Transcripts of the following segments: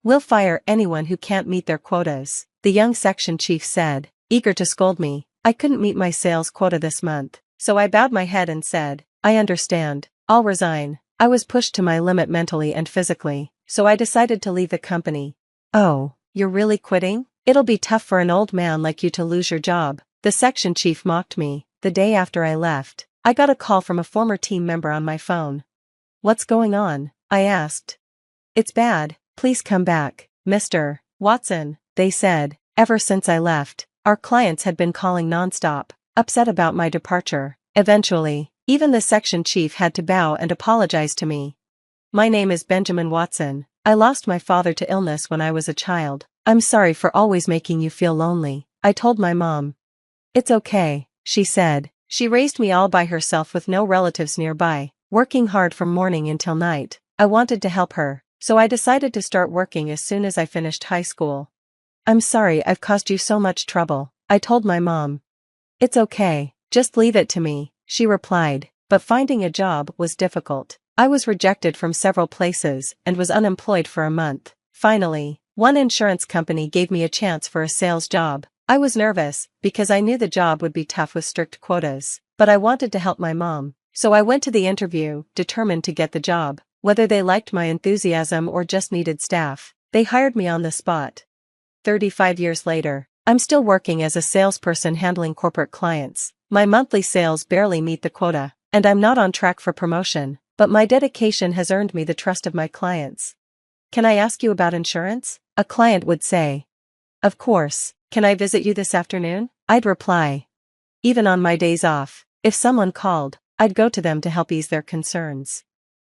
We'll fire anyone who can't meet their quotas, the young section chief said, eager to scold me. I couldn't meet my sales quota this month, so I bowed my head and said, I understand, I'll resign. I was pushed to my limit mentally and physically, so I decided to leave the company. Oh, you're really quitting? It'll be tough for an old man like you to lose your job, the section chief mocked me. The day after I left, I got a call from a former team member on my phone. What's going on? I asked. It's bad, please come back, Mr. Watson, they said. Ever since I left, our clients had been calling nonstop, upset about my departure. Eventually, even the section chief had to bow and apologize to me. My name is Benjamin Watson. I lost my father to illness when I was a child. I'm sorry for always making you feel lonely, I told my mom. It's okay, she said. She raised me all by herself with no relatives nearby, working hard from morning until night. I wanted to help her, so I decided to start working as soon as I finished high school. I'm sorry I've caused you so much trouble, I told my mom. It's okay, just leave it to me, she replied, but finding a job was difficult. I was rejected from several places and was unemployed for a month. Finally, one insurance company gave me a chance for a sales job. I was nervous, because I knew the job would be tough with strict quotas, but I wanted to help my mom, so I went to the interview, determined to get the job. Whether they liked my enthusiasm or just needed staff, they hired me on the spot. 35 years later, I'm still working as a salesperson handling corporate clients. My monthly sales barely meet the quota, and I'm not on track for promotion, but my dedication has earned me the trust of my clients. Can I ask you about insurance? A client would say. Of course. Can I visit you this afternoon? I'd reply. Even on my days off, if someone called, I'd go to them to help ease their concerns.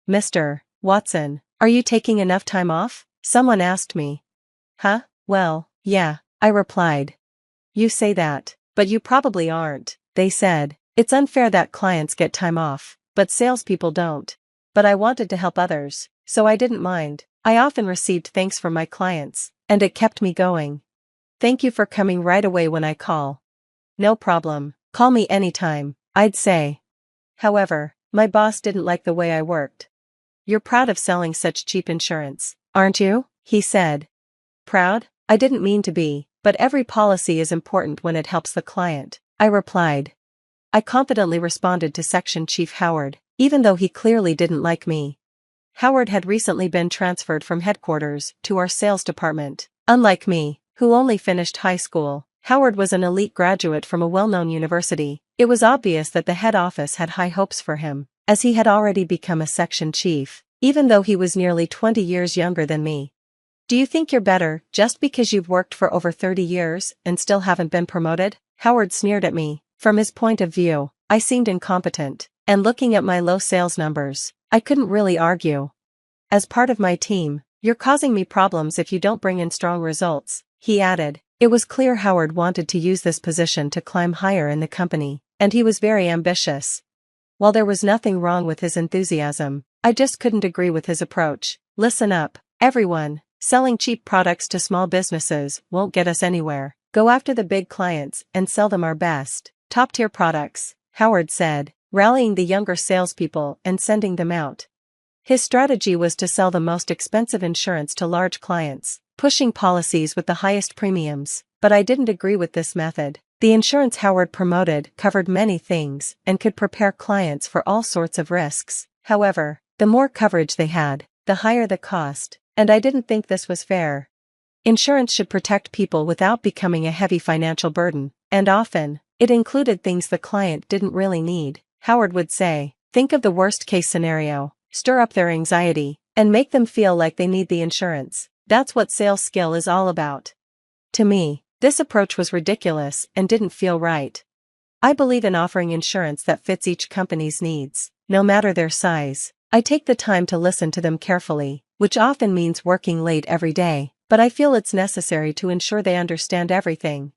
Mr. Watson, are you taking enough time off? Someone asked me. Huh? Well, yeah, I replied. You say that, but you probably aren't, they said. It's unfair that clients get time off, but salespeople don't. But I wanted to help others, so I didn't mind. I often received thanks from my clients, and it kept me going. Thank you for coming right away when I call. No problem, call me anytime, I'd say. However, my boss didn't like the way I worked. You're proud of selling such cheap insurance, aren't you? He said. Proud? I didn't mean to be, but every policy is important when it helps the client, I replied. I confidently responded to Section Chief Howard, even though he clearly didn't like me. Howard had recently been transferred from headquarters to our sales department. Unlike me, who only finished high school, Howard was an elite graduate from a well-known university. It was obvious that the head office had high hopes for him, as he had already become a section chief, even though he was nearly 20 years younger than me. Do you think you're better just because you've worked for over 30 years and still haven't been promoted? Howard sneered at me. From his point of view, I seemed incompetent, and looking at my low sales numbers, I couldn't really argue. As part of my team, you're causing me problems if you don't bring in strong results, he added. It was clear Howard wanted to use this position to climb higher in the company, and he was very ambitious. While there was nothing wrong with his enthusiasm, I just couldn't agree with his approach. Listen up, everyone, selling cheap products to small businesses won't get us anywhere. Go after the big clients and sell them our best, top-tier products, Howard said, rallying the younger salespeople and sending them out. His strategy was to sell the most expensive insurance to large clients, pushing policies with the highest premiums, but I didn't agree with this method. The insurance Howard promoted covered many things and could prepare clients for all sorts of risks. However, the more coverage they had, the higher the cost, and I didn't think this was fair. Insurance should protect people without becoming a heavy financial burden, and often, it included things the client didn't really need. Howard would say, think of the worst-case scenario, stir up their anxiety, and make them feel like they need the insurance. That's what sales skill is all about. To me, this approach was ridiculous and didn't feel right. I believe in offering insurance that fits each company's needs, no matter their size. I take the time to listen to them carefully, which often means working late every day, but I feel it's necessary to ensure they understand everything.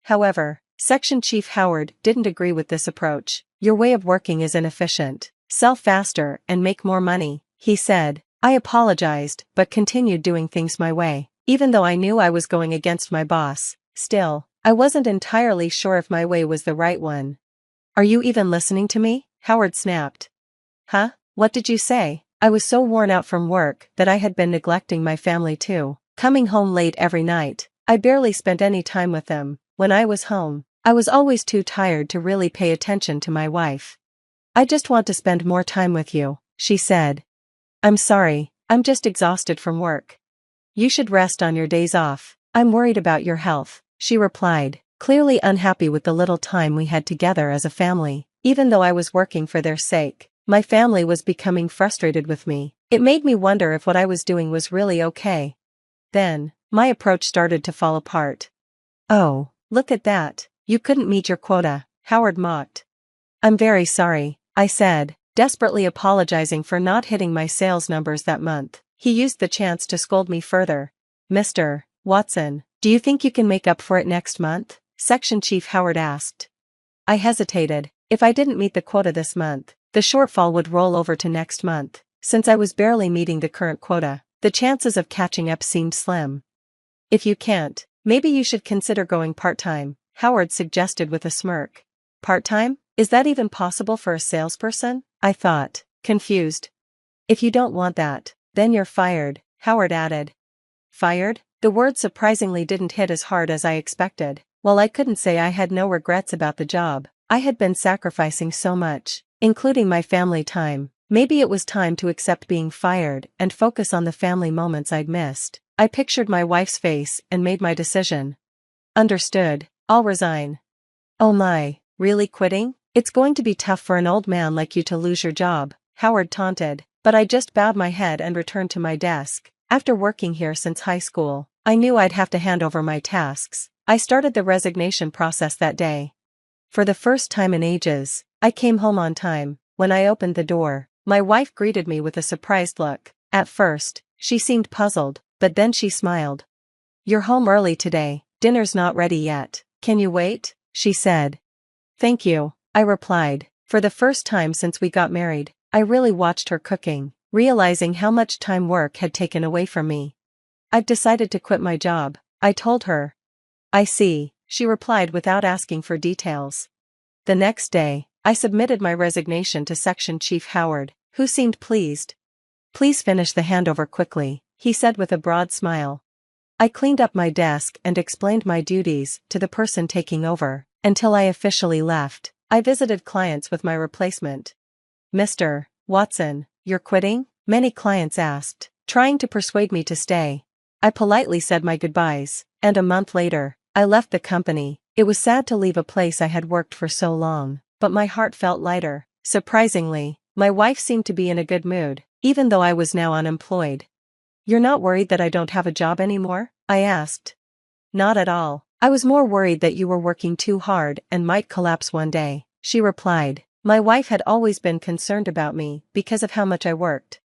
However, Section Chief Howard didn't agree with this approach. Your way of working is inefficient. Sell faster and make more money, he said. I apologized, but continued doing things my way, even though I knew I was going against my boss. Still, I wasn't entirely sure if my way was the right one. Are you even listening to me? Howard snapped. Huh? What did you say? I was so worn out from work that I had been neglecting my family too. coming home late every night. I barely spent any time with them. When I was home, I was always too tired to really pay attention to my wife. I just want to spend more time with you, she said. I'm sorry, I'm just exhausted from work. You should rest on your days off. I'm worried about your health, she replied, clearly unhappy with the little time we had together as a family. Even though I was working for their sake, my family was becoming frustrated with me. It made me wonder if what I was doing was really okay. Then, my approach started to fall apart. Oh, look at that, you couldn't meet your quota, Howard mocked. I'm very sorry, I said, desperately apologizing for not hitting my sales numbers that month. He used the chance to scold me further. Mr. Watson, do you think you can make up for it next month? Section Chief Howard asked. I hesitated. If I didn't meet the quota this month, the shortfall would roll over to next month. Since I was barely meeting the current quota, the chances of catching up seemed slim. If you can't, maybe you should consider going part-time, Howard suggested with a smirk. Part-time? Is that even possible for a salesperson? I thought, confused. If you don't want that, then you're fired, Howard added. Fired? The word surprisingly didn't hit as hard as I expected. While I couldn't say I had no regrets about the job, I had been sacrificing so much, including my family time. Maybe it was time to accept being fired and focus on the family moments I'd missed. I pictured my wife's face and made my decision. Understood, I'll resign. Oh my, really quitting? It's going to be tough for an old man like you to lose your job, Howard taunted, but I just bowed my head and returned to my desk. After working here since high school, I knew I'd have to hand over my tasks. I started the resignation process that day. For the first time in ages, I came home on time. When I opened the door, my wife greeted me with a surprised look. At first, she seemed puzzled, but then she smiled. You're home early today, dinner's not ready yet. Can you wait? She said. Thank you, I replied. For the first time since we got married, I really watched her cooking, realizing how much time work had taken away from me. I've decided to quit my job, I told her. I see, she replied without asking for details. The next day, I submitted my resignation to Section Chief Howard, who seemed pleased. Please finish the handover quickly, he said with a broad smile. I cleaned up my desk and explained my duties to the person taking over. Until I officially left, I visited clients with my replacement. Mr. Watson, you're quitting? Many clients asked, trying to persuade me to stay. I politely said my goodbyes, and a month later, I left the company. It was sad to leave a place I had worked for so long, but my heart felt lighter. Surprisingly, my wife seemed to be in a good mood, even though I was now unemployed. You're not worried that I don't have a job anymore? I asked. Not at all. I was more worried that you were working too hard and might collapse one day, she replied. My wife had always been concerned about me because of how much I worked.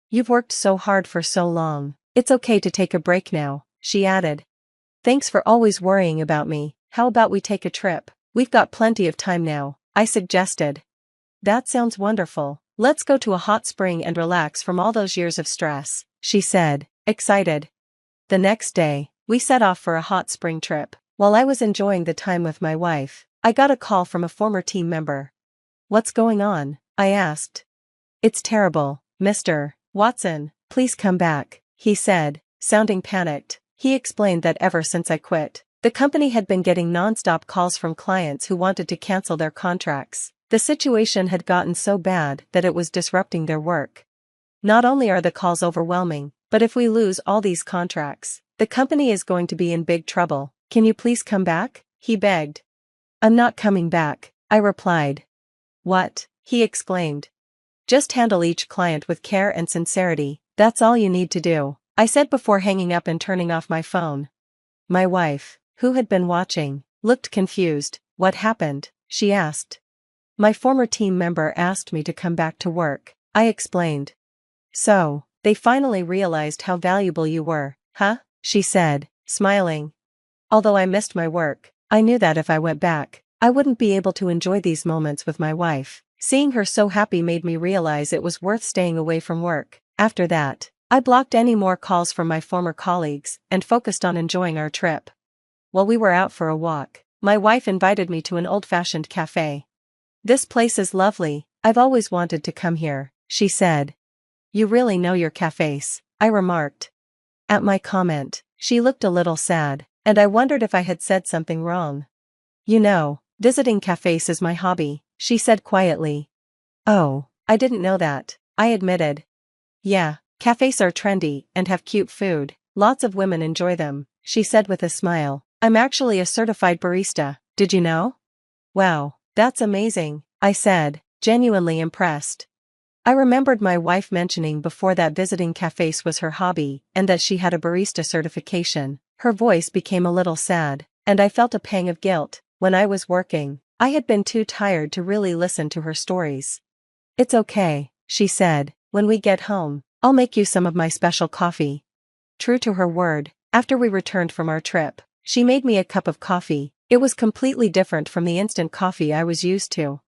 You've worked so hard for so long. It's okay to take a break now, she added. Thanks for always worrying about me. How about we take a trip? We've got plenty of time now, I suggested. That sounds wonderful. Let's go to a hot spring and relax from all those years of stress, she said, excited. The next day, we set off for a hot spring trip. While I was enjoying the time with my wife, I got a call from a former team member. What's going on? I asked. It's terrible, Mr. Watson, please come back, he said, sounding panicked. He explained that ever since I quit, the company had been getting non-stop calls from clients who wanted to cancel their contracts. The situation had gotten so bad that it was disrupting their work. Not only are the calls overwhelming, but if we lose all these contracts, the company is going to be in big trouble. Can you please come back? He begged. I'm not coming back, I replied. What? He exclaimed. Just handle each client with care and sincerity. That's all you need to do, I said before hanging up and turning off my phone. My wife, who had been watching, looked confused. What happened? She asked. My former team member asked me to come back to work, I explained. So, they finally realized how valuable you were, huh? She said, smiling. Although I missed my work, I knew that if I went back, I wouldn't be able to enjoy these moments with my wife. Seeing her so happy made me realize it was worth staying away from work. After that, I blocked any more calls from my former colleagues and focused on enjoying our trip. While we were out for a walk, my wife invited me to an old-fashioned cafe. This place is lovely, I've always wanted to come here, she said. You really know your cafes, I remarked. At my comment, she looked a little sad, and I wondered if I had said something wrong. You know, visiting cafes is my hobby, she said quietly. Oh, I didn't know that, I admitted. Yeah, cafes are trendy and have cute food, lots of women enjoy them, she said with a smile. I'm actually a certified barista, did you know? Wow, that's amazing, I said, genuinely impressed. I remembered my wife mentioning before that visiting cafes was her hobby and that she had a barista certification. Her voice became a little sad, and I felt a pang of guilt. When I was working, I had been too tired to really listen to her stories. It's okay, she said, when we get home, I'll make you some of my special coffee. True to her word, after we returned from our trip, she made me a cup of coffee. It was completely different from the instant coffee I was used to.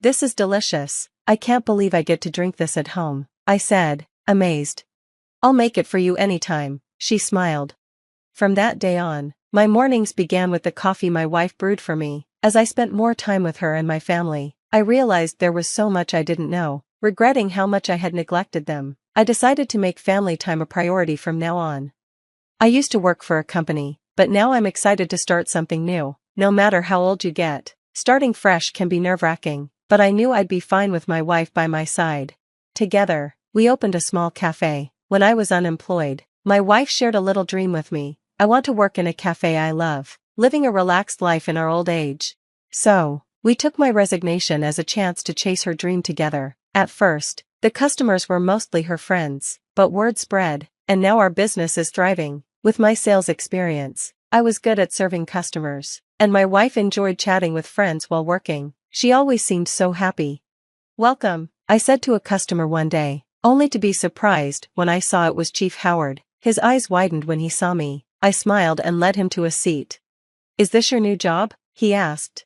This is delicious, I can't believe I get to drink this at home, I said, amazed. I'll make it for you anytime, she smiled. From that day on, my mornings began with the coffee my wife brewed for me. As I spent more time with her and my family, I realized there was so much I didn't know. Regretting how much I had neglected them, I decided to make family time a priority from now on. I used to work for a company, but now I'm excited to start something new. No matter how old you get, starting fresh can be nerve-wracking, but I knew I'd be fine with my wife by my side. Together, we opened a small cafe. When I was unemployed, my wife shared a little dream with me. I want to work in a cafe I love, living a relaxed life in our old age. So, we took my resignation as a chance to chase her dream together. At first, the customers were mostly her friends, but word spread, and now our business is thriving. With my sales experience, I was good at serving customers, and my wife enjoyed chatting with friends while working. She always seemed so happy. Welcome, I said to a customer one day, only to be surprised when I saw it was Chief Howard. His eyes widened when he saw me. I smiled and led him to a seat. Is this your new job? He asked.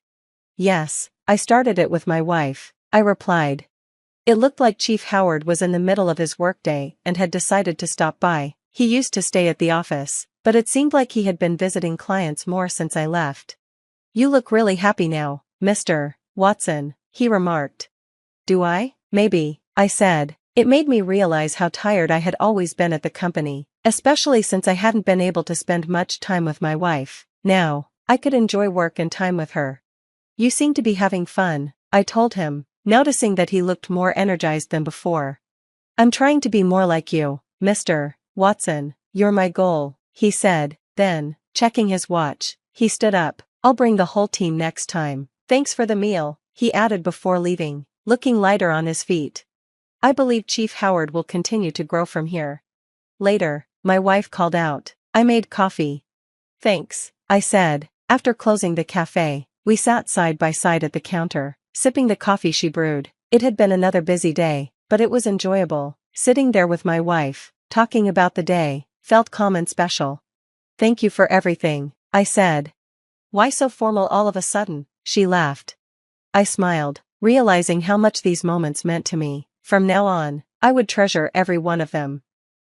Yes, I started it with my wife, I replied. It looked like Chief Howard was in the middle of his workday and had decided to stop by. He used to stay at the office, but it seemed like he had been visiting clients more since I left. You look really happy now, Mr. Watson, he remarked. Do I? Maybe, I said. It made me realize how tired I had always been at the company, especially since I hadn't been able to spend much time with my wife. Now, I could enjoy work and time with her. You seem to be having fun, I told him, noticing that he looked more energized than before. I'm trying to be more like you, Mr. Watson. You're my goal, he said. Then, checking his watch, he stood up. I'll bring the whole team next time. Thanks for the meal, he added before leaving, looking lighter on his feet. I believe Chief Howard will continue to grow from here. Later, my wife called out, I made coffee. Thanks, I said. After closing the cafe, we sat side by side at the counter, sipping the coffee she brewed. It had been another busy day, but it was enjoyable. Sitting there with my wife, talking about the day, felt calm and special. Thank you for everything, I said. Why so formal all of a sudden? She laughed. I smiled, realizing how much these moments meant to me. From now on, I would treasure every one of them.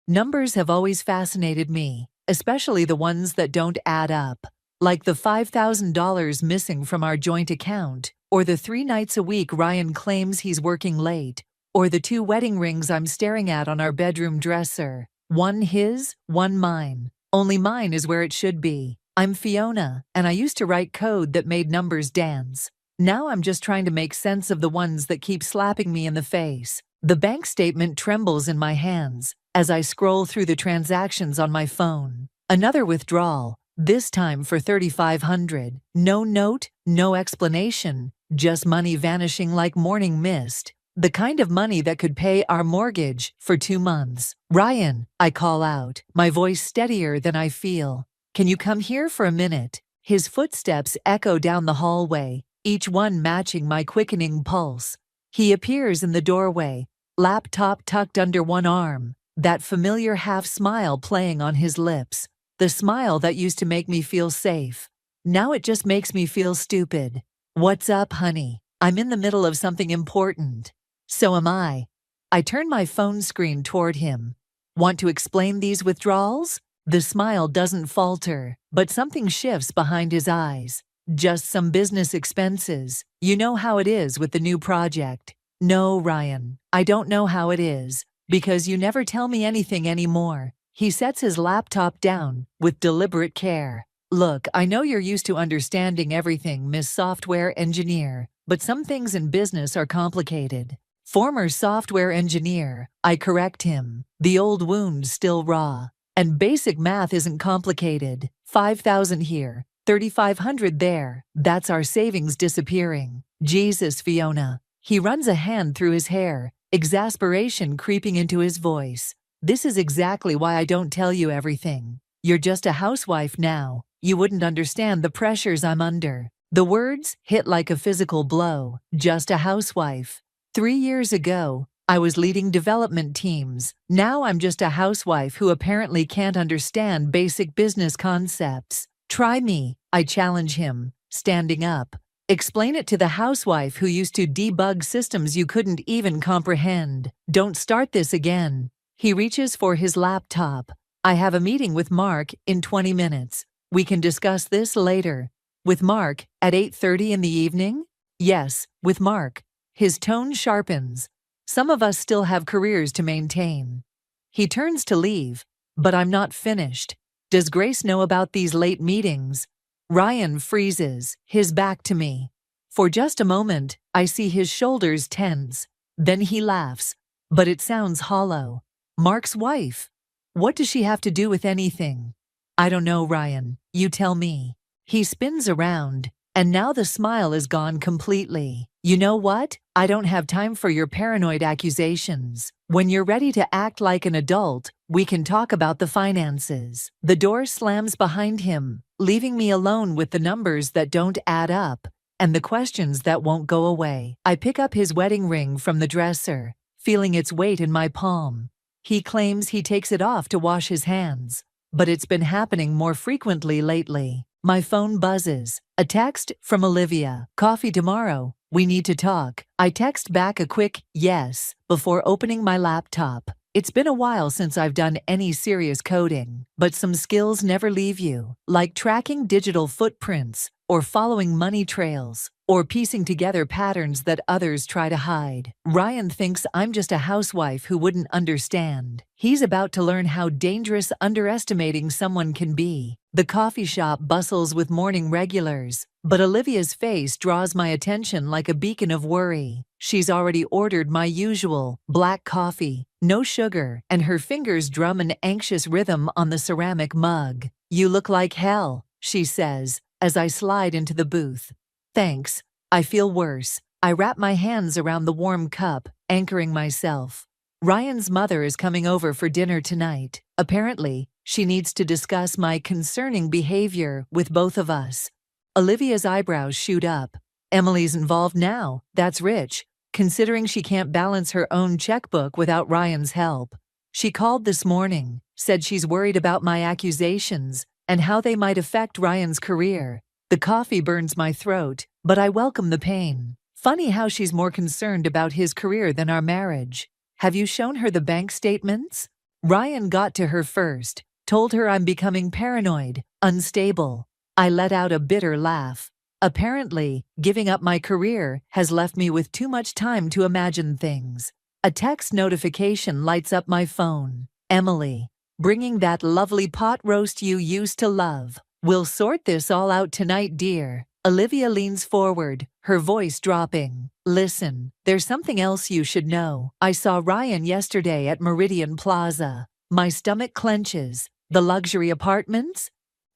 Numbers have always fascinated me, especially the ones that don't add up. Like the $5,000 missing from our joint account, or the 3 nights a week Ryan claims he's working late, or the 2 wedding rings I'm staring at on our bedroom dresser. One his, one mine. Only mine is where it should be. I'm Fiona, and I used to write code that made numbers dance. Now I'm just trying to make sense of the ones that keep slapping me in the face. The bank statement trembles in my hands as I scroll through the transactions on my phone. Another withdrawal, this time for $3,500. No note, no explanation, just money vanishing like morning mist. The kind of money that could pay our mortgage for 2 months. Ryan, I call out, my voice steadier than I feel. Can you come here for a minute? His footsteps echo down the hallway, each one matching my quickening pulse. He appears in the doorway, laptop tucked under one arm, that familiar half-smile playing on his lips. The smile that used to make me feel safe. Now it just makes me feel stupid. What's up, honey? I'm in the middle of something important. So am I. I turn my phone screen toward him. Want to explain these withdrawals? The smile doesn't falter, but something shifts behind his eyes. Just some business expenses. You know how it is with the new project. No, Ryan, I don't know how it is, because you never tell me anything anymore. He sets his laptop down with deliberate care. Look, I know you're used to understanding everything, Miss Software Engineer, but some things in business are complicated. Former software engineer, I correct him. The old wound's still raw. And basic math isn't complicated. 5,000 here, 3,500 there. That's our savings disappearing. Jesus, Fiona. He runs a hand through his hair, exasperation creeping into his voice. This is exactly why I don't tell you everything. You're just a housewife now. You wouldn't understand the pressures I'm under. The words hit like a physical blow. Just a housewife. 3 years ago, I was leading development teams. Now I'm just a housewife who apparently can't understand basic business concepts. Try me, I challenge him, standing up. Explain it to the housewife who used to debug systems you couldn't even comprehend. Don't start this again. He reaches for his laptop. I have a meeting with Mark in 20 minutes. We can discuss this later. With Mark at 8:30 in the evening? Yes, with Mark. His tone sharpens. Some of us still have careers to maintain. He turns to leave, but I'm not finished. Does Grace know about these late meetings? Ryan freezes, his back to me. For just a moment, I see his shoulders tense. Then he laughs, but it sounds hollow. Mark's wife. What does she have to do with anything? I don't know, Ryan. You tell me. He spins around, and now the smile is gone completely. You know what? I don't have time for your paranoid accusations. When you're ready to act like an adult, we can talk about the finances. The door slams behind him, leaving me alone with the numbers that don't add up and the questions that won't go away. I pick up his wedding ring from the dresser, feeling its weight in my palm. He claims he takes it off to wash his hands, but it's been happening more frequently lately. My phone buzzes. A text from Olivia. Coffee tomorrow. We need to talk. I text back a quick yes before opening my laptop. It's been a while since I've done any serious coding, but some skills never leave you, like tracking digital footprints, or following money trails, or piecing together patterns that others try to hide. Ryan thinks I'm just a housewife who wouldn't understand. He's about to learn how dangerous underestimating someone can be. The coffee shop bustles with morning regulars, but Olivia's face draws my attention like a beacon of worry. She's already ordered my usual black coffee, no sugar, and her fingers drum an anxious rhythm on the ceramic mug. You look like hell, she says, as I slide into the booth. Thanks. I feel worse. I wrap my hands around the warm cup, anchoring myself. Ryan's mother is coming over for dinner tonight. Apparently, she needs to discuss my concerning behavior with both of us. Olivia's eyebrows shoot up. Emily's involved now. That's rich, considering she can't balance her own checkbook without Ryan's help. She called this morning, said she's worried about my accusations and how they might affect Ryan's career. The coffee burns my throat, but I welcome the pain. Funny how she's more concerned about his career than our marriage. Have you shown her the bank statements? Ryan got to her first, told her I'm becoming paranoid, unstable. I let out a bitter laugh. Apparently, giving up my career has left me with too much time to imagine things. A text notification lights up my phone. Emily, bringing that lovely pot roast you used to love. We'll sort this all out tonight, dear. Olivia leans forward, her voice dropping. Listen, there's something else you should know. I saw Ryan yesterday at Meridian Plaza. My stomach clenches. The luxury apartments?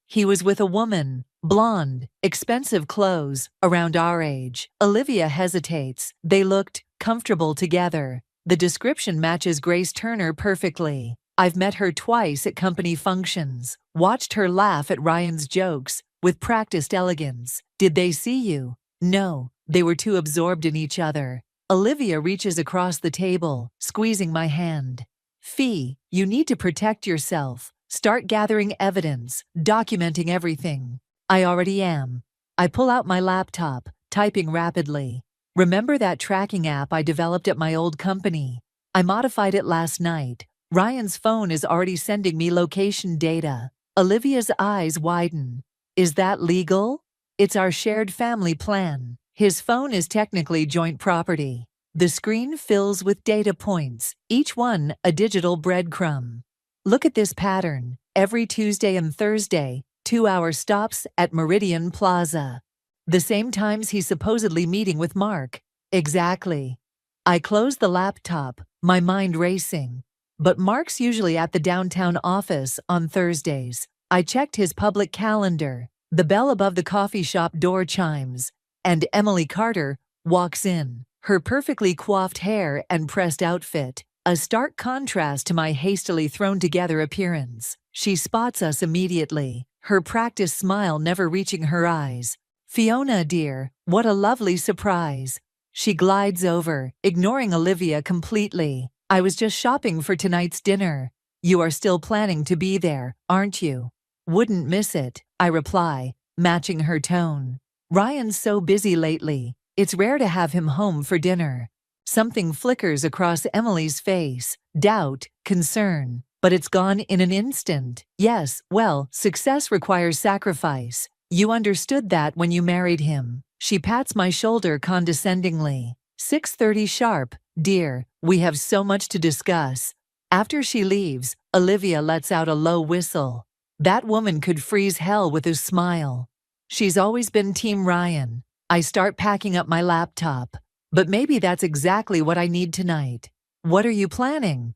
He was with a woman, blonde, expensive clothes, around our age. Olivia hesitates. They looked comfortable together. The description matches Grace Turner perfectly. I've met her twice at company functions, watched her laugh at Ryan's jokes with practiced elegance. Did they see you? No, they were too absorbed in each other. Olivia reaches across the table, squeezing my hand. Fee, you need to protect yourself. Start gathering evidence, documenting everything. I already am. I pull out my laptop, typing rapidly. Remember that tracking app I developed at my old company? I modified it last night. Ryan's phone is already sending me location data. Olivia's eyes widen. Is that legal? It's our shared family plan. His phone is technically joint property. The screen fills with data points, each one a digital breadcrumb. Look at this pattern. Every Tuesday and Thursday, 2-hour stops at Meridian Plaza. The same times he's supposedly meeting with Mark. Exactly. I close the laptop, my mind racing. But Mark's usually at the downtown office on Thursdays. I checked his public calendar. The bell above the coffee shop door chimes, and Emily Carter walks in, her perfectly coiffed hair and pressed outfit, a stark contrast to my hastily thrown-together appearance. She spots us immediately, her practiced smile never reaching her eyes. "Fiona, dear, what a lovely surprise." She glides over, ignoring Olivia completely. "I was just shopping for tonight's dinner. You are still planning to be there, aren't you?" "Wouldn't miss it," I reply, matching her tone. "Ryan's so busy lately. It's rare to have him home for dinner." Something flickers across Emily's face, doubt, concern, but it's gone in an instant. "Yes, well, success requires sacrifice. You understood that when you married him." She pats my shoulder condescendingly. 6:30 sharp, dear, we have so much to discuss. After she leaves, Olivia lets out a low whistle. That woman could freeze hell with a smile. She's always been Team Ryan. I start packing up my laptop. But maybe that's exactly what I need tonight. "What are you planning?"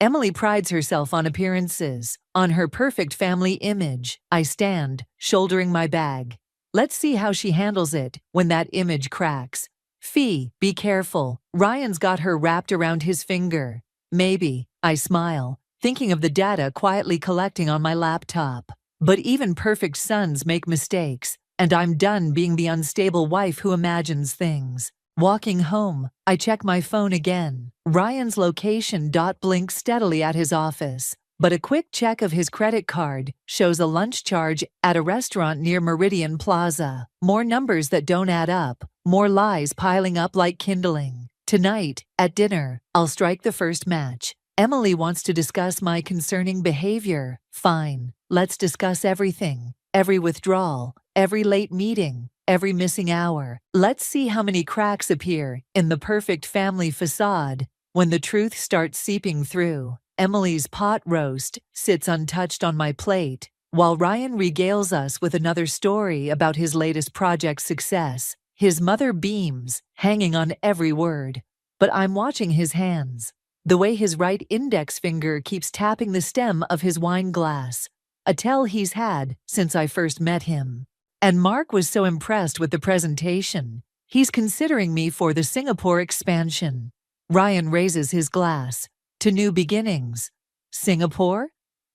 Emily prides herself on appearances, on her perfect family image. I stand, shouldering my bag. Let's see how she handles it when that image cracks. "Fee, be careful. Ryan's got her wrapped around his finger." "Maybe," I smile, thinking of the data quietly collecting on my laptop. But even perfect sons make mistakes, and I'm done being the unstable wife who imagines things. Walking home, I check my phone again. Ryan's location blinks steadily at his office, but a quick check of his credit card shows a lunch charge at a restaurant near Meridian Plaza. More numbers that don't add up, more lies piling up like kindling. Tonight, at dinner, I'll strike the first match. Emily wants to discuss my concerning behavior. Fine, let's discuss everything. Every withdrawal, every late meeting, every missing hour. Let's see how many cracks appear in the perfect family facade. When the truth starts seeping through, Emily's pot roast sits untouched on my plate, while Ryan regales us with another story about his latest project's success. His mother beams, hanging on every word. But I'm watching his hands. The way his right index finger keeps tapping the stem of his wine glass. A tell he's had since I first met him. And Mark was so impressed with the presentation. He's considering me for the Singapore expansion. Ryan raises his glass. "To new beginnings." "Singapore?"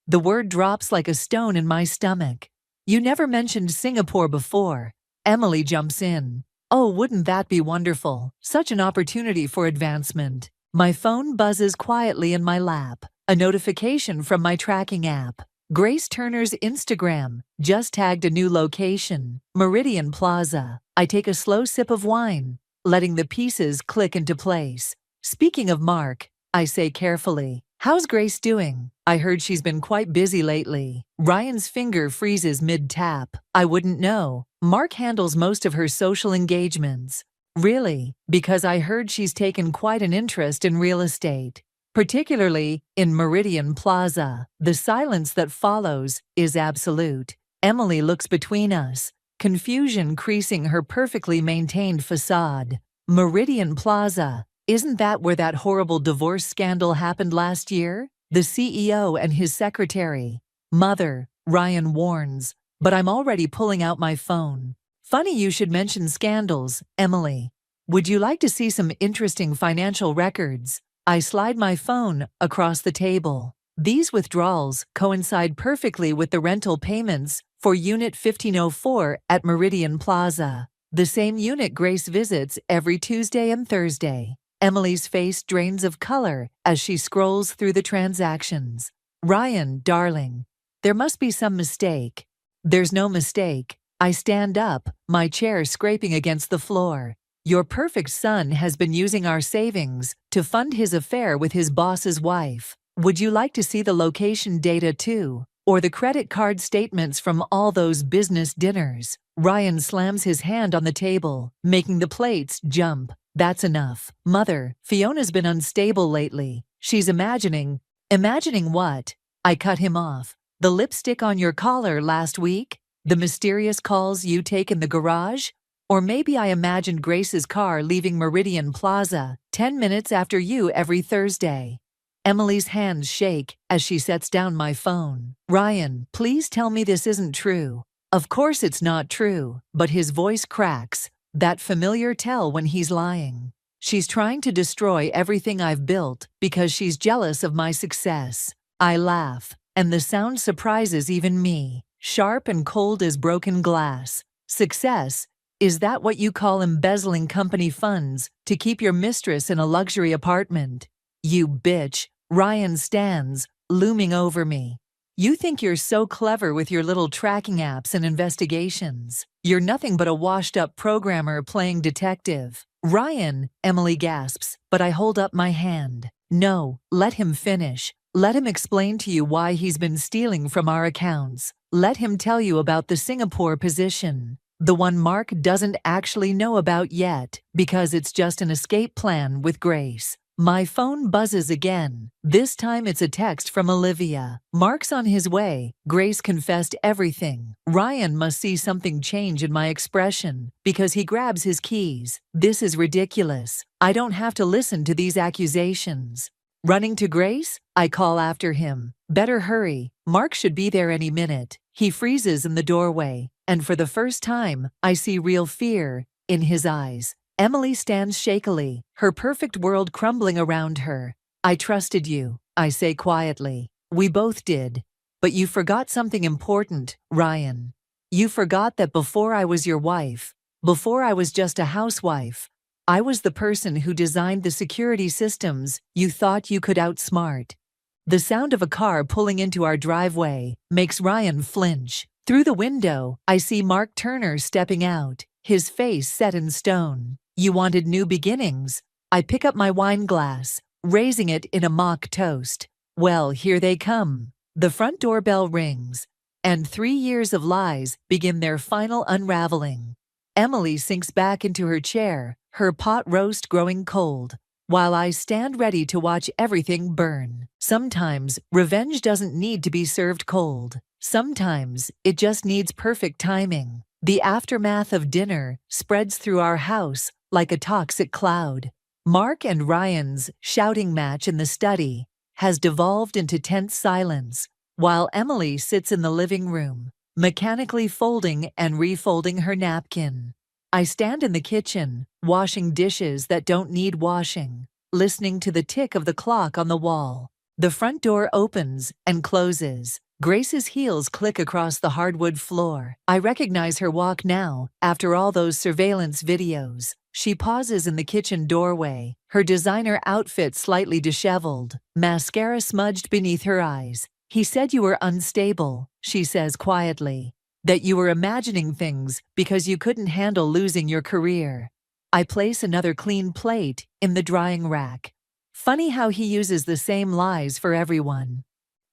The word drops like a stone in my stomach. "You never mentioned Singapore before." Emily jumps in. "Oh, wouldn't that be wonderful? Such an opportunity for advancement." My phone buzzes quietly in my lap. A notification from my tracking app. Grace Turner's Instagram just tagged a new location, Meridian Plaza. I take a slow sip of wine, letting the pieces click into place. "Speaking of Mark," I say carefully, "how's Grace doing? I heard she's been quite busy lately." Ryan's finger freezes mid-tap. "I wouldn't know. Mark handles most of her social engagements." "Really? Because I heard she's taken quite an interest in real estate. Particularly in Meridian Plaza." The silence that follows is absolute. Emily looks between us, confusion creasing her perfectly maintained facade. "Meridian Plaza, isn't that where that horrible divorce scandal happened last year? The CEO and his secretary." "Mother," Ryan warns, but I'm already pulling out my phone. "Funny you should mention scandals, Emily. Would you like to see some interesting financial records?" I slide my phone across the table. These withdrawals coincide perfectly with the rental payments for Unit 1504 at Meridian Plaza, the same unit Grace visits every Tuesday and Thursday. Emily's face drains of color as she scrolls through the transactions. "Ryan, darling, there must be some mistake." "There's no mistake." I stand up, my chair scraping against the floor. "Your perfect son has been using our savings to fund his affair with his boss's wife. Would you like to see the location data too? Or the credit card statements from all those business dinners?" Ryan slams his hand on the table, making the plates jump. "That's enough. Mother, Fiona's been unstable lately. She's imagining." "Imagining what?" I cut him off. The lipstick on your collar last week? The mysterious calls you take in the garage? Or maybe I imagined Grace's car leaving Meridian Plaza 10 minutes after you every Thursday. Emily's hands shake as she sets down my phone. Ryan, please tell me this isn't true. Of course it's not true, but his voice cracks, that familiar tell when he's lying. She's trying to destroy everything I've built because she's jealous of my success. I laugh, and the sound surprises even me, sharp and cold as broken glass. Success? Is that what you call embezzling company funds to keep your mistress in a luxury apartment? You bitch. Ryan stands, looming over me. You think you're so clever with your little tracking apps and investigations. You're nothing but a washed-up programmer playing detective. Ryan, Emily gasps, but I hold up my hand. No, let him finish. Let him explain to you why he's been stealing from our accounts. Let him tell you about the Singapore position. The one Mark doesn't actually know about yet, because it's just an escape plan with Grace. My phone buzzes again. This time it's a text from Olivia. Mark's on his way. Grace confessed everything. Ryan must see something change in my expression because he grabs his keys. This is ridiculous. I don't have to listen to these accusations. Running to Grace? I call after him. Better hurry. Mark should be there any minute. He freezes in the doorway, and for the first time, I see real fear in his eyes. Emily stands shakily, her perfect world crumbling around her. I trusted you, I say quietly. We both did. But you forgot something important, Ryan. You forgot that before I was your wife, before I was just a housewife, I was the person who designed the security systems you thought you could outsmart. The sound of a car pulling into our driveway makes Ryan flinch. Through the window, I see Mark Turner stepping out, his face set in stone. You wanted new beginnings. I pick up my wine glass, raising it in a mock toast. Well, here they come. The front doorbell rings, and 3 years of lies begin their final unraveling. Emily sinks back into her chair, her pot roast growing cold, while I stand ready to watch everything burn. Sometimes, revenge doesn't need to be served cold. Sometimes, it just needs perfect timing. The aftermath of dinner spreads through our house like a toxic cloud. Mark and Ryan's shouting match in the study has devolved into tense silence, while Emily sits in the living room, mechanically folding and refolding her napkin. I stand in the kitchen, washing dishes that don't need washing, listening to the tick of the clock on the wall. The front door opens and closes. Grace's heels click across the hardwood floor. I recognize her walk now, after all those surveillance videos. She pauses in the kitchen doorway, her designer outfit slightly disheveled, mascara smudged beneath her eyes. He said you were unstable, she says quietly. That you were imagining things because you couldn't handle losing your career. I place another clean plate in the drying rack. Funny how he uses the same lies for everyone.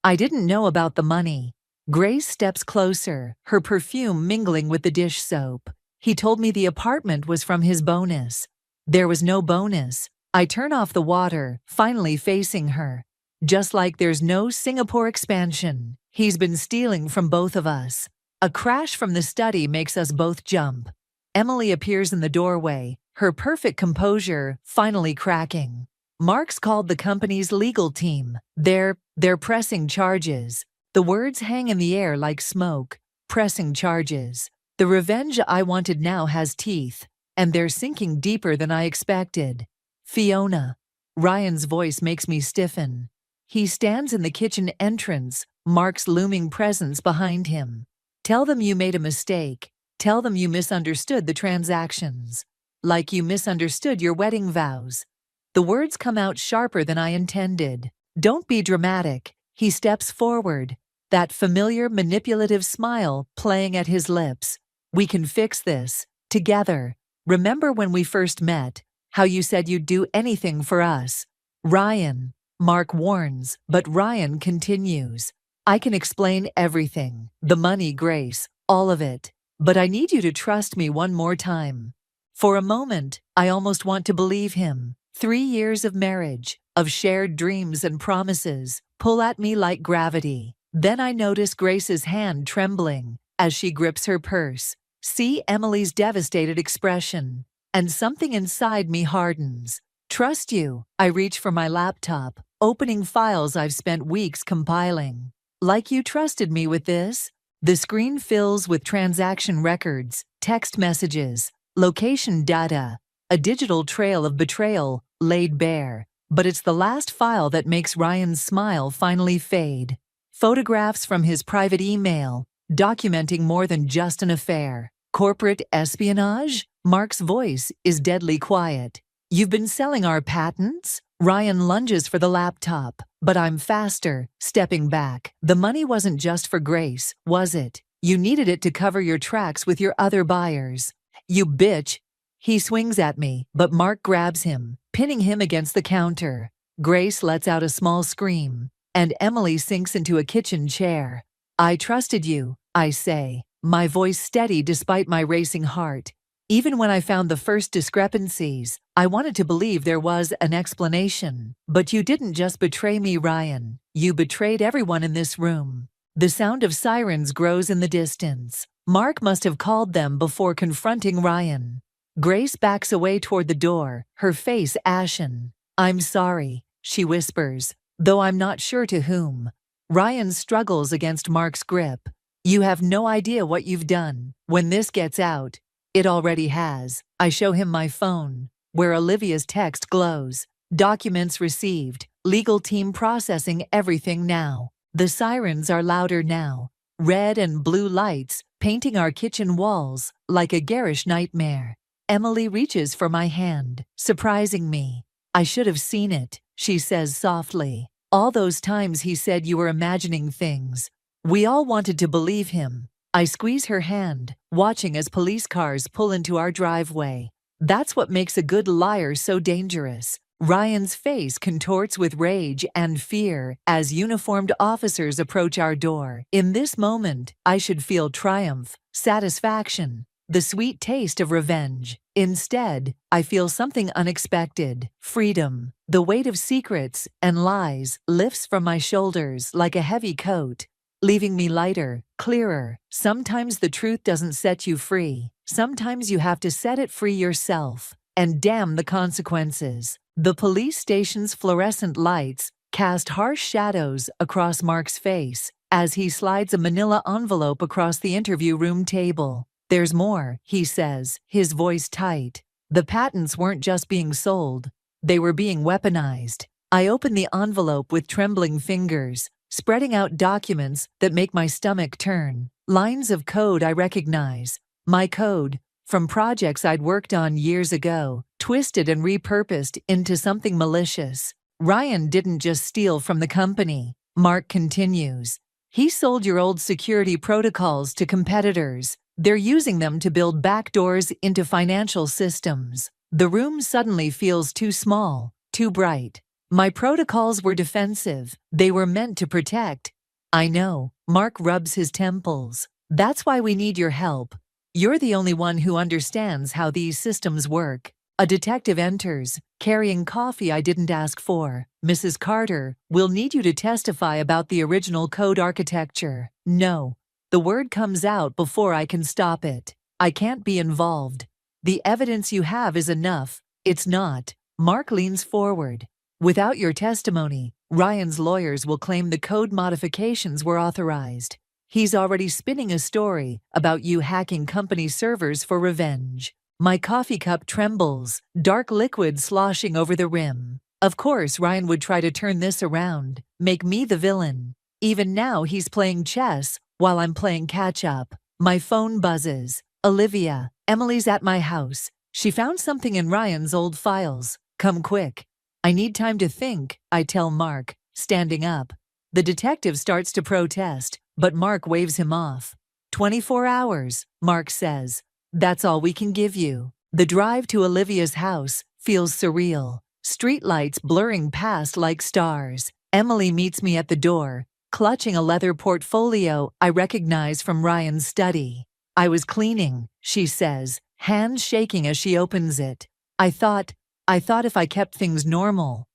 I didn't know about the money. Grace steps closer, her perfume mingling with the dish soap. He told me the apartment was from his bonus. There was no bonus. I turn off the water, finally facing her. Just like there's no Singapore expansion. He's been stealing from both of us. A crash from the study makes us both jump. Emily appears in the doorway, her perfect composure finally cracking. Mark's called the company's legal team. They're pressing charges. The words hang in the air like smoke. Pressing charges. The revenge I wanted now has teeth, and they're sinking deeper than I expected. Fiona. Ryan's voice makes me stiffen. He stands in the kitchen entrance, Mark's looming presence behind him. Tell them you made a mistake. Tell them you misunderstood the transactions. Like you misunderstood your wedding vows. The words come out sharper than I intended. Don't be dramatic. He steps forward, that familiar manipulative smile playing at his lips. We can fix this, together. Remember when we first met, how you said you'd do anything for us? Ryan, Mark warns, but Ryan continues. I can explain everything, the money, Grace, all of it. But I need you to trust me one more time. For a moment, I almost want to believe him. 3 years of marriage, of shared dreams and promises, pull at me like gravity. Then I notice Grace's hand trembling as she grips her purse. See Emily's devastated expression, and something inside me hardens. Trust you. I reach for my laptop, opening files I've spent weeks compiling. Like you trusted me with this? The screen fills with transaction records, text messages, location data, a digital trail of betrayal laid bare. But it's the last file that makes Ryan's smile finally fade. Photographs from his private email, documenting more than just an affair. Corporate espionage? Mark's voice is deadly quiet. You've been selling our patents? Ryan lunges for the laptop, but I'm faster, stepping back. The money wasn't just for Grace, was it? You needed it to cover your tracks with your other buyers. You bitch. He swings at me, but Mark grabs him, pinning him against the counter. Grace lets out a small scream, and Emily sinks into a kitchen chair. I trusted you, I say, my voice steady despite my racing heart. Even when I found the first discrepancies, I wanted to believe there was an explanation. But you didn't just betray me, Ryan. You betrayed everyone in this room. The sound of sirens grows in the distance. Mark must have called them before confronting Ryan. Grace backs away toward the door, her face ashen. I'm sorry, she whispers, though I'm not sure to whom. Ryan struggles against Mark's grip. You have no idea what you've done. When this gets out, it already has. I show him my phone, where Olivia's text glows. Documents received. Legal team processing everything now. The sirens are louder now. Red and blue lights painting our kitchen walls like a garish nightmare. Emily reaches for my hand, surprising me. I should have seen it, she says softly. All those times he said you were imagining things. We all wanted to believe him. I squeeze her hand, watching as police cars pull into our driveway. That's what makes a good liar so dangerous. Ryan's face contorts with rage and fear as uniformed officers approach our door. In this moment, I should feel triumph, satisfaction, the sweet taste of revenge. Instead, I feel something unexpected. Freedom. The weight of secrets and lies lifts from my shoulders like a heavy coat, leaving me lighter, clearer. Sometimes the truth doesn't set you free. Sometimes you have to set it free yourself. And damn the consequences. The police station's fluorescent lights cast harsh shadows across Mark's face as he slides a manila envelope across the interview room table. There's more, he says, his voice tight. The patents weren't just being sold. They were being weaponized. I open the envelope with trembling fingers, spreading out documents that make my stomach turn. Lines of code I recognize. My code, from projects I'd worked on years ago, twisted and repurposed into something malicious. Ryan didn't just steal from the company, Mark continues. He sold your old security protocols to competitors. They're using them to build backdoors into financial systems. The room suddenly feels too small, too bright. My protocols were defensive. They were meant to protect. I know. Mark rubs his temples. That's why we need your help. You're the only one who understands how these systems work. A detective enters, carrying coffee I didn't ask for. Mrs. Carter, we'll need you to testify about the original code architecture. No. The word comes out before I can stop it. I can't be involved. The evidence you have is enough. It's not. Mark leans forward. Without your testimony, Ryan's lawyers will claim the code modifications were authorized. He's already spinning a story about you hacking company servers for revenge. My coffee cup trembles, dark liquid sloshing over the rim. Of course, Ryan would try to turn this around, make me the villain. Even now, he's playing chess while I'm playing catch-up. My phone buzzes. Olivia, Emily's at my house. She found something in Ryan's old files. Come quick. I need time to think, I tell Mark, standing up. The detective starts to protest, but Mark waves him off. 24 hours, Mark says. That's all we can give you. The drive to Olivia's house feels surreal. Streetlights blurring past like stars. Emily meets me at the door, clutching a leather portfolio I recognize from Ryan's study. I was cleaning, she says, hands shaking as she opens it. I thought, I thought if I kept things normal.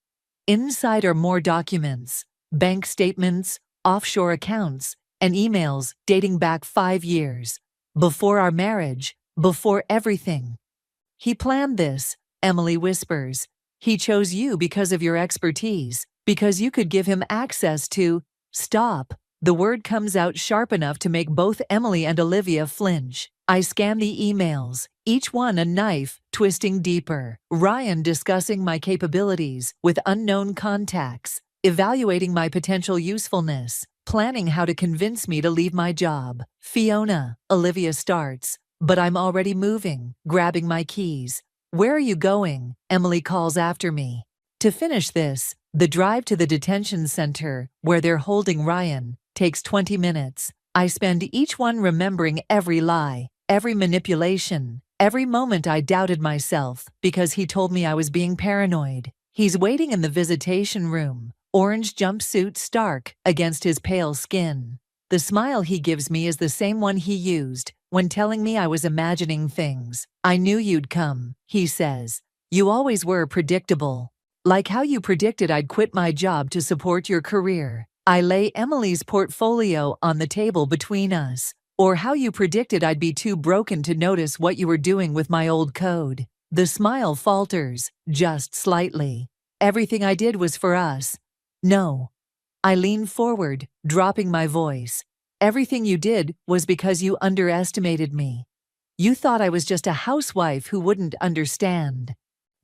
Inside are more documents, bank statements, offshore accounts, and emails dating back 5 years. Before our marriage, before everything. He planned this, Emily whispers. He chose you because of your expertise, because you could give him access to. Stop. The word comes out sharp enough to make both Emily and Olivia flinch. I scan the emails, each one a knife, twisting deeper. Ryan discussing my capabilities with unknown contacts, evaluating my potential usefulness, planning how to convince me to leave my job. Fiona, Olivia starts, but I'm already moving, grabbing my keys. Where are you going? Emily calls after me. To finish this, the drive to the detention center, where they're holding Ryan, takes 20 minutes. I spend each one remembering every lie, every manipulation, every moment I doubted myself because he told me I was being paranoid. He's waiting in the visitation room, orange jumpsuit stark against his pale skin. The smile he gives me is the same one he used when telling me I was imagining things. I knew you'd come, he says. You always were predictable. Like how you predicted I'd quit my job to support your career. I lay Emily's portfolio on the table between us. Or how you predicted I'd be too broken to notice what you were doing with my old code. The smile falters, just slightly. Everything I did was for us. No. I lean forward, dropping my voice. Everything you did was because you underestimated me. You thought I was just a housewife who wouldn't understand.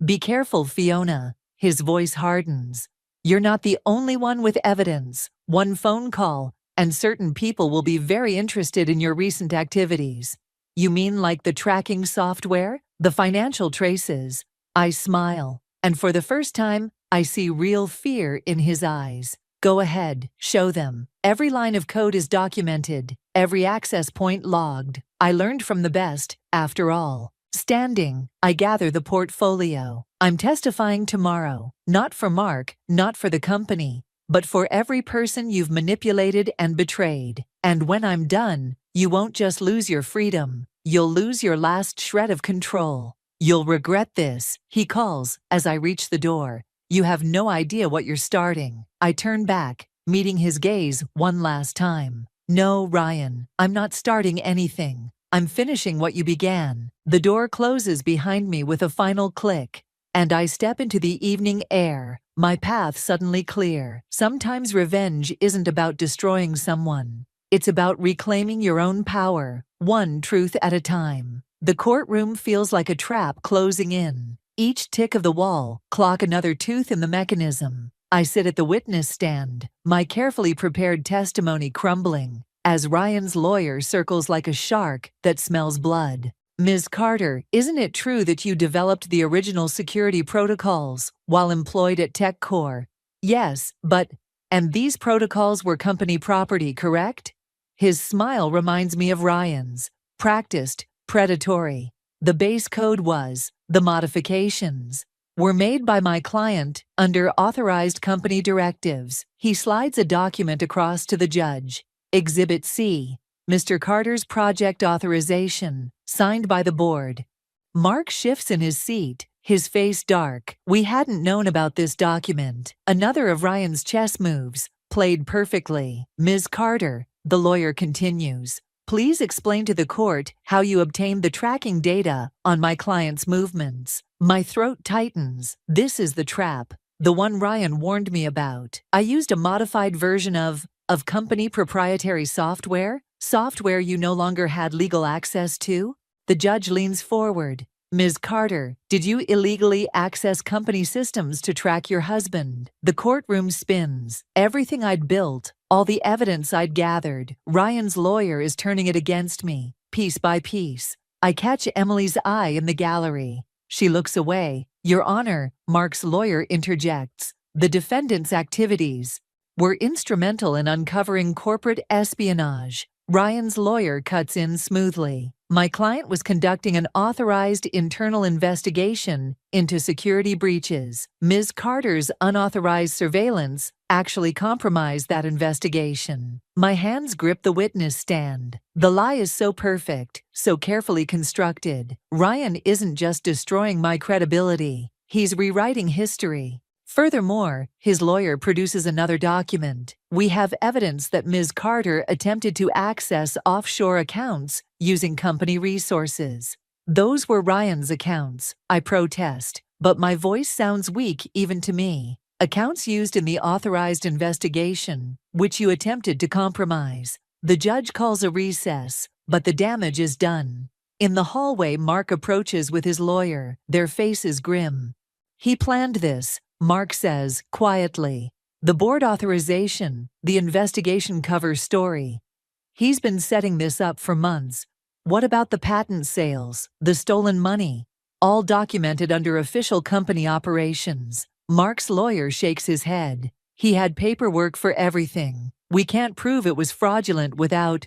Be careful, Fiona. His voice hardens. You're not the only one with evidence. One phone call, and certain people will be very interested in your recent activities. You mean like the tracking software? The financial traces? I smile, and for the first time, I see real fear in his eyes. Go ahead, show them. Every line of code is documented, every access point logged. I learned from the best, after all. Standing, I gather the portfolio. I'm testifying tomorrow, not for Mark, not for the company, but for every person you've manipulated and betrayed. And when I'm done, you won't just lose your freedom, you'll lose your last shred of control. You'll regret this, he calls as I reach the door. You have no idea what you're starting. I turn back, meeting his gaze one last time. No, Ryan, I'm not starting anything. I'm finishing what you began. The door closes behind me with a final click, and I step into the evening air, my path suddenly clear. Sometimes revenge isn't about destroying someone. It's about reclaiming your own power, one truth at a time. The courtroom feels like a trap closing in. Each tick of the wall, clock another tooth in the mechanism. I sit at the witness stand, my carefully prepared testimony crumbling, as Ryan's lawyer circles like a shark that smells blood. Ms. Carter, isn't it true that you developed the original security protocols while employed at TechCore? Yes, and these protocols were company property, correct? His smile reminds me of Ryan's. Practiced, predatory. The base code was. The modifications were made by my client under authorized company directives. He slides a document across to the judge. Exhibit C, Mr. Carter's project authorization, signed by the board. Mark shifts in his seat, his face dark. We hadn't known about this document. Another of Ryan's chess moves, played perfectly. Ms. Carter, the lawyer continues, please explain to the court how you obtained the tracking data on my client's movements. My throat tightens. This is the trap, the one Ryan warned me about. I used a modified version of company proprietary software you no longer had legal access to? The judge leans forward. Ms. Carter, did you illegally access company systems to track your husband? The courtroom spins. Everything I'd built, all the evidence I'd gathered, Ryan's lawyer is turning it against me, piece by piece. I catch Emily's eye in the gallery. She looks away. Your Honor, Mark's lawyer interjects. The defendant's activities were instrumental in uncovering corporate espionage. Ryan's lawyer cuts in smoothly. My client was conducting an authorized internal investigation into security breaches. Ms. Carter's unauthorized surveillance actually compromised that investigation. My hands grip the witness stand. The lie is so perfect, so carefully constructed. Ryan isn't just destroying my credibility. He's rewriting history. Furthermore, his lawyer produces another document. We have evidence that Ms. Carter attempted to access offshore accounts using company resources. Those were Ryan's accounts. I protest, but my voice sounds weak even to me. Accounts used in the authorized investigation, which you attempted to compromise. The judge calls a recess, but the damage is done. In the hallway, Mark approaches with his lawyer, their faces grim. He planned this, Mark says, quietly. The board authorization, the investigation cover story. He's been setting this up for months. What about the patent sales, the stolen money? All documented under official company operations. Mark's lawyer shakes his head. He had paperwork for everything. We can't prove it was fraudulent without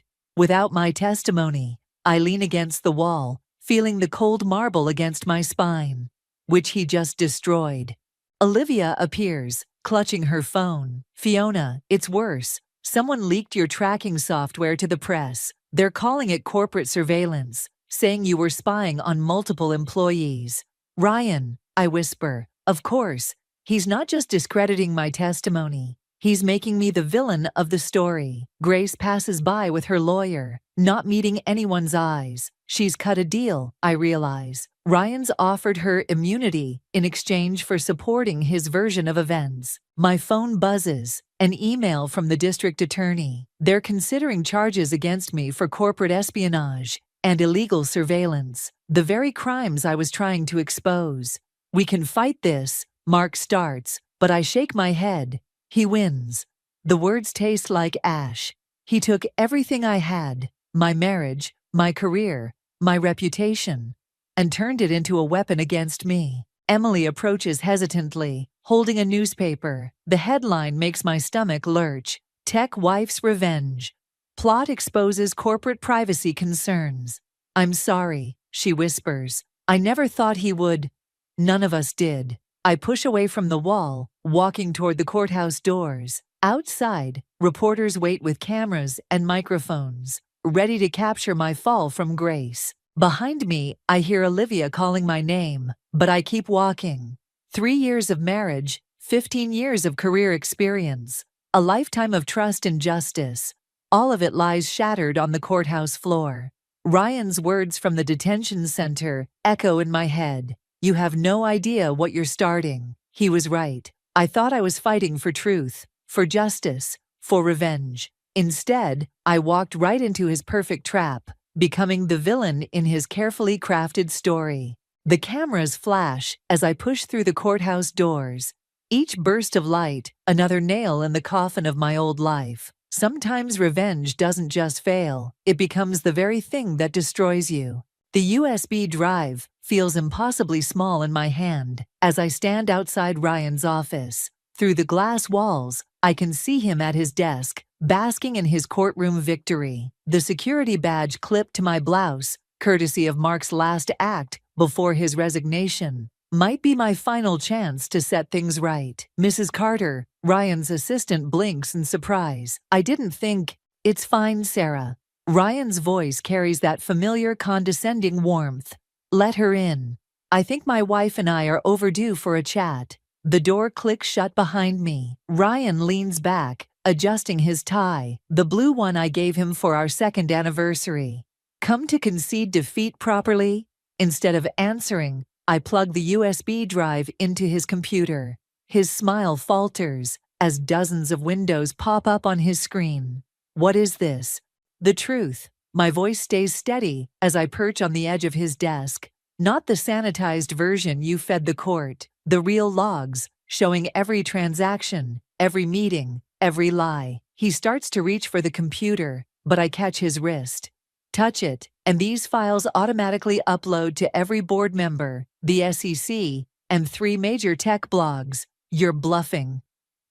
my testimony. I lean against the wall, feeling the cold marble against my spine, which he just destroyed. Olivia appears, clutching her phone. Fiona, it's worse. Someone leaked your tracking software to the press. They're calling it corporate surveillance, saying you were spying on multiple employees. Ryan, I whisper, of course. He's not just discrediting my testimony. He's making me the villain of the story. Grace passes by with her lawyer, not meeting anyone's eyes. She's cut a deal, I realize. Ryan's offered her immunity in exchange for supporting his version of events. My phone buzzes. An email from the district attorney. They're considering charges against me for corporate espionage and illegal surveillance, the very crimes I was trying to expose. We can fight this, Mark starts, but I shake my head. He wins. The words taste like ash. He took everything I had, my marriage, my career, my reputation, and turned it into a weapon against me. Emily approaches hesitantly, holding a newspaper. The headline makes my stomach lurch. Tech wife's revenge. Plot exposes corporate privacy concerns. I'm sorry, she whispers. I never thought he would. None of us did. I push away from the wall, walking toward the courthouse doors. Outside, reporters wait with cameras and microphones, ready to capture my fall from grace. Behind me, I hear Olivia calling my name, but I keep walking. 3 years of marriage, 15 years of career experience, a lifetime of trust and justice. All of it lies shattered on the courthouse floor. Ryan's words from the detention center echo in my head. You have no idea what you're starting. He was right. I thought I was fighting for truth, for justice, for revenge. Instead, I walked right into his perfect trap, becoming the villain in his carefully crafted story. The cameras flash as I push through the courthouse doors. Each burst of light, another nail in the coffin of my old life. Sometimes revenge doesn't just fail, it becomes the very thing that destroys you. The USB drive feels impossibly small in my hand as I stand outside Ryan's office. Through the glass walls, I can see him at his desk, basking in his courtroom victory. The security badge clipped to my blouse, courtesy of Mark's last act before his resignation, might be my final chance to set things right. Mrs. Carter, Ryan's assistant, blinks in surprise. I didn't think. It's fine, Sarah. Ryan's voice carries that familiar condescending warmth. Let her in. I think my wife and I are overdue for a chat. The door clicks shut behind me. Ryan leans back, adjusting his tie, the blue one I gave him for our 2nd anniversary. Come to concede defeat properly? Instead of answering, I plug the USB drive into his computer. His smile falters as dozens of windows pop up on his screen. What is this? The truth. My voice stays steady as I perch on the edge of his desk. Not the sanitized version you fed the court, the real logs, showing every transaction, every meeting, every lie. He starts to reach for the computer, but I catch his wrist. Touch it, and these files automatically upload to every board member, the SEC, and 3 major tech blogs. You're bluffing.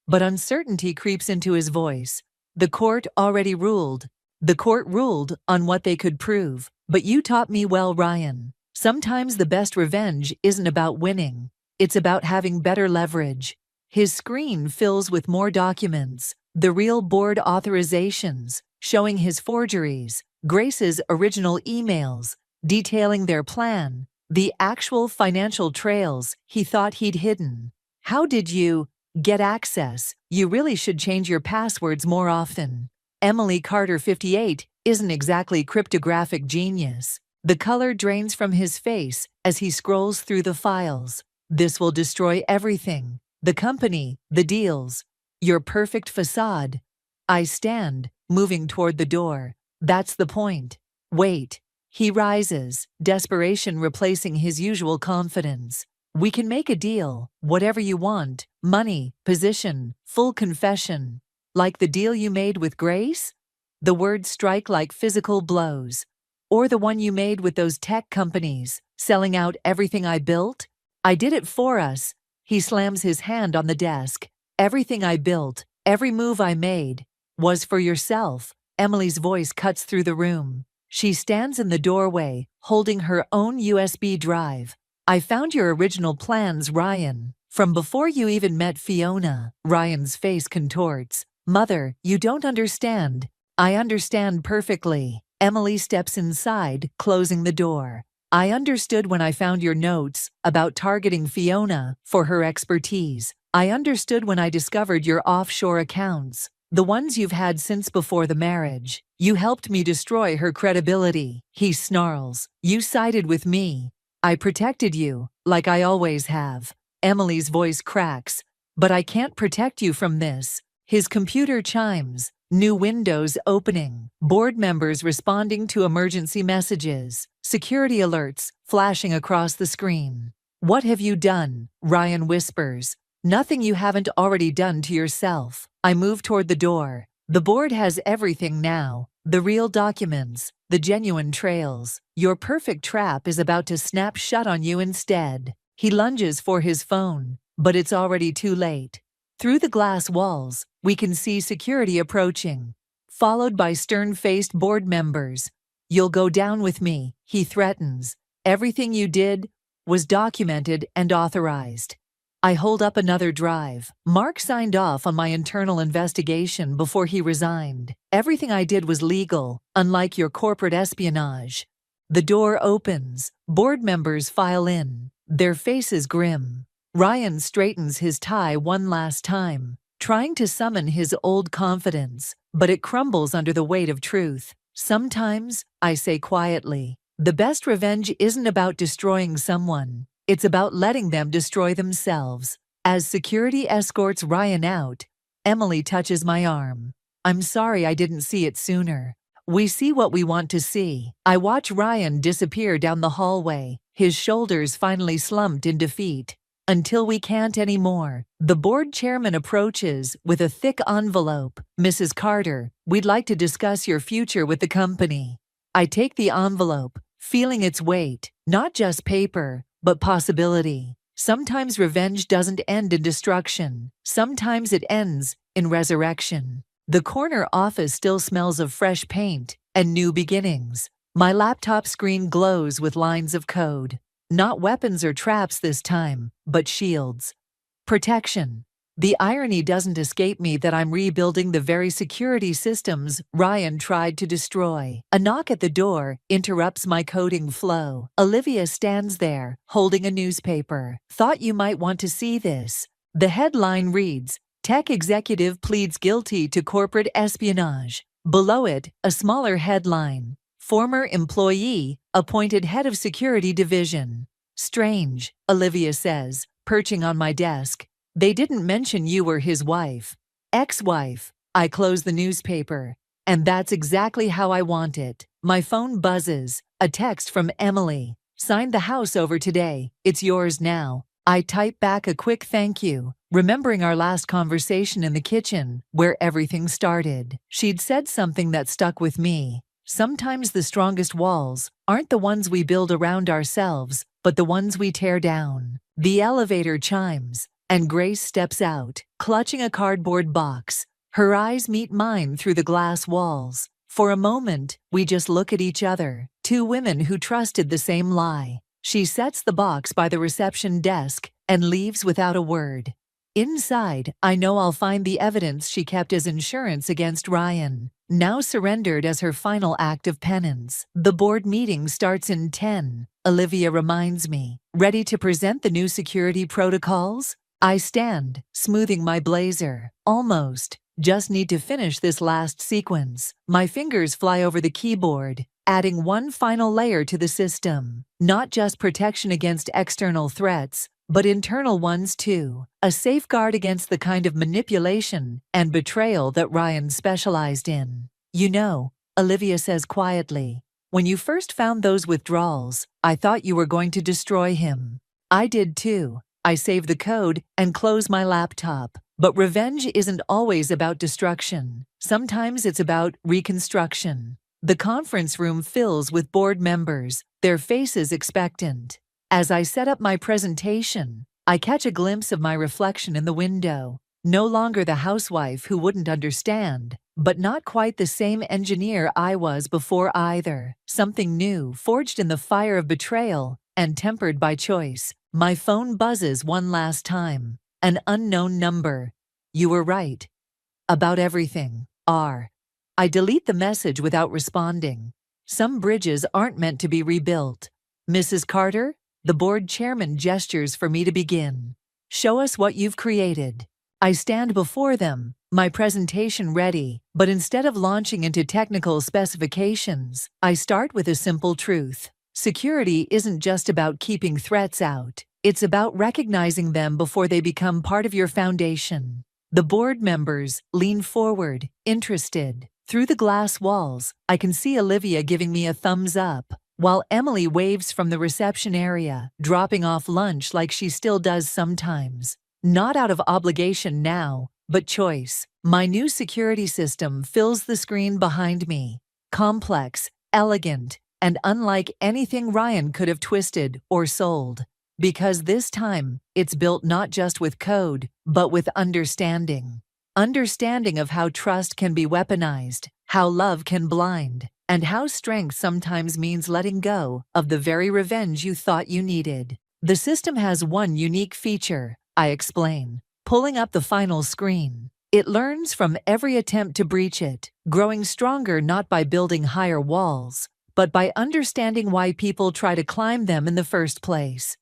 But uncertainty creeps into his voice. The court already ruled. The court ruled on what they could prove. But you taught me well, Ryan. Sometimes the best revenge isn't about winning. It's about having better leverage. His screen fills with more documents. The real board authorizations, showing his forgeries. Grace's original emails, detailing their plan. The actual financial trails he thought he'd hidden. How did you get access? You really should change your passwords more often. Emily Carter 58 isn't exactly cryptographic genius. The color drains from his face as he scrolls through the files. This will destroy everything. The company, the deals, your perfect facade. I stand, moving toward the door. That's the point. Wait. He rises, desperation replacing his usual confidence. We can make a deal, whatever you want, money, position, full confession. Like the deal you made with Grace? The words strike like physical blows. Or the one you made with those tech companies, selling out everything I built? I did it for us. He slams his hand on the desk. Everything I built, every move I made, was for yourself. Emily's voice cuts through the room. She stands in the doorway, holding her own USB drive. I found your original plans, Ryan. From before you even met Fiona. Ryan's face contorts. Mother, you don't understand. I understand perfectly. Emily steps inside, closing the door. I understood when I found your notes about targeting Fiona for her expertise. I understood when I discovered your offshore accounts. The ones you've had since before the marriage. You helped me destroy her credibility. He snarls. You sided with me. I protected you, like I always have. Emily's voice cracks. But I can't protect you from this. His computer chimes. New windows opening. Board members responding to emergency messages. Security alerts flashing across the screen. What have you done? Ryan whispers. Nothing you haven't already done to yourself. I move toward the door. The board has everything now. The real documents, the genuine trails. Your perfect trap is about to snap shut on you instead. He lunges for his phone, but it's already too late. Through the glass walls, we can see security approaching, followed by stern-faced board members. You'll go down with me, he threatens. Everything you did was documented and authorized. I hold up another drive. Mark signed off on my internal investigation before he resigned. Everything I did was legal, unlike your corporate espionage. The door opens. Board members file in, their faces grim. Ryan straightens his tie one last time, trying to summon his old confidence, but it crumbles under the weight of truth. Sometimes, I say quietly, the best revenge isn't about destroying someone. It's about letting them destroy themselves. As security escorts Ryan out, Emily touches my arm. I'm sorry I didn't see it sooner. We see what we want to see. I watch Ryan disappear down the hallway, his shoulders finally slumped in defeat. Until we can't anymore. The board chairman approaches with a thick envelope. Mrs. Carter, we'd like to discuss your future with the company. I take the envelope, feeling its weight, not just paper, but possibility. Sometimes revenge doesn't end in destruction. Sometimes it ends in resurrection. The corner office still smells of fresh paint and new beginnings. My laptop screen glows with lines of code. Not weapons or traps this time, but shields. Protection. The irony doesn't escape me that I'm rebuilding the very security systems Ryan tried to destroy. A knock at the door interrupts my coding flow. Olivia stands there, holding a newspaper. Thought you might want to see this. The headline reads, Tech Executive Pleads Guilty to Corporate Espionage. Below it, a smaller headline. Former employee, appointed head of security division. Strange, Olivia says, perching on my desk. They didn't mention you were his wife. Ex-wife. I close the newspaper. And that's exactly how I want it. My phone buzzes. A text from Emily. Signed the house over today. It's yours now. I type back a quick thank you, remembering our last conversation in the kitchen, where everything started. She'd said something that stuck with me. Sometimes the strongest walls aren't the ones we build around ourselves, but the ones we tear down. The elevator chimes, and Grace steps out, clutching a cardboard box. Her eyes meet mine through the glass walls. For a moment, we just look at each other, two women who trusted the same lie. She sets the box by the reception desk and leaves without a word. Inside, I know I'll find the evidence she kept as insurance against Ryan. now surrendered as her final act of penance. The board meeting starts in 10, Olivia reminds me. Ready to present the new security protocols? I stand, smoothing my blazer. Almost. Just need to finish this last sequence. My fingers fly over the keyboard, adding one final layer to the system. Not just protection against external threats, but internal ones too. A safeguard against the kind of manipulation and betrayal that Ryan specialized in. You know, Olivia says quietly, when you first found those withdrawals, I thought you were going to destroy him. I did too. I save the code and close my laptop. But revenge isn't always about destruction. Sometimes it's about reconstruction. The conference room fills with board members, their faces expectant. As I set up my presentation, I catch a glimpse of my reflection in the window. No longer the housewife who wouldn't understand, but not quite the same engineer I was before either. Something new, forged in the fire of betrayal and tempered by choice. My phone buzzes one last time. An unknown number. You were right. About everything. R. I delete the message without responding. Some bridges aren't meant to be rebuilt. Mrs. Carter, the board chairman gestures for me to begin. Show us what you've created. I stand before them, my presentation ready, but instead of launching into technical specifications, I start with a simple truth. Security isn't just about keeping threats out. It's about recognizing them before they become part of your foundation. The board members lean forward, interested. Through the glass walls, I can see Olivia giving me a thumbs up, while Emily waves from the reception area, dropping off lunch like she still does sometimes. Not out of obligation now, but choice. My new security system fills the screen behind me. Complex, elegant, and unlike anything Ryan could have twisted or sold. Because this time, it's built not just with code, but with understanding. Understanding of how trust can be weaponized, how love can blind, and how strength sometimes means letting go of the very revenge you thought you needed. The system has one unique feature, I explain, pulling up the final screen. It learns from every attempt to breach it, growing stronger not by building higher walls, but by understanding why people try to climb them in the first place.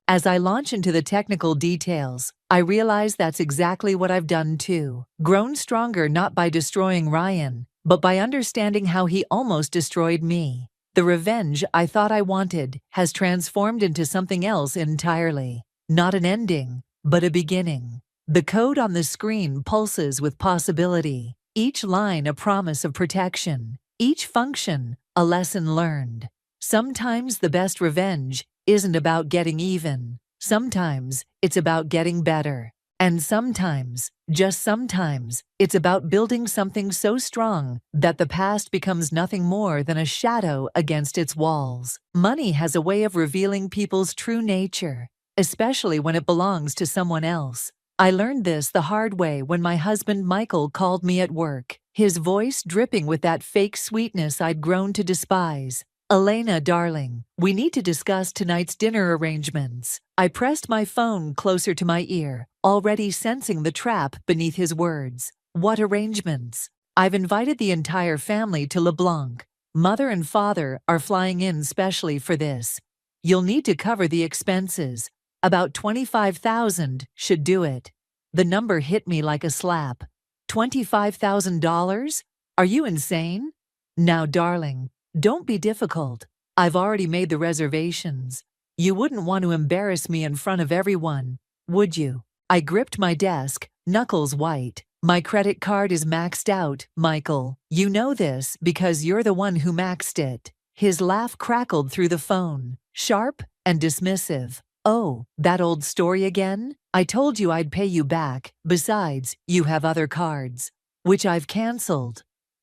As I launch into the technical details, I realize that's exactly what I've done too. Grown stronger not by destroying Ryan, but by understanding how he almost destroyed me. The revenge I thought I wanted has transformed into something else entirely. Not an ending, but a beginning. The code on the screen pulses with possibility. Each line a promise of protection. Each function a lesson learned. Sometimes the best revenge isn't about getting even. Sometimes it's about getting better. And sometimes, just sometimes, it's about building something so strong that the past becomes nothing more than a shadow against its walls. Money has a way of revealing people's true nature, especially when it belongs to someone else. I learned this the hard way when my husband Michael called me at work, his voice dripping with that fake sweetness I'd grown to despise. Elena, darling, we need to discuss tonight's dinner arrangements. I pressed my phone closer to my ear, already sensing the trap beneath his words. What arrangements? I've invited the entire family to LeBlanc. Mother and father are flying in specially for this. You'll need to cover the expenses. About $25,000 should do it. The number hit me like a slap. $25,000? Are you insane? Now, darling, don't be difficult. I've already made the reservations. You wouldn't want to embarrass me in front of everyone, would you? I gripped my desk, knuckles white. My credit card is maxed out, Michael. You know this because you're the one who maxed it. His laugh crackled through the phone, sharp and dismissive. Oh, that old story again? I told you I'd pay you back. Besides, you have other cards, which I've canceled.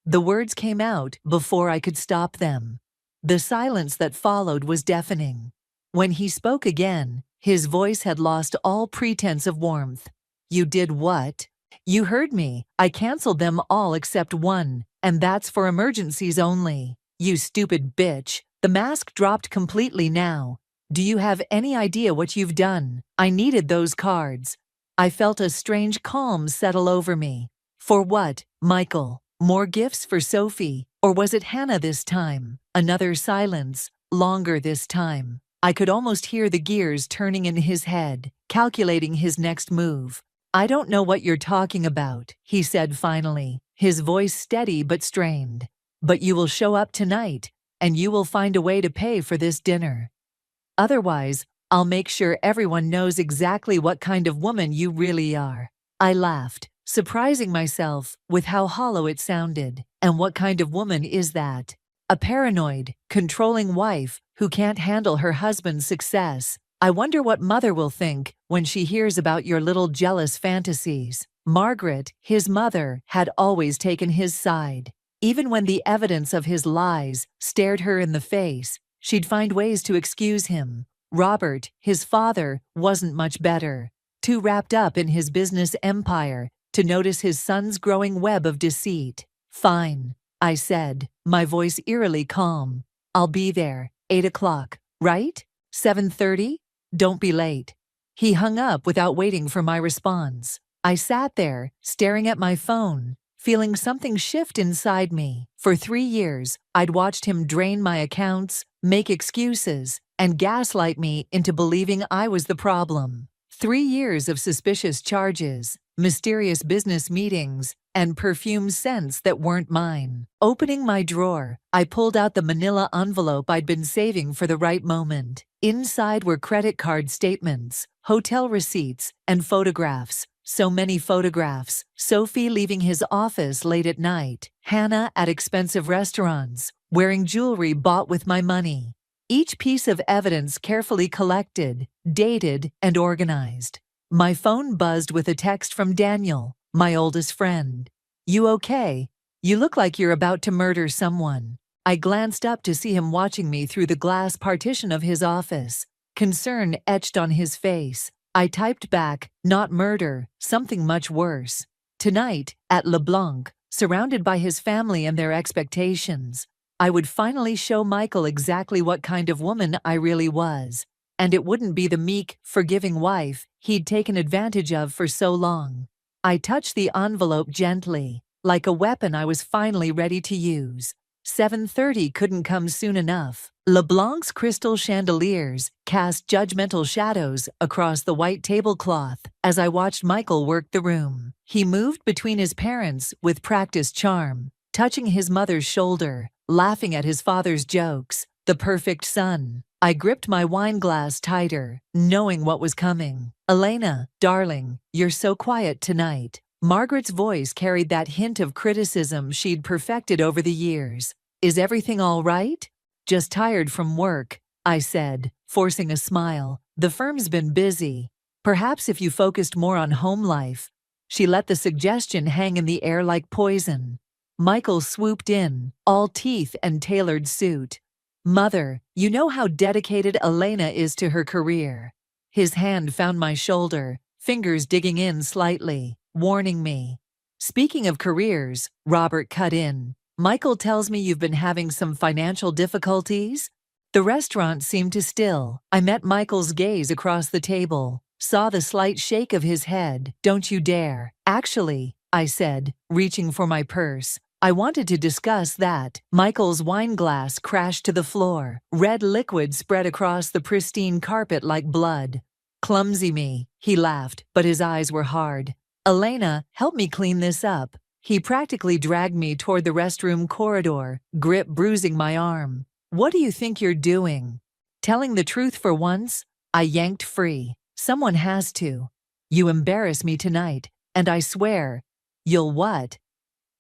The words came out before I could stop them. The silence that followed was deafening. When he spoke again, his voice had lost all pretense of warmth. You did what? You heard me. I canceled them all except one, and that's for emergencies only. You stupid bitch. The mask dropped completely now. Do you have any idea what you've done? I needed those cards. I felt a strange calm settle over me. For what, Michael? More gifts for Sophie, or was it Hannah this time? Another silence, longer this time. I could almost hear the gears turning in his head, calculating his next move. "I don't know what you're talking about," he said finally, his voice steady but strained. "But you will show up tonight, and you will find a way to pay for this dinner. Otherwise, I'll make sure everyone knows exactly what kind of woman you really are." I laughed, surprising myself with how hollow it sounded. "And what kind of woman is that?" "A paranoid, controlling wife who can't handle her husband's success. I wonder what mother will think when she hears about your little jealous fantasies." Margaret, his mother, had always taken his side. Even when the evidence of his lies stared her in the face, she'd find ways to excuse him. Robert, his father, wasn't much better. Too wrapped up in his business empire to notice his son's growing web of deceit. "Fine," I said, my voice eerily calm. "I'll be there, 8 o'clock, right? 7:30? Don't be late." He hung up without waiting for my response. I sat there, staring at my phone, feeling something shift inside me. For 3 years, I'd watched him drain my accounts, make excuses, and gaslight me into believing I was the problem. 3 years of suspicious charges, mysterious business meetings, and perfume scents that weren't mine. Opening my drawer, I pulled out the manila envelope I'd been saving for the right moment. Inside were credit card statements, hotel receipts, and photographs. So many photographs. Sophie leaving his office late at night. Hannah at expensive restaurants, wearing jewelry bought with my money. Each piece of evidence carefully collected, dated, and organized. My phone buzzed with a text from Daniel, my oldest friend. "You okay? You look like you're about to murder someone." I glanced up to see him watching me through the glass partition of his office, concern etched on his face. I typed back, "Not murder, something much worse." Tonight, at LeBlanc, surrounded by his family and their expectations, I would finally show Michael exactly what kind of woman I really was. And it wouldn't be the meek, forgiving wife he'd taken advantage of for so long. I touched the envelope gently, like a weapon I was finally ready to use. 7:30 couldn't come soon enough. LeBlanc's crystal chandeliers cast judgmental shadows across the white tablecloth as I watched Michael work the room. He moved between his parents with practiced charm, touching his mother's shoulder, laughing at his father's jokes. The perfect son. I gripped my wine glass tighter, knowing what was coming. "Elena, darling, you're so quiet tonight." Margaret's voice carried that hint of criticism she'd perfected over the years. "Is everything all right?" "Just tired from work," I said, forcing a smile. "The firm's been busy. Perhaps if you focused more on home life." She let the suggestion hang in the air like poison. Michael swooped in, all teeth and tailored suit. "Mother, you know how dedicated Elena is to her career." His hand found my shoulder, fingers digging in slightly, warning me. "Speaking of careers," Robert cut in, "Michael tells me you've been having some financial difficulties?" The restaurant seemed to still. I met Michael's gaze across the table, saw the slight shake of his head. "Don't you dare." "Actually," I said, reaching for my purse, "I wanted to discuss that." Michael's wine glass crashed to the floor. Red liquid spread across the pristine carpet like blood. "Clumsy me," he laughed, but his eyes were hard. "Elena, help me clean this up." He practically dragged me toward the restroom corridor, grip bruising my arm. "What do you think you're doing?" "Telling the truth for once?" I yanked free. "Someone has to." "You embarrass me tonight, and I swear." "You'll what?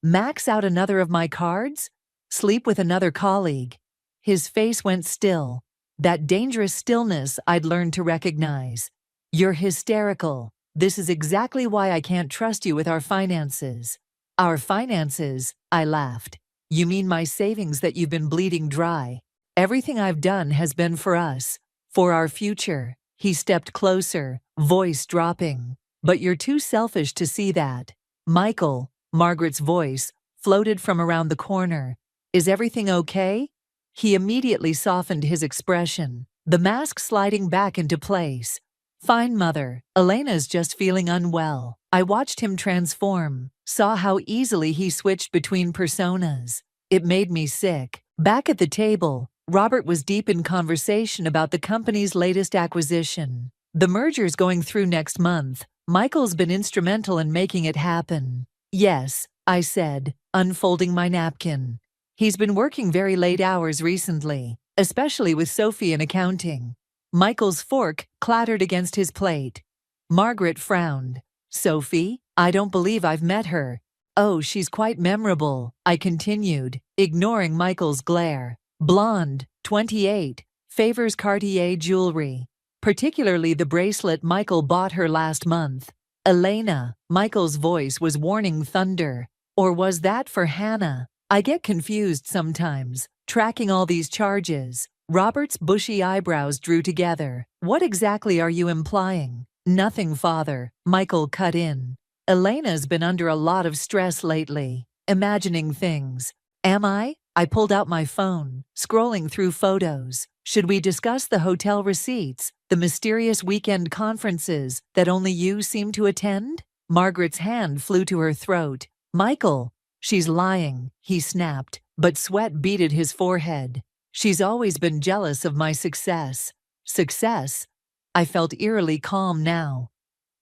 Max out another of my cards? Sleep with another colleague?" His face went still, that dangerous stillness I'd learned to recognize. "You're hysterical. This is exactly why I can't trust you with our finances." "Our finances?" I laughed. "You mean my savings that you've been bleeding dry? Everything I've done has been for us, for our future." He stepped closer, voice dropping. "But you're too selfish to see that." "Michael," Margaret's voice floated from around the corner. "Is everything okay?" He immediately softened his expression, the mask sliding back into place. "Fine, Mother. Elena's just feeling unwell." I watched him transform, saw how easily he switched between personas. It made me sick. Back at the table, Robert was deep in conversation about the company's latest acquisition. The merger's going through next month. Michael's been instrumental in making it happen. Yes, I said, unfolding my napkin. He's been working very late hours recently, especially with Sophie in accounting. Michael's fork clattered against his plate. Margaret frowned. Sophie? I don't believe I've met her. Oh, she's quite memorable, I continued, ignoring Michael's glare. Blonde, 28, favors Cartier jewelry, particularly the bracelet Michael bought her last month. Elena, Michael's voice was warning thunder. Or was that for Hannah? I get confused sometimes, tracking all these charges. Robert's bushy eyebrows drew together. What exactly are you implying? Nothing, Father, Michael cut in. Elena's been under a lot of stress lately, imagining things. Am I? I pulled out my phone, scrolling through photos. Should we discuss the hotel receipts, the mysterious weekend conferences that only you seem to attend? Margaret's hand flew to her throat. Michael, she's lying, he snapped, but sweat beaded his forehead. She's always been jealous of my success. Success? I felt eerily calm now.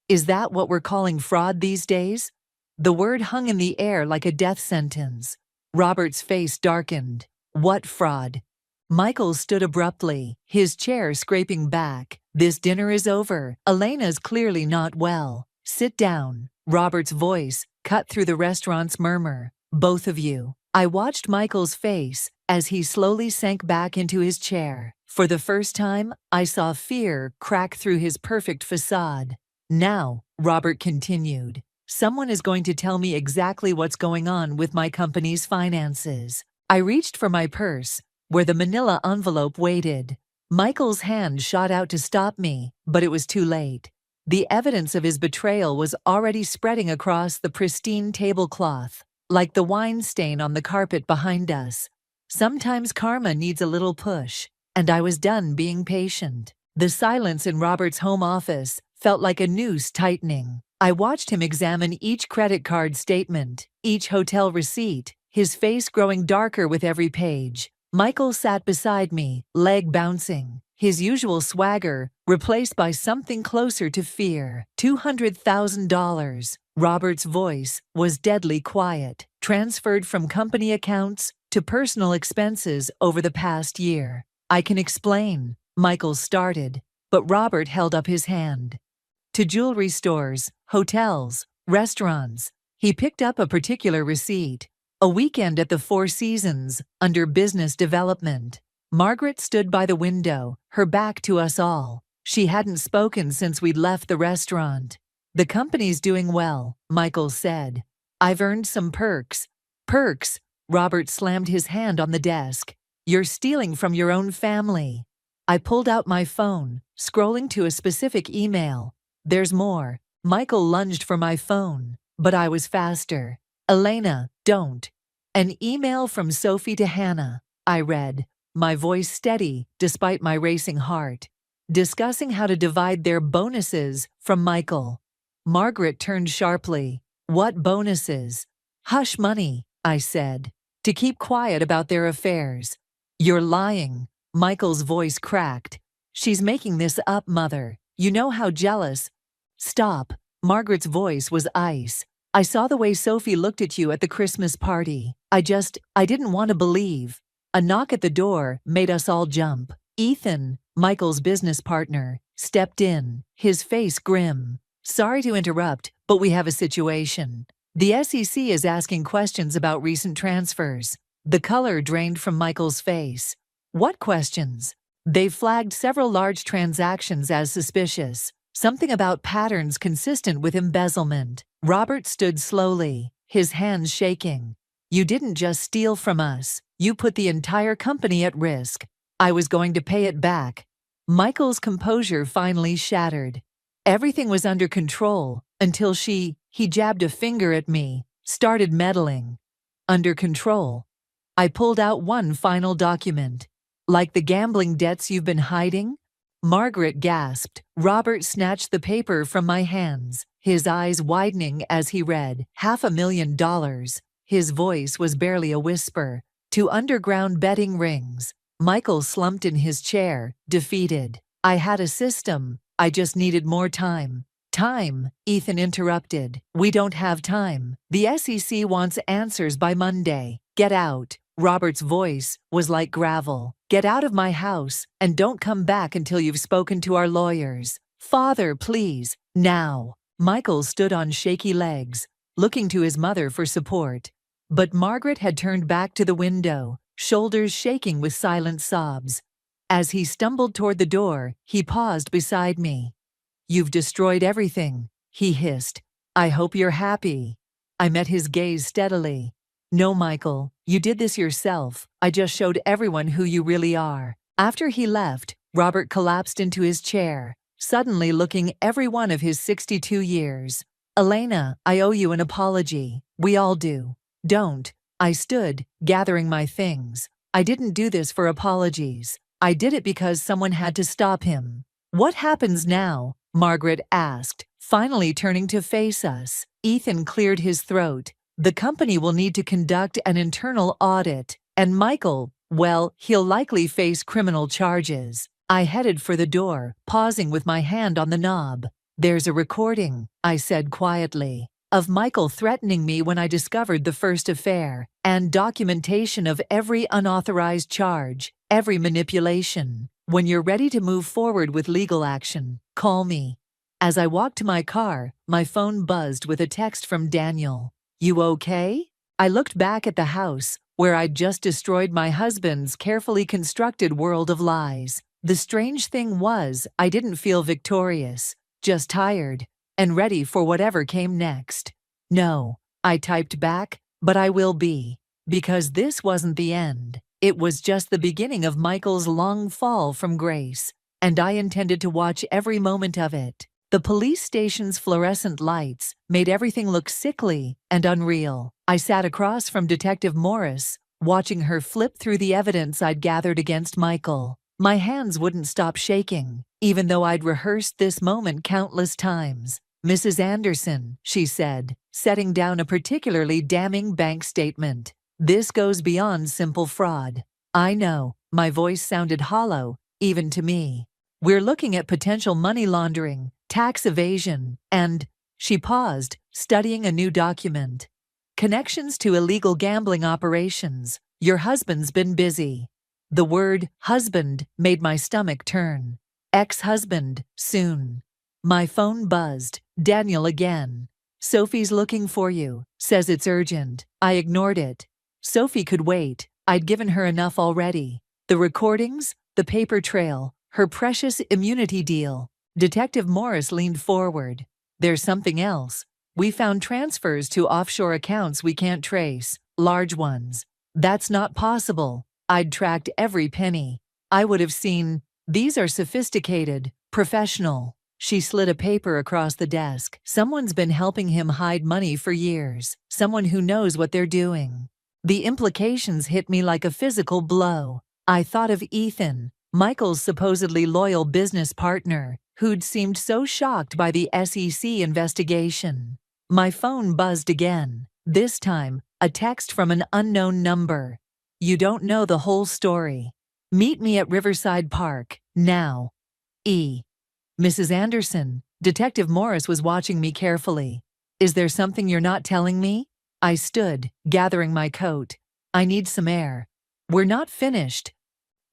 Is that what we're calling fraud these days? The word hung in the air like a death sentence. Robert's face darkened. What fraud? Michael stood abruptly, his chair scraping back. This dinner is over. Elena's clearly not well. Sit down. Robert's voice cut through the restaurant's murmur. Both of you. I watched Michael's face as he slowly sank back into his chair. For the first time, I saw fear crack through his perfect facade. Now, Robert continued, someone is going to tell me exactly what's going on with my company's finances. I reached for my purse, where the manila envelope waited. Michael's hand shot out to stop me, but it was too late. The evidence of his betrayal was already spreading across the pristine tablecloth, like the wine stain on the carpet behind us. Sometimes karma needs a little push, and I was done being patient. The silence in Robert's home office felt like a noose tightening. I watched him examine each credit card statement, each hotel receipt, his face growing darker with every page. Michael sat beside me, leg bouncing, his usual swagger replaced by something closer to fear. $200,000. Robert's voice was deadly quiet, transferred from company accounts to personal expenses over the past year. I can explain, Michael started, but Robert held up his hand. To jewelry stores, hotels, restaurants. He picked up a particular receipt. A weekend at the Four Seasons, under business development. Margaret stood by the window, her back to us all. She hadn't spoken since we'd left the restaurant. The company's doing well, Michael said. I've earned some perks. Perks? Robert slammed his hand on the desk. You're stealing from your own family. I pulled out my phone, scrolling to a specific email. There's more. Michael lunged for my phone, but I was faster. Elena, don't. An email from Sophie to Hannah, I read, my voice steady despite my racing heart, discussing how to divide their bonuses from Michael. Margaret turned sharply. What bonuses? Hush money, I said, to keep quiet about their affairs. You're lying, Michael's voice cracked. She's making this up, Mother. You know how jealous. Stop. Margaret's voice was ice. I saw the way Sophie looked at you at the Christmas party. I didn't want to believe. A knock at the door made us all jump. Ethan, Michael's business partner, stepped in, his face grim. Sorry to interrupt, but we have a situation. The SEC is asking questions about recent transfers. The color drained from Michael's face. What questions? They've flagged several large transactions as suspicious. Something about patterns consistent with embezzlement. Robert stood slowly, his hands shaking. You didn't just steal from us. You put the entire company at risk. I was going to pay it back. Michael's composure finally shattered. Everything was under control until he jabbed a finger at me, started meddling. Under control. I pulled out one final document. Like the gambling debts you've been hiding? Margaret gasped. Robert snatched the paper from my hands, his eyes widening as he read, $500,000. His voice was barely a whisper. To underground betting rings. Michael slumped in his chair, defeated. I had a system. I just needed more time. Time, Ethan interrupted. We don't have time. The SEC wants answers by Monday. Get out. Robert's voice was like gravel. Get out of my house, and don't come back until you've spoken to our lawyers. Father, please, now. Michael stood on shaky legs, looking to his mother for support. But Margaret had turned back to the window, shoulders shaking with silent sobs. As he stumbled toward the door, he paused beside me. You've destroyed everything, he hissed. I hope you're happy. I met his gaze steadily. No, Michael, you did this yourself. I just showed everyone who you really are. After he left, Robert collapsed into his chair, suddenly looking every one of his 62 years. Elena, I owe you an apology. We all do. Don't. I stood, gathering my things. I didn't do this for apologies. I did it because someone had to stop him. What happens now? Margaret asked, finally turning to face us. Ethan cleared his throat. The company will need to conduct an internal audit, and Michael, well, he'll likely face criminal charges. I headed for the door, pausing with my hand on the knob. There's a recording, I said quietly, of Michael threatening me when I discovered the first affair, and documentation of every unauthorized charge, every manipulation. When you're ready to move forward with legal action, call me. As I walked to my car, my phone buzzed with a text from Daniel. You okay? I looked back at the house, where I'd just destroyed my husband's carefully constructed world of lies. The strange thing was, I didn't feel victorious, just tired, and ready for whatever came next. No, I typed back, but I will be. Because this wasn't the end. It was just the beginning of Michael's long fall from grace, and I intended to watch every moment of it. The police station's fluorescent lights made everything look sickly and unreal. I sat across from Detective Morris, watching her flip through the evidence I'd gathered against Michael. My hands wouldn't stop shaking, even though I'd rehearsed this moment countless times. Mrs. Anderson, she said, setting down a particularly damning bank statement. This goes beyond simple fraud. I know, my voice sounded hollow, even to me. We're looking at potential money laundering, tax evasion, and, she paused, studying a new document. Connections to illegal gambling operations. Your husband's been busy. The word husband made my stomach turn. Ex-husband, soon. My phone buzzed. Daniel again. Sophie's looking for you. Says it's urgent. I ignored it. Sophie could wait. I'd given her enough already. The recordings, the paper trail, her precious immunity deal. Detective Morris leaned forward. There's something else. We found transfers to offshore accounts we can't trace, large ones. That's not possible. I'd tracked every penny. I would have seen, these are sophisticated, professional. She slid a paper across the desk. Someone's been helping him hide money for years. Someone who knows what they're doing. The implications hit me like a physical blow. I thought of Ethan, Michael's supposedly loyal business partner, who'd seemed so shocked by the SEC investigation. My phone buzzed again. This time, a text from an unknown number. You don't know the whole story. Meet me at Riverside Park, now. E. Mrs. Anderson, Detective Morris was watching me carefully. Is there something you're not telling me? I stood, gathering my coat. I need some air. We're not finished.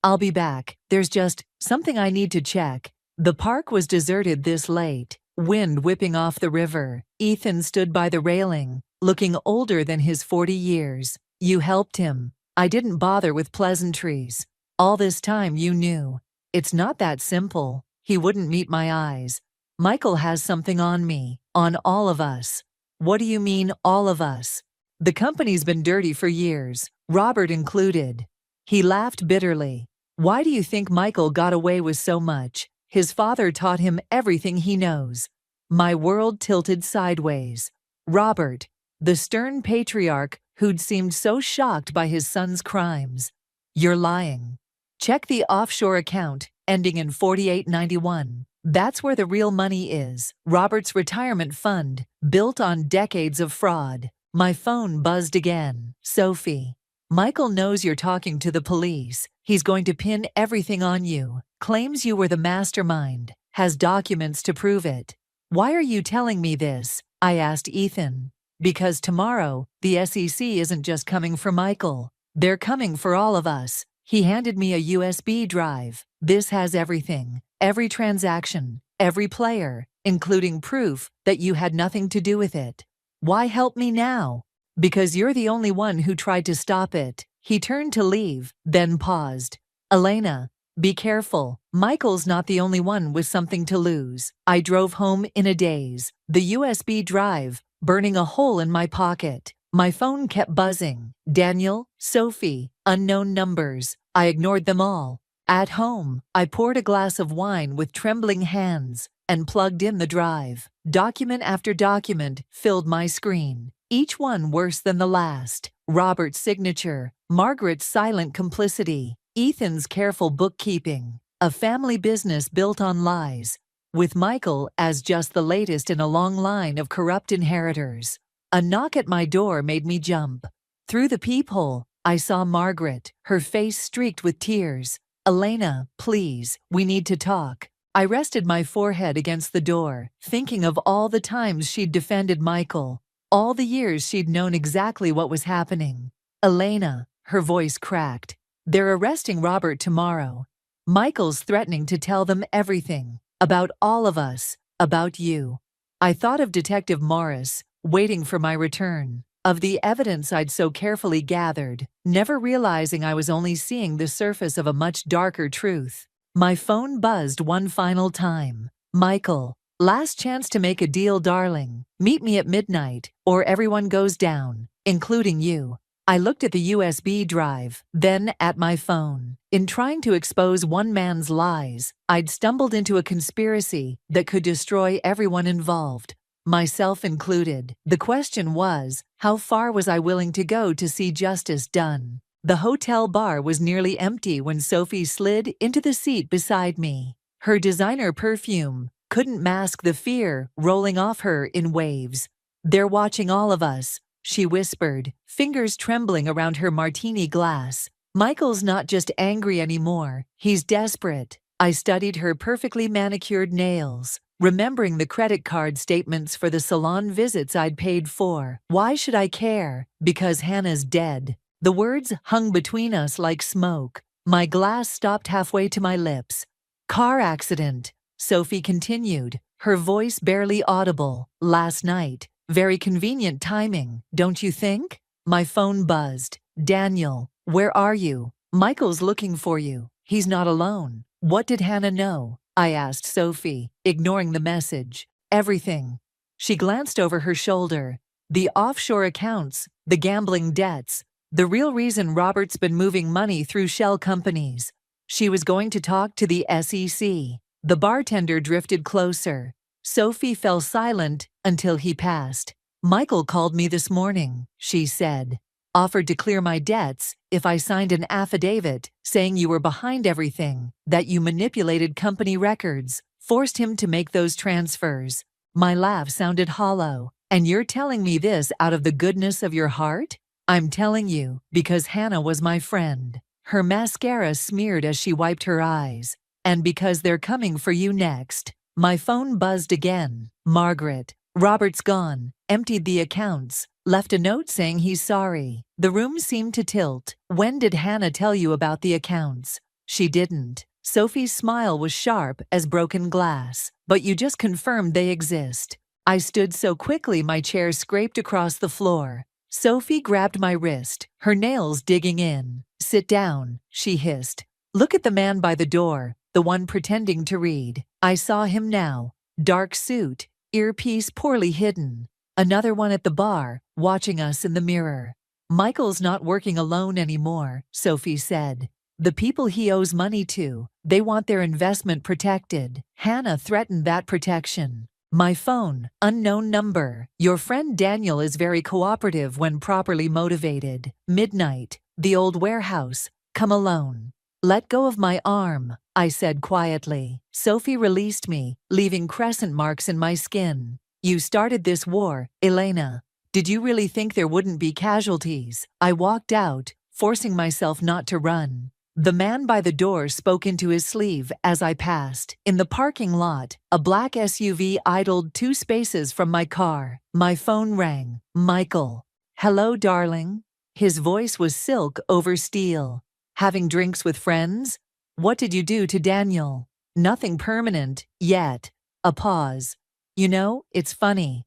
I'll be back. There's just something I need to check. The park was deserted this late, wind whipping off the river. Ethan stood by the railing, looking older than his 40 years. You helped him. I didn't bother with pleasantries. All this time you knew. It's not that simple. He wouldn't meet my eyes. Michael has something on me, on all of us. What do you mean, all of us? The company's been dirty for years, Robert included. He laughed bitterly. Why do you think Michael got away with so much? His father taught him everything he knows. My world tilted sideways. Robert, the stern patriarch who'd seemed so shocked by his son's crimes. You're lying. Check the offshore account, ending in 4891. That's where the real money is. Robert's retirement fund, built on decades of fraud. My phone buzzed again. Sophie. Michael knows you're talking to the police. He's going to pin everything on you. Claims you were the mastermind. Has documents to prove it. Why are you telling me this? I asked Ethan. Because tomorrow, the SEC isn't just coming for Michael. They're coming for all of us. He handed me a USB drive. This has everything. Every transaction. Every player. Including proof that you had nothing to do with it. Why help me now? Because you're the only one who tried to stop it. He turned to leave, then paused. Elena, be careful. Michael's not the only one with something to lose. I drove home in a daze. The USB drive, burning a hole in my pocket. My phone kept buzzing. Daniel, Sophie, unknown numbers. I ignored them all. At home, I poured a glass of wine with trembling hands and plugged in the drive. Document after document filled my screen, each one worse than the last. Robert's signature, Margaret's silent complicity, Ethan's careful bookkeeping, a family business built on lies, with Michael as just the latest in a long line of corrupt inheritors. A knock at my door made me jump. Through the peephole, I saw Margaret, her face streaked with tears. Elena, please, we need to talk. I rested my forehead against the door, thinking of all the times she'd defended Michael, all the years she'd known exactly what was happening. Elena, her voice cracked. They're arresting Robert tomorrow. Michael's threatening to tell them everything, about all of us, about you. I thought of Detective Morris, waiting for my return, of the evidence I'd so carefully gathered, never realizing I was only seeing the surface of a much darker truth. My phone buzzed one final time. Michael, last chance to make a deal, darling. Meet me at midnight, or everyone goes down, including you. I looked at the USB drive, then at my phone. In trying to expose one man's lies, I'd stumbled into a conspiracy that could destroy everyone involved, myself included. The question was, how far was I willing to go to see justice done? The hotel bar was nearly empty when Sophie slid into the seat beside me. Her designer perfume couldn't mask the fear rolling off her in waves. They're watching all of us, she whispered, fingers trembling around her martini glass. Michael's not just angry anymore, he's desperate. I studied her perfectly manicured nails, remembering the credit card statements for the salon visits I'd paid for. Why should I care? Because Hannah's dead. The words hung between us like smoke. My glass stopped halfway to my lips. Car accident, Sophie continued, her voice barely audible. Last night. Very convenient timing, don't you think? My phone buzzed. Daniel, where are you? Michael's looking for you. He's not alone. What did Hannah know? I asked Sophie, ignoring the message. Everything. She glanced over her shoulder. The offshore accounts, the gambling debts, the real reason Robert's been moving money through shell companies. She was going to talk to the SEC. The bartender drifted closer. Sophie fell silent until he passed. Michael called me this morning, she said. Offered to clear my debts if I signed an affidavit saying you were behind everything, that you manipulated company records, forced him to make those transfers. My laugh sounded hollow. And you're telling me this out of the goodness of your heart? I'm telling you because Hannah was my friend. Her mascara smeared as she wiped her eyes. And because they're coming for you next. My phone buzzed again. Margaret. Robert's gone. Emptied the accounts. Left a note saying he's sorry. The room seemed to tilt. When did Hannah tell you about the accounts? She didn't. Sophie's smile was sharp as broken glass. But you just confirmed they exist. I stood so quickly my chair scraped across the floor. Sophie grabbed my wrist, her nails digging in. Sit down, she hissed. Look at the man by the door, the one pretending to read. I saw him now. Dark suit, earpiece poorly hidden. Another one at the bar, watching us in the mirror. Michael's not working alone anymore, Sophie said. The people he owes money to, they want their investment protected. Hannah threatened that protection. My phone, unknown number. Your friend Daniel is very cooperative when properly motivated. Midnight, the old warehouse. Come alone. Let go of my arm, I said quietly. Sophie released me, leaving crescent marks in my skin. You started this war, Elena. Did you really think there wouldn't be casualties? I walked out, forcing myself not to run. The man by the door spoke into his sleeve as I passed. In the parking lot, a black SUV idled 2 spaces from my car. My phone rang. Michael. Hello, darling. His voice was silk over steel. Having drinks with friends? What did you do to Daniel? Nothing permanent, yet. A pause. You know, it's funny.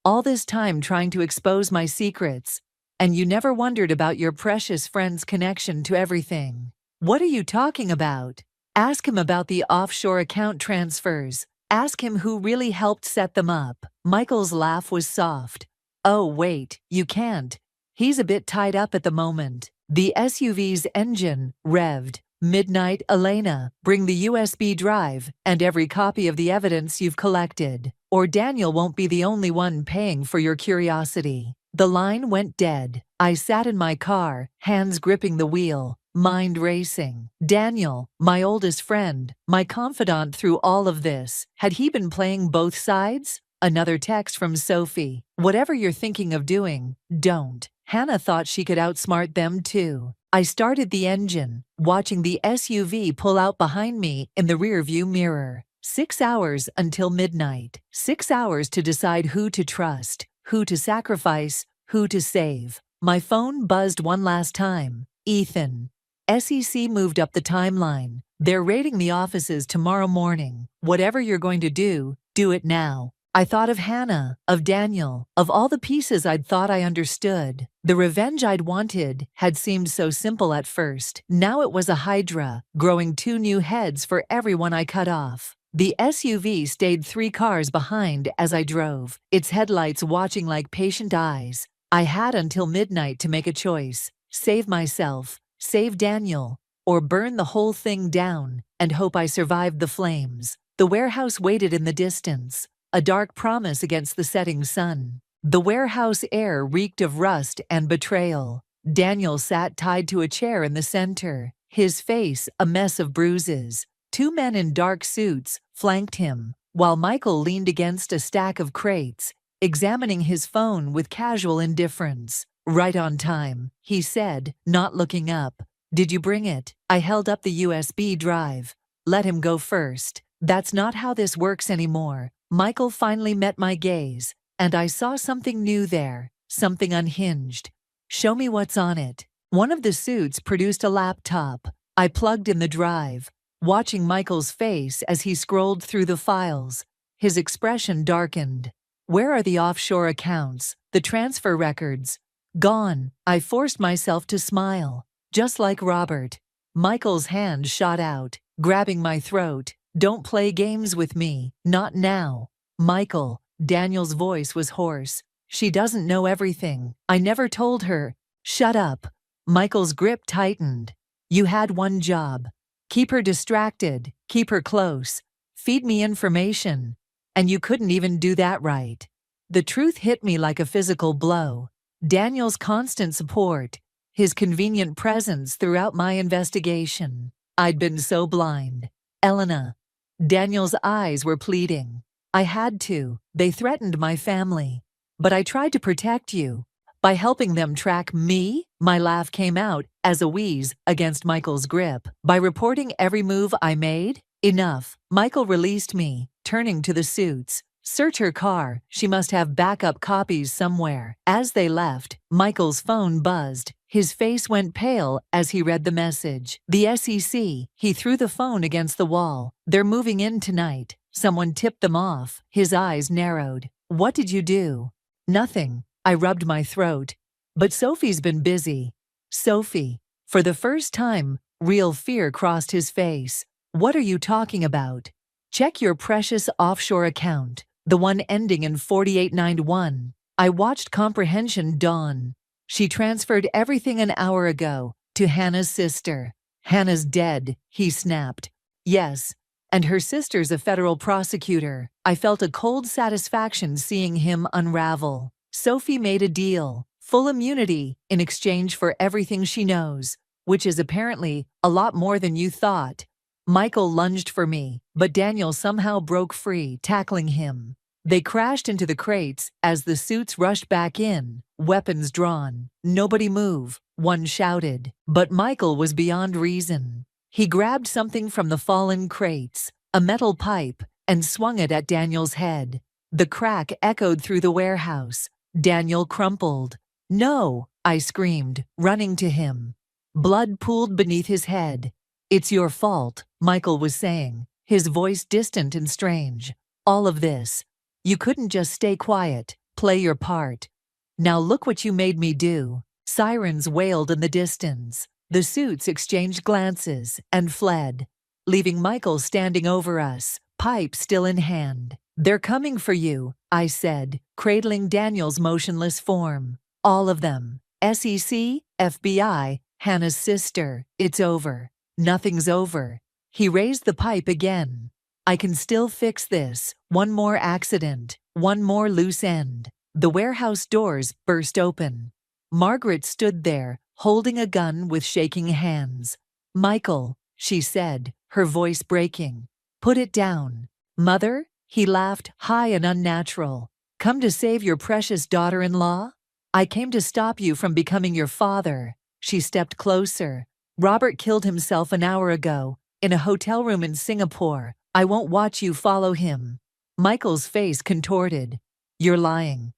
All this time trying to expose my secrets, and you never wondered about your precious friend's connection to everything. What are you talking about? Ask him about the offshore account transfers. Ask him who really helped set them up. Michael's laugh was soft. Oh, wait, you can't. He's a bit tied up at the moment. The SUV's engine revved. Midnight, Elena, bring the USB drive and every copy of the evidence you've collected, or Daniel won't be the only one paying for your curiosity. The line went dead. I sat in my car, hands gripping the wheel, mind racing. Daniel, my oldest friend, my confidant through all of this, had he been playing both sides? Another text from Sophie. Whatever you're thinking of doing, don't. Hannah thought she could outsmart them too. I started the engine, watching the SUV pull out behind me in the rearview mirror. 6 hours until midnight. 6 hours to decide who to trust, who to sacrifice, who to save. My phone buzzed one last time. Ethan. SEC moved up the timeline. They're raiding the offices tomorrow morning. Whatever you're going to do it now. I thought of Hannah, of Daniel, of all the pieces I'd thought I understood. The revenge I'd wanted had seemed so simple at first. Now it was a hydra, growing 2 new heads for everyone I cut off. The SUV stayed 3 cars behind as I drove, its headlights watching like patient eyes. I had until midnight to make a choice. Save myself, save Daniel, or burn the whole thing down and hope I survived the flames. The warehouse waited in the distance, a dark promise against the setting sun. The warehouse air reeked of rust and betrayal. Daniel sat tied to a chair in the center, his face a mess of bruises. 2 men in dark suits flanked him, while Michael leaned against a stack of crates, examining his phone with casual indifference. Right on time, he said, not looking up. Did you bring it? I held up the USB drive. Let him go first. That's not how this works anymore. Michael finally met my gaze, and I saw something new there, something unhinged. Show me what's on it. One of the suits produced a laptop. I plugged in the drive, watching Michael's face as he scrolled through the files. His expression darkened. Where are the offshore accounts, the transfer records? Gone. I forced myself to smile. Just like Robert. Michael's hand shot out, grabbing my throat. Don't play games with me, not now. Michael, Daniel's voice was hoarse. She doesn't know everything. I never told her. Shut up. Michael's grip tightened. You had one job. Keep her distracted, keep her close, feed me information. And you couldn't even do that right. The truth hit me like a physical blow. Daniel's constant support, his convenient presence throughout my investigation. I'd been so blind. Elena. Daniel's eyes were pleading. I had to. They threatened my family. But I tried to protect you. By helping them track me, my laugh came out as a wheeze against Michael's grip. By reporting every move I made? Enough. Michael released me, turning to the suits. Search her car. She must have backup copies somewhere. As they left, Michael's phone buzzed. His face went pale as he read the message. The SEC. He threw the phone against the wall. They're moving in tonight. Someone tipped them off. His eyes narrowed. What did you do? Nothing. I rubbed my throat. But Sophie's been busy. Sophie. For the first time, real fear crossed his face. What are you talking about? Check your precious offshore account. The one ending in 4891. I watched comprehension dawn. She transferred everything an hour ago to Hannah's sister. Hannah's dead, he snapped. Yes, and her sister's a federal prosecutor. I felt a cold satisfaction seeing him unravel. Sophie made a deal, full immunity in exchange for everything she knows. which is apparently a lot more than you thought. Michael lunged for me, but Daniel somehow broke free, tackling him. They crashed into the crates as the suits rushed back in, weapons drawn. "Nobody move," one shouted. But Michael was beyond reason. He grabbed something from the fallen crates, a metal pipe, and swung it at Daniel's head. The crack echoed through the warehouse. Daniel crumpled. "No!" I screamed, running to him. Blood pooled beneath his head. "It's your fault," Michael was saying, his voice distant and strange. "All of this. You couldn't just stay quiet, play your part. Now look what you made me do." Sirens wailed in the distance. The suits exchanged glances and fled, leaving Michael standing over us, pipe still in hand. "They're coming for you," I said, cradling Daniel's motionless form. "All of them. SEC, FBI, Hannah's sister. It's over." "Nothing's over." He raised the pipe again. "I can still fix this. One more accident, one more loose end." The warehouse doors burst open. Margaret stood there, holding a gun with shaking hands. "Michael," she said, her voice breaking. "Put it down." "Mother?" He laughed, high and unnatural. "Come to save your precious daughter-in-law?" "I came to stop you from becoming your father." She stepped closer. "Robert killed himself an hour ago, in a hotel room in Singapore. I won't watch you follow him." Michael's face contorted. "You're lying."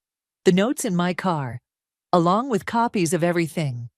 "The notes in my car, along with copies of everything.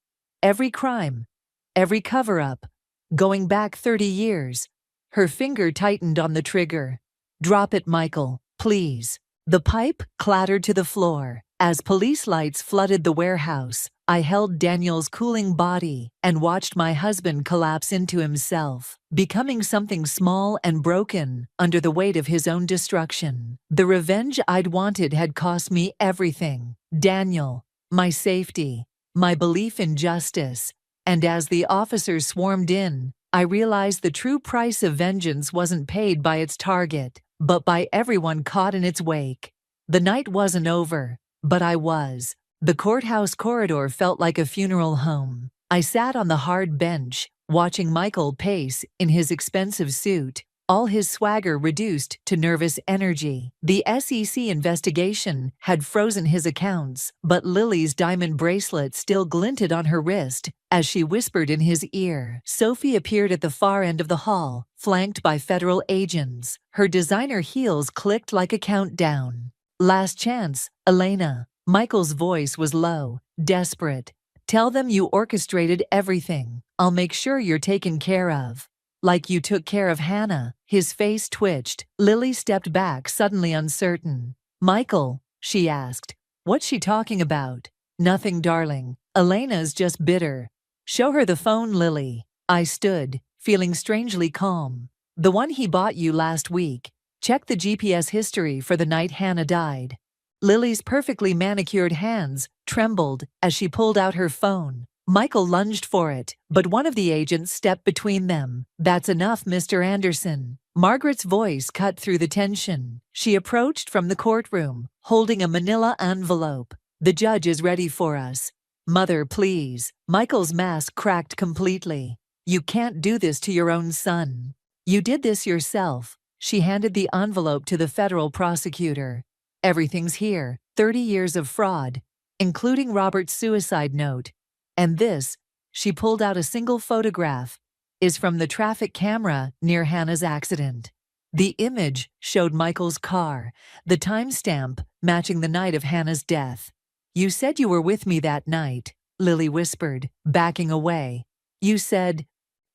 Every crime, every cover-up, going back 30 years. Her finger tightened on the trigger. "Drop it, Michael, please." The pipe clattered to the floor. As police lights flooded the warehouse, I held Daniel's cooling body and watched my husband collapse into himself, becoming something small and broken under the weight of his own destruction. The revenge I'd wanted had cost me everything. Daniel, my safety, my belief in justice. And as the officers swarmed in, I realized the true price of vengeance wasn't paid by its target, but by everyone caught in its wake. The night wasn't over, but I was. The courthouse corridor felt like a funeral home. I sat on the hard bench, watching Michael pace in his expensive suit, all his swagger reduced to nervous energy. The SEC investigation had frozen his accounts, but Lily's diamond bracelet still glinted on her wrist as she whispered in his ear. Sophie appeared at the far end of the hall, flanked by federal agents. Her designer heels clicked like a countdown. "Last chance, Elena." Michael's voice was low, desperate. "Tell them you orchestrated everything. I'll make sure you're taken care of. Like you took care of Hannah." His face twitched. Lily stepped back, suddenly uncertain. "Michael," she asked, "what's she talking about?" "Nothing, darling. Elena's just bitter." "Show her the phone, Lily." I stood, feeling strangely calm. "The one he bought you last week. Check the GPS history for the night Hannah died." Lily's perfectly manicured hands trembled as she pulled out her phone. Michael lunged for it, but one of the agents stepped between them. "That's enough, Mr. Anderson." Margaret's voice cut through the tension. She approached from the courtroom, holding a manila envelope. "The judge is ready for us." "Mother, please." Michael's mask cracked completely. "You can't do this to your own son. You did this yourself." She handed the envelope to the federal prosecutor. "Everything's here. 30 years of fraud, including Robert's suicide note. And this," she pulled out a single photograph, "is from the traffic camera near Hannah's accident." The image showed Michael's car, the timestamp matching the night of Hannah's death. "You said you were with me that night," Lily whispered, backing away. "You said—"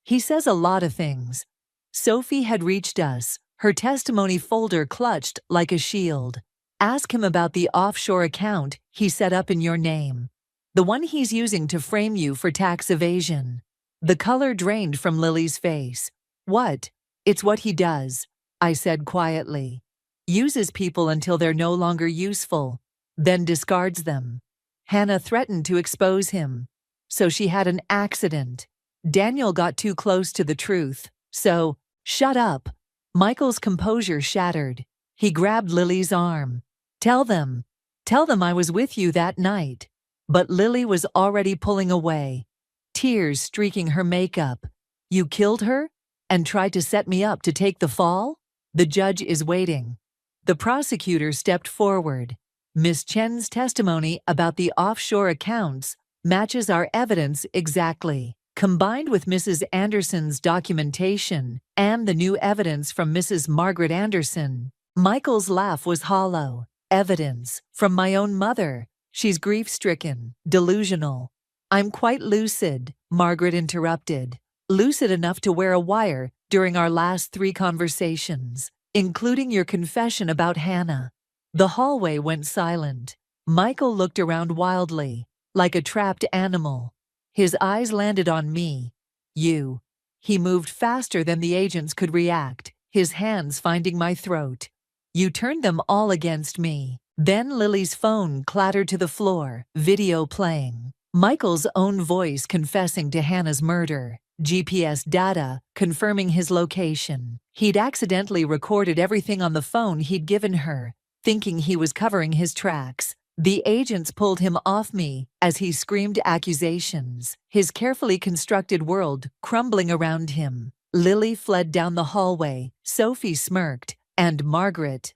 "He says a lot of things." Sophie had reached us, her testimony folder clutched like a shield. "Ask him about the offshore account he set up in your name. The one he's using to frame you for tax evasion." The color drained from Lily's face. "What?" "It's what he does," I said quietly. "Uses people until they're no longer useful, then discards them. Hannah threatened to expose him, so she had an accident. Daniel got too close to the truth, so—" "Shut up." Michael's composure shattered. He grabbed Lily's arm. Tell them I was with you that night." But Lily was already pulling away. tears streaking her makeup. "You killed her? And tried to set me up to take the fall?" "The judge is waiting." The prosecutor stepped forward. "Miss Chen's testimony about the offshore accounts matches our evidence exactly. Combined with Mrs. Anderson's documentation and the new evidence from Mrs. Margaret Anderson." Michael's laugh was hollow. "Evidence from my own mother. She's grief-stricken, delusional." "I'm quite lucid," Margaret interrupted. "Lucid enough to wear a wire during our last 3 conversations, including your confession about Hannah." The hallway went silent. Michael looked around wildly, like a trapped animal. His eyes landed on me. "You." He moved faster than the agents could react, his hands finding my throat. "You turned them all against me." Then Lily's phone clattered to the floor, video playing. Michael's own voice confessing to Hannah's murder, GPS data confirming his location. He'd accidentally recorded everything on the phone he'd given her, thinking he was covering his tracks. The agents pulled him off me as he screamed accusations, his carefully constructed world crumbling around him. Lily fled down the hallway, Sophie smirked, and Margaret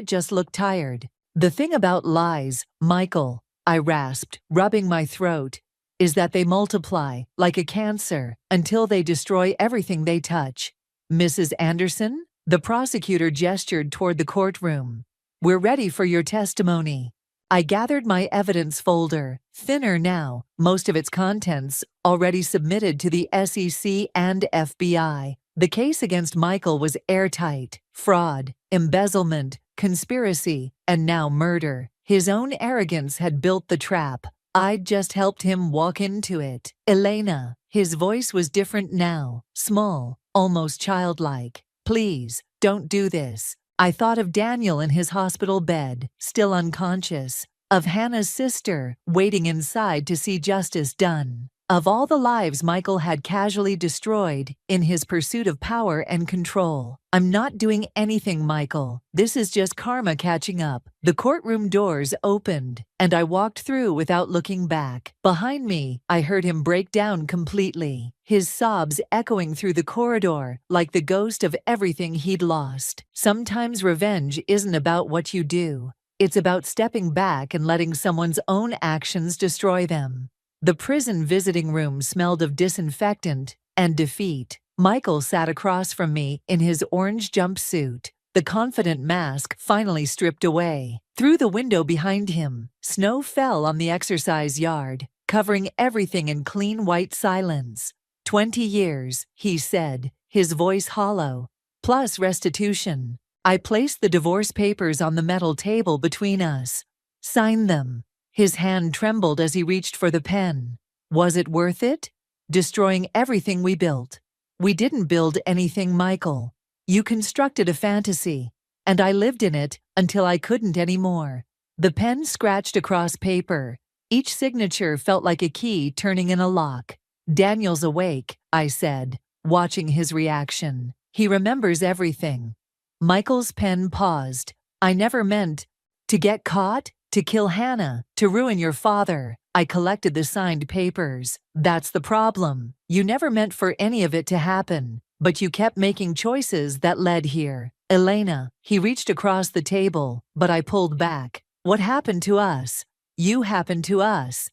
just looked tired. "The thing about lies, Michael," I rasped, rubbing my throat, "is that they multiply, like a cancer, until they destroy everything they touch." "Mrs. Anderson?" The prosecutor gestured toward the courtroom. "We're ready for your testimony." I gathered my evidence folder, thinner now, most of its contents already submitted to the SEC and FBI. The case against Michael was airtight: fraud, embezzlement, conspiracy, and now murder. His own arrogance had built the trap. I'd just helped him walk into it. "Elena," his voice was different now, small, almost childlike. "Please, don't do this." I thought of Daniel in his hospital bed, still unconscious, of Hannah's sister waiting inside to see justice done, of all the lives Michael had casually destroyed in his pursuit of power and control. "I'm not doing anything, Michael. This is just karma catching up." The courtroom doors opened, and I walked through without looking back. Behind me, I heard him break down completely, his sobs echoing through the corridor like the ghost of everything he'd lost. Sometimes revenge isn't about what you do. It's about stepping back and letting someone's own actions destroy them. The prison visiting room smelled of disinfectant and defeat. Michael sat across from me in his orange jumpsuit, the confident mask finally stripped away. Through the window behind him, snow fell on the exercise yard, covering everything in clean white silence. 20 years, he said, his voice hollow, plus restitution. I placed the divorce papers on the metal table between us. "Sign them." His hand trembled as he reached for the pen. "Was it worth it? Destroying everything we built." "We didn't build anything, Michael. You constructed a fantasy, and I lived in it until I couldn't anymore." The pen scratched across paper. Each signature felt like a key turning in a lock. "Daniel's awake," I said, watching his reaction. "He remembers everything." Michael's pen paused. "I never meant to get caught, to kill Hannah, to ruin your father." I collected the signed papers. "That's the problem. You never meant for any of it to happen, but you kept making choices that led here." "Elena," he reached across the table, but I pulled back. "What happened to us? You happened to us.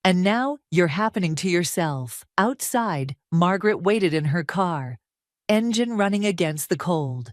And now you're happening to yourself." Outside, Margaret waited in her car, engine running against the cold.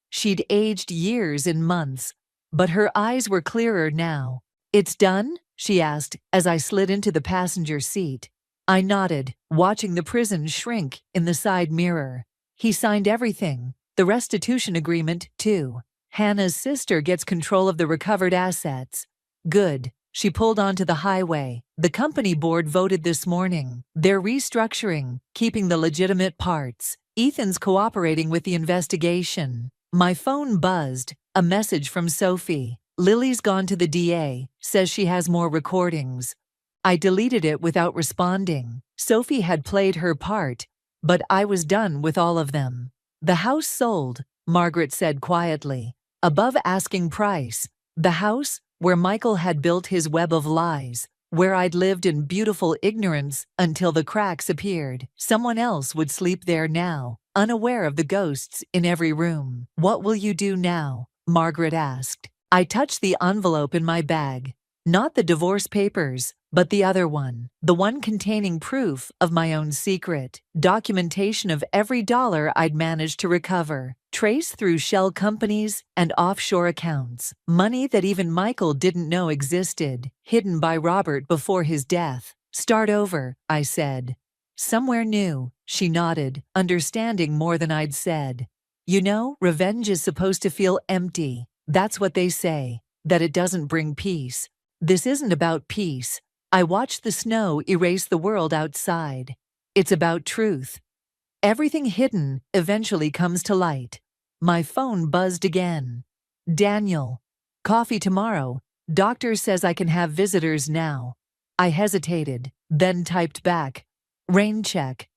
She'd aged years in months, but her eyes were clearer now. "It's done?" she asked as I slid into the passenger seat. I nodded, watching the prison shrink in the side mirror. "He signed everything, the restitution agreement, too. Hannah's sister gets control of the recovered assets." "Good." She pulled onto the highway. "The company board voted this morning. They're restructuring, keeping the legitimate parts. Ethan's cooperating with the investigation." My phone buzzed, a message from Sophie. "Lily's gone to the DA, says she has more recordings." I deleted it without responding. Sophie had played her part, but I was done with all of them. "The house sold," Margaret said quietly, "above asking price. The house where Michael had built his web of lies. where I'd lived in beautiful ignorance until the cracks appeared. Someone else would sleep there now, unaware of the ghosts in every room. "What will you do now?" Margaret asked. I touched the envelope in my bag. Not the divorce papers, but the other one. The one containing proof of my own secret. Documentation of every dollar I'd managed to recover. Traced through shell companies and offshore accounts. Money that even Michael didn't know existed. Hidden by Robert before his death. "Start over," I said. "Somewhere new," she nodded, understanding more than I'd said. "You know, revenge is supposed to feel empty. That's what they say, that it doesn't bring peace. This isn't about peace. I watched the snow erase the world outside. It's about truth. Everything hidden eventually comes to light." My phone buzzed again. "Daniel. Coffee tomorrow. Doctor says I can have visitors now." I hesitated, then typed back. "Rain check.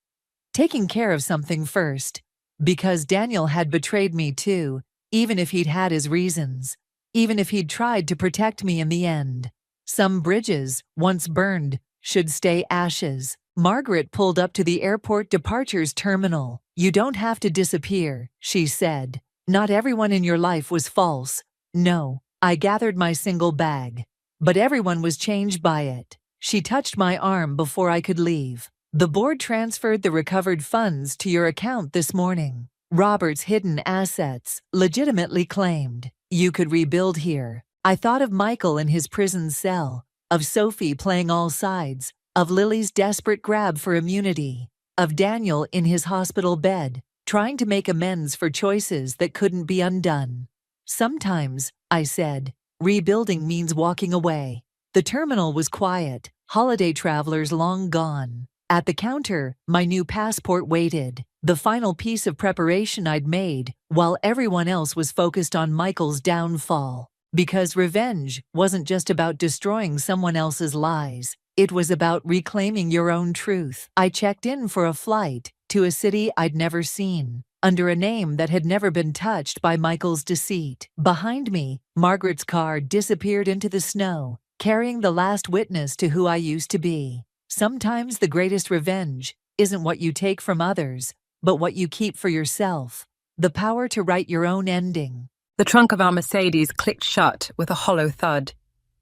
Taking care of something first." Because Daniel had betrayed me too, even if he'd had his reasons. Even if he'd tried to protect me in the end. Some bridges, once burned, should stay ashes. Margaret pulled up to the airport departures terminal. "You don't have to disappear," she said. "Not everyone in your life was false." No, I gathered my single bag. But everyone was changed by it. She touched my arm before I could leave. "The board transferred the recovered funds to your account this morning. Robert's hidden assets, legitimately claimed. You could rebuild here." I thought of Michael in his prison cell, of Sophie playing all sides, of Lily's desperate grab for immunity, of Daniel in his hospital bed, trying to make amends for choices that couldn't be undone. "Sometimes," I said, "rebuilding means walking away." The terminal was quiet, holiday travelers long gone. At the counter, my new passport waited, the final piece of preparation I'd made, while everyone else was focused on Michael's downfall. Because revenge wasn't just about destroying someone else's lies. It was about reclaiming your own truth. I checked in for a flight to a city I'd never seen, under a name that had never been touched by Michael's deceit. Behind me, Margaret's car disappeared into the snow, carrying the last witness to who I used to be. Sometimes the greatest revenge isn't what you take from others, but what you keep for yourself. The power to write your own ending. The trunk of our Mercedes clicked shut with a hollow thud.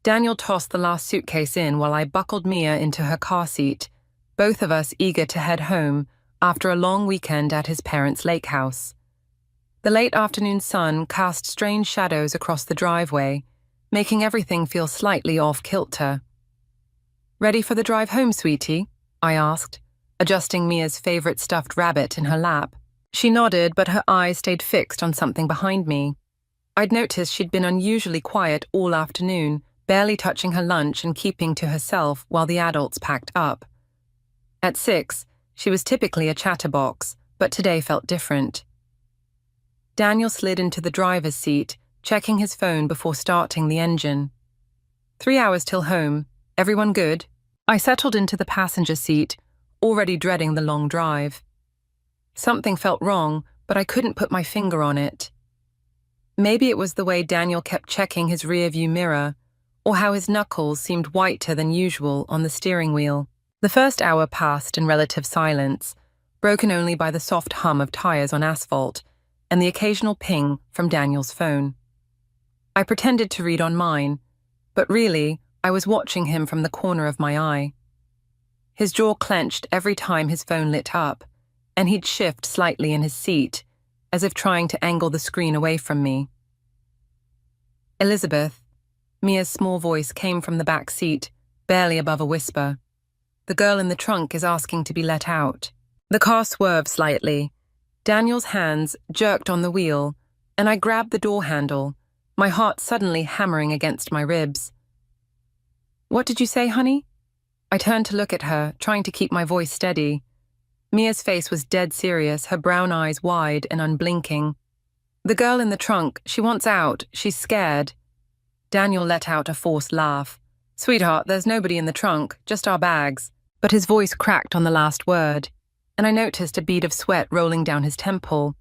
Daniel tossed the last suitcase in while I buckled Mia into her car seat, both of us eager to head home after a long weekend at his parents' lake house. The late afternoon sun cast strange shadows across the driveway, making everything feel slightly off-kilter. "Ready for the drive home, sweetie?" I asked, adjusting Mia's favorite stuffed rabbit in her lap. She nodded, but her eyes stayed fixed on something behind me. I'd noticed she'd been unusually quiet all afternoon, barely touching her lunch and keeping to herself while the adults packed up. At 6, she was typically a chatterbox, but today felt different. Daniel slid into the driver's seat, checking his phone before starting the engine. 3 hours till home. Everyone good? I settled into the passenger seat, already dreading the long drive. Something felt wrong, but I couldn't put my finger on it. Maybe it was the way Daniel kept checking his rearview mirror, or how his knuckles seemed whiter than usual on the steering wheel. The first hour passed in relative silence, broken only by the soft hum of tires on asphalt and the occasional ping from Daniel's phone. I pretended to read on mine, but really, I was watching him from the corner of my eye. His jaw clenched every time his phone lit up, and he'd shift slightly in his seat, as if trying to angle the screen away from me. "Elizabeth," Mia's small voice came from the back seat, barely above a whisper. "The girl in the trunk is asking to be let out." The car swerved slightly. Daniel's hands jerked on the wheel, and I grabbed the door handle, my heart suddenly hammering against my ribs. "What did you say, honey?" I turned to look at her, trying to keep my voice steady. Mia's face was dead serious, her brown eyes wide and unblinking. "The girl in the trunk, she wants out, she's scared." Daniel let out a forced laugh. "Sweetheart, there's nobody in the trunk, just our bags." But his voice cracked on the last word, and I noticed a bead of sweat rolling down his temple.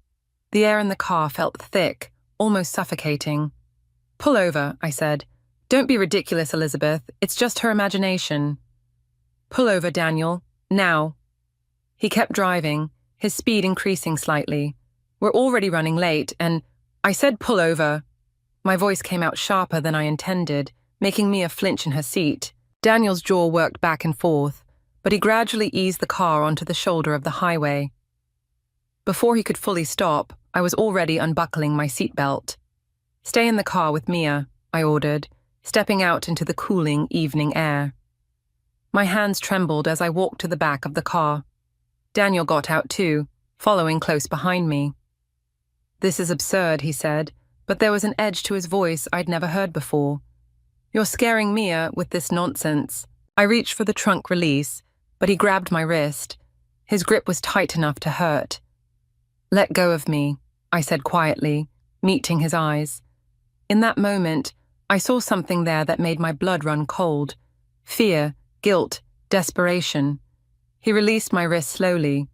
The air in the car felt thick, almost suffocating. "Pull over," I said. Don't be ridiculous, Elizabeth. It's just her imagination. Pull over, Daniel. Now. He kept driving, his speed increasing slightly. We're already running late, and I said pull over. My voice came out sharper than I intended, making Mia flinch in her seat. Daniel's jaw worked back and forth, but he gradually eased the car onto the shoulder of the highway. Before he could fully stop, I was already unbuckling my seatbelt. Stay in the car with Mia, I ordered, stepping out into the cooling evening air. My hands trembled as I walked to the back of the car. Daniel got out too, following close behind me. This is absurd, he said, but there was an edge to his voice I'd never heard before. You're scaring Mia with this nonsense. I reached for the trunk release, but he grabbed my wrist. His grip was tight enough to hurt. Let go of me, I said quietly, meeting his eyes. In that moment, I saw something there that made my blood run cold. Fear, guilt, desperation. He released my wrist slowly.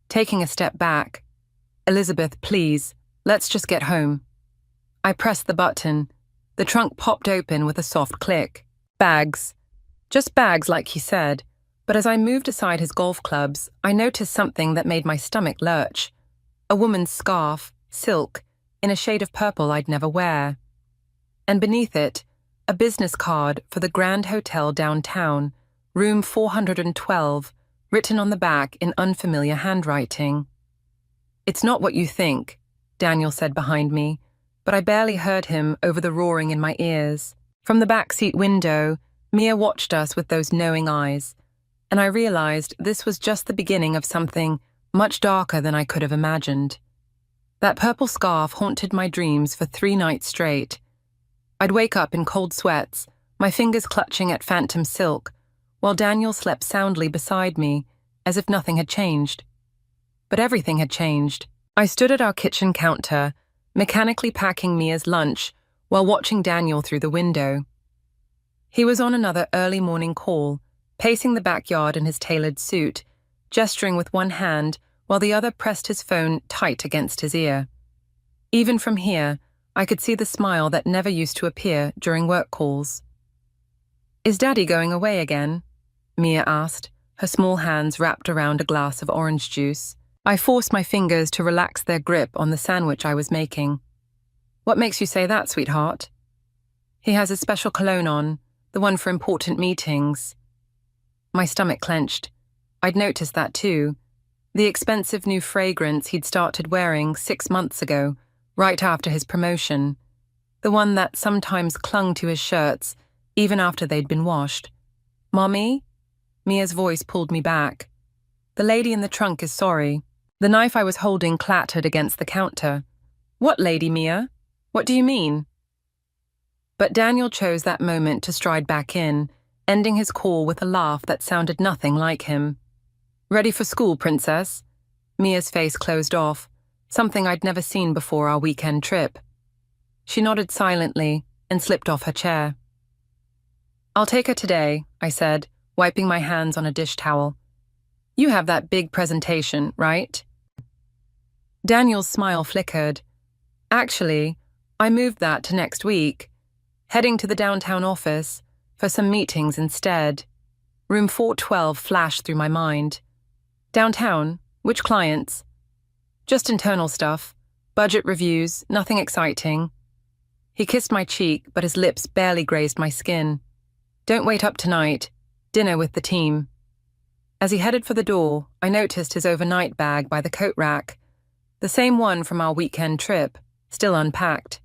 Taking a step back, Elizabeth, please, let's just get home. I pressed the button. The trunk popped open with a soft click. Bags. Just bags, like he said. But as I moved aside his golf clubs, I noticed something that made my stomach lurch. A woman's scarf, silk, in a shade of purple I'd never wear. And beneath it, a business card for the Grand Hotel downtown, room 412, written on the back in unfamiliar handwriting. It's not what you think, Daniel said behind me, but I barely heard him over the roaring in my ears. From the backseat window, Mia watched us with those knowing eyes, and I realized this was just the beginning of something much darker than I could have imagined. That purple scarf haunted my dreams for 3 nights straight. I'd wake up in cold sweats, my fingers clutching at phantom silk, while Daniel slept soundly beside me, as if nothing had changed. But everything had changed. I stood at our kitchen counter, mechanically packing Mia's lunch, while watching Daniel through the window. He was on another early morning call, pacing the backyard in his tailored suit, gesturing with one hand while the other pressed his phone tight against his ear. Even from here, I could see the smile that never used to appear during work calls. Is Daddy going away again? Mia asked, her small hands wrapped around a glass of orange juice. I forced my fingers to relax their grip on the sandwich I was making. What makes you say that, sweetheart? He has his special cologne on, the one for important meetings. My stomach clenched. I'd noticed that too. The expensive new fragrance he'd started wearing 6 months ago, right after his promotion. The one that sometimes clung to his shirts, even after they'd been washed. Mommy? Mia's voice pulled me back. The lady in the trunk is sorry. The knife I was holding clattered against the counter. What lady, Mia? What do you mean? But Daniel chose that moment to stride back in, ending his call with a laugh that sounded nothing like him. Ready for school, princess? Mia's face closed off, something I'd never seen before our weekend trip. She nodded silently and slipped off her chair. I'll take her today, I said, wiping my hands on a dish towel. You have that big presentation, right? Daniel's smile flickered. Actually, I moved that to next week, heading to the downtown office for some meetings instead. Room 412 flashed through my mind. Downtown? Which clients? Just internal stuff. Budget reviews, nothing exciting. He kissed my cheek, but his lips barely grazed my skin. Don't wait up tonight. Dinner with the team. As he headed for the door, I noticed his overnight bag by the coat rack. The same one from our weekend trip, still unpacked.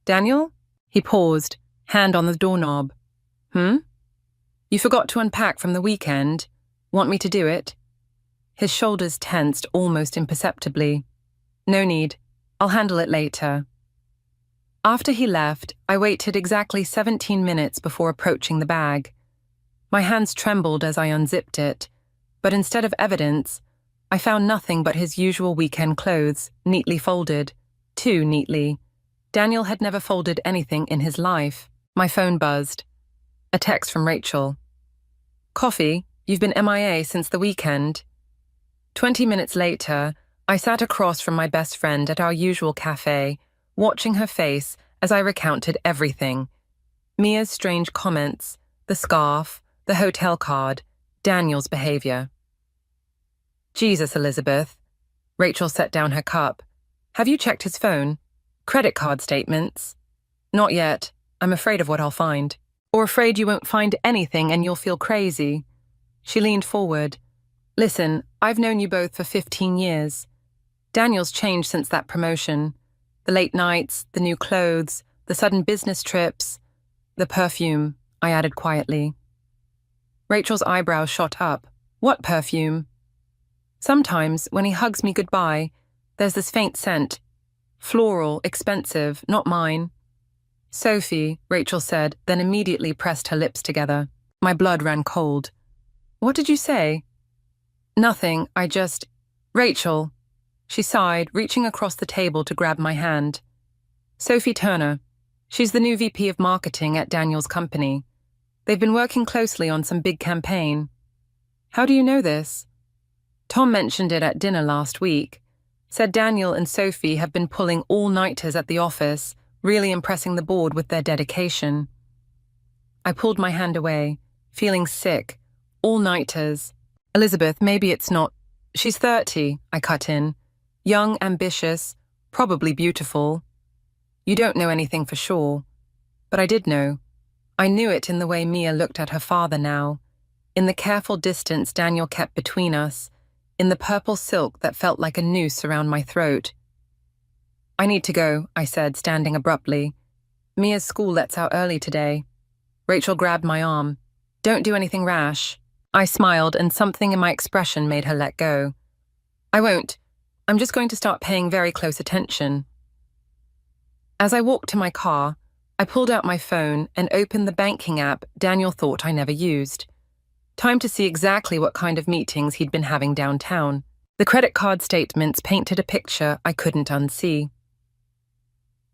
Daniel? He paused, hand on the doorknob. You forgot to unpack from the weekend. Want me to do it? His shoulders tensed almost imperceptibly. No need. I'll handle it later. After he left, I waited exactly 17 minutes before approaching the bag. My hands trembled as I unzipped it, but instead of evidence, I found nothing but his usual weekend clothes, neatly folded. Too neatly. Daniel had never folded anything in his life. My phone buzzed. A text from Rachel. Coffee, you've been MIA since the weekend. 20 minutes later, I sat across from my best friend at our usual cafe, watching her face as I recounted everything. Mia's strange comments, the scarf, the hotel card, Daniel's behavior. Jesus, Elizabeth. Rachel set down her cup. Have you checked his phone? Credit card statements? Not yet. I'm afraid of what I'll find. Or afraid you won't find anything and you'll feel crazy. She leaned forward. Listen, I've known you both for 15 years. Daniel's changed since that promotion. The late nights, the new clothes, the sudden business trips, the perfume, I added quietly. Rachel's eyebrows shot up. What perfume? Sometimes, when he hugs me goodbye, there's this faint scent. Floral, expensive, not mine. Sophie, Rachel said, then immediately pressed her lips together. My blood ran cold. What did you say? Nothing, Rachel. She sighed, reaching across the table to grab my hand. Sophie Turner. She's the new VP of marketing at Daniel's company. They've been working closely on some big campaign. How do you know this? Tom mentioned it at dinner last week. Said Daniel and Sophie have been pulling all-nighters at the office, really impressing the board with their dedication. I pulled my hand away, feeling sick. All-nighters. Elizabeth, maybe it's not. She's 30, I cut in. Young, ambitious, probably beautiful. You don't know anything for sure. But I did know. I knew it in the way Mia looked at her father now, in the careful distance Daniel kept between us, in the purple silk that felt like a noose around my throat. I need to go, I said, standing abruptly. Mia's school lets out early today. Rachel grabbed my arm. Don't do anything rash. I smiled, and something in my expression made her let go. I won't. I'm just going to start paying very close attention. As I walked to my car, I pulled out my phone and opened the banking app Daniel thought I never used. Time to see exactly what kind of meetings he'd been having downtown. The credit card statements painted a picture I couldn't unsee.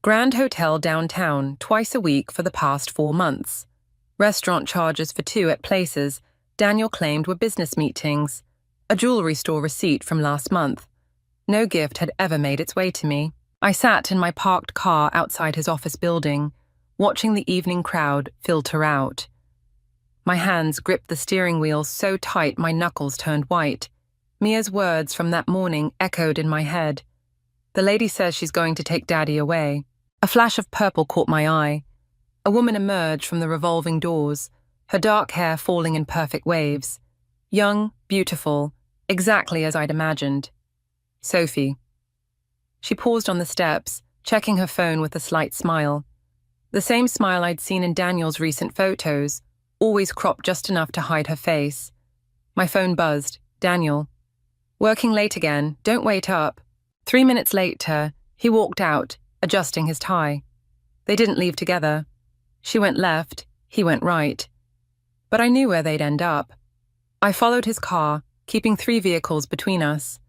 Grand Hotel downtown, twice a week for the past 4 months. Restaurant charges for 2 at places Daniel claimed were business meetings. A jewelry store receipt from last month. No gift had ever made its way to me. I sat in my parked car outside his office building, watching the evening crowd filter out. My hands gripped the steering wheel so tight my knuckles turned white. Mia's words from that morning echoed in my head. The lady says she's going to take Daddy away. A flash of purple caught my eye. A woman emerged from the revolving doors, her dark hair falling in perfect waves. Young, beautiful, exactly as I'd imagined. Sophie. She paused on the steps, checking her phone with a slight smile. The same smile I'd seen in Daniel's recent photos, always cropped just enough to hide her face. My phone buzzed. Daniel. Working late again, don't wait up. 3 minutes later, he walked out, adjusting his tie. They didn't leave together. She went left, he went right. But I knew where they'd end up. I followed his car, keeping 3 vehicles between us.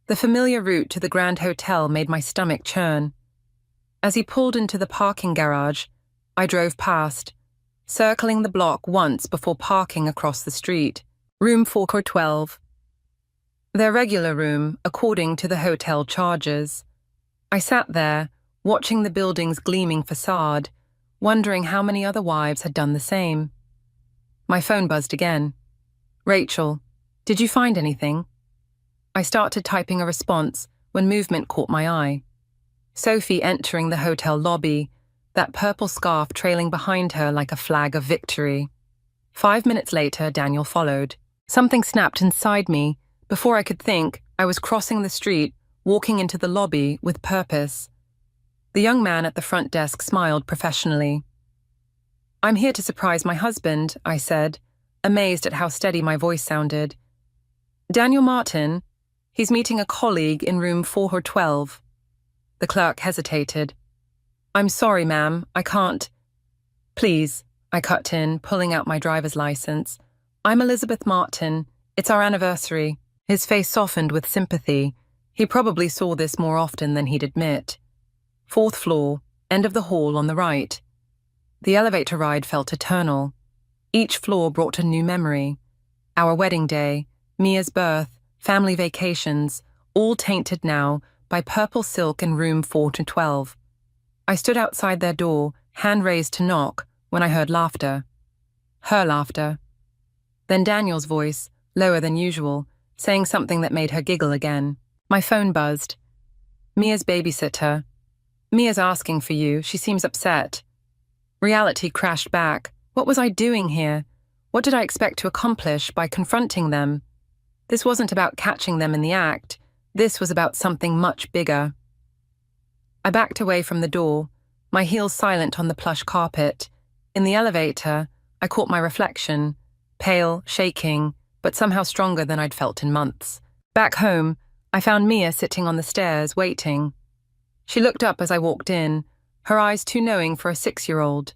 The familiar route to the Grand Hotel made my stomach churn. As he pulled into the parking garage, I drove past, circling the block once before parking across the street. Room 412. Their regular room, according to the hotel charges. I sat there, watching the building's gleaming facade, wondering how many other wives had done the same. My phone buzzed again. Rachel, did you find anything? I started typing a response when movement caught my eye. Sophie entering the hotel lobby, that purple scarf trailing behind her like a flag of victory. 5 minutes later, Daniel followed. Something snapped inside me. Before I could think, I was crossing the street, walking into the lobby with purpose. The young man at the front desk smiled professionally. I'm here to surprise my husband, I said, amazed at how steady my voice sounded. Daniel Martin. He's meeting a colleague in room 412. The clerk hesitated. I'm sorry, ma'am, I can't. Please, I cut in, pulling out my driver's license. I'm Elizabeth Martin. It's our anniversary. His face softened with sympathy. He probably saw this more often than he'd admit. 4th floor, end of the hall on the right. The elevator ride felt eternal. Each floor brought a new memory. Our wedding day, Mia's birth, family vacations, all tainted now by purple silk in room 412. I stood outside their door, hand raised to knock, when I heard laughter. Her laughter. Then Daniel's voice, lower than usual, saying something that made her giggle again. My phone buzzed. Mia's babysitter. Mia's asking for you. She seems upset. Reality crashed back. What was I doing here? What did I expect to accomplish by confronting them? This wasn't about catching them in the act. This was about something much bigger. I backed away from the door, my heels silent on the plush carpet. In the elevator, I caught my reflection, pale, shaking, but somehow stronger than I'd felt in months. Back home, I found Mia sitting on the stairs, waiting. She looked up as I walked in, her eyes too knowing for a 6-year-old.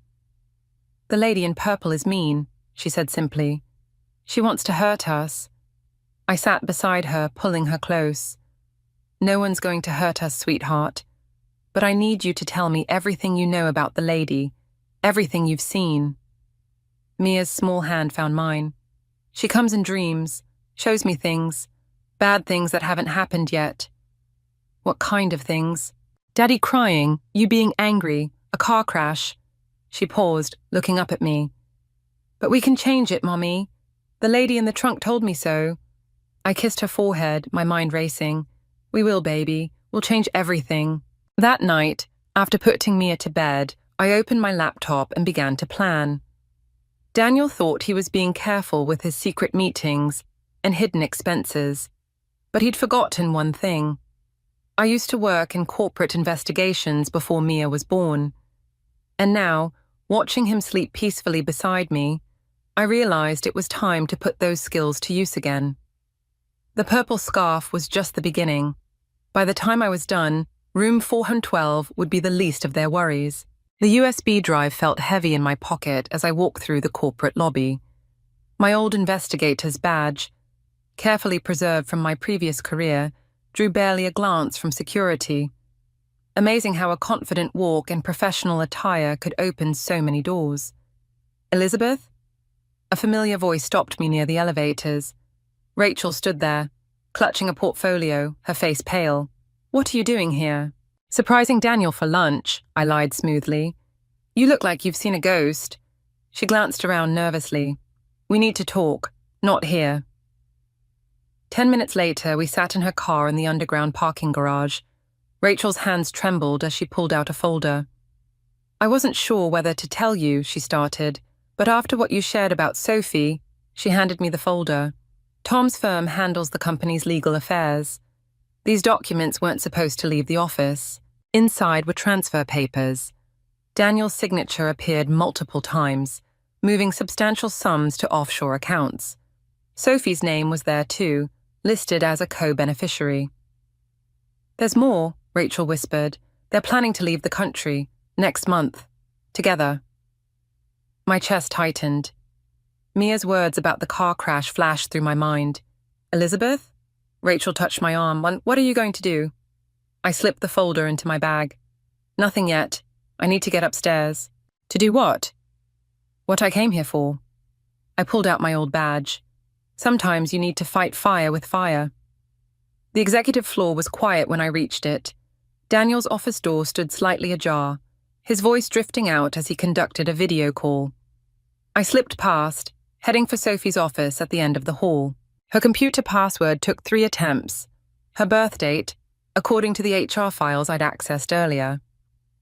"The lady in purple is mean," she said simply. "She wants to hurt us." I sat beside her, pulling her close. "No one's going to hurt us, sweetheart. But I need you to tell me everything you know about the lady, everything you've seen." Mia's small hand found mine. "She comes in dreams, shows me things, bad things that haven't happened yet." "What kind of things?" "Daddy crying, you being angry, a car crash." She paused, looking up at me. "But we can change it, Mommy. The lady in the trunk told me so." I kissed her forehead, my mind racing. "We will, baby. We'll change everything." That night, after putting Mia to bed, I opened my laptop and began to plan. Daniel thought he was being careful with his secret meetings and hidden expenses, but he'd forgotten one thing. I used to work in corporate investigations before Mia was born. And now, watching him sleep peacefully beside me, I realized it was time to put those skills to use again. The purple scarf was just the beginning. By the time I was done, room 412 would be the least of their worries. The USB drive felt heavy in my pocket as I walked through the corporate lobby. My old investigator's badge, carefully preserved from my previous career, drew barely a glance from security. Amazing how a confident walk in professional attire could open so many doors. "Elizabeth?" A familiar voice stopped me near the elevators. Rachel stood there, clutching a portfolio, her face pale. "What are you doing here?" "Surprising Daniel for lunch," I lied smoothly. "You look like you've seen a ghost." She glanced around nervously. "We need to talk, not here." 10 minutes later, we sat in her car in the underground parking garage. Rachel's hands trembled as she pulled out a folder. "I wasn't sure whether to tell you," she started, "but after what you shared about Sophie," she handed me the folder. "Tom's firm handles the company's legal affairs. These documents weren't supposed to leave the office. Inside were transfer papers. Daniel's signature appeared multiple times, moving substantial sums to offshore accounts. Sophie's name was there too, listed as a co-beneficiary. "There's more," Rachel whispered. "They're planning to leave the country, next month. Together." My chest tightened. Mia's words about the car crash flashed through my mind. "Elizabeth?" Rachel touched my arm. "What are you going to do?" I slipped the folder into my bag. "Nothing yet. I need to get upstairs." "To do what?" "What I came here for." I pulled out my old badge. Sometimes you need to fight fire with fire. The executive floor was quiet when I reached it. Daniel's office door stood slightly ajar, his voice drifting out as he conducted a video call. I slipped past, heading for Sophie's office at the end of the hall. Her computer password took 3 attempts. Her birth date, according to the HR files I'd accessed earlier.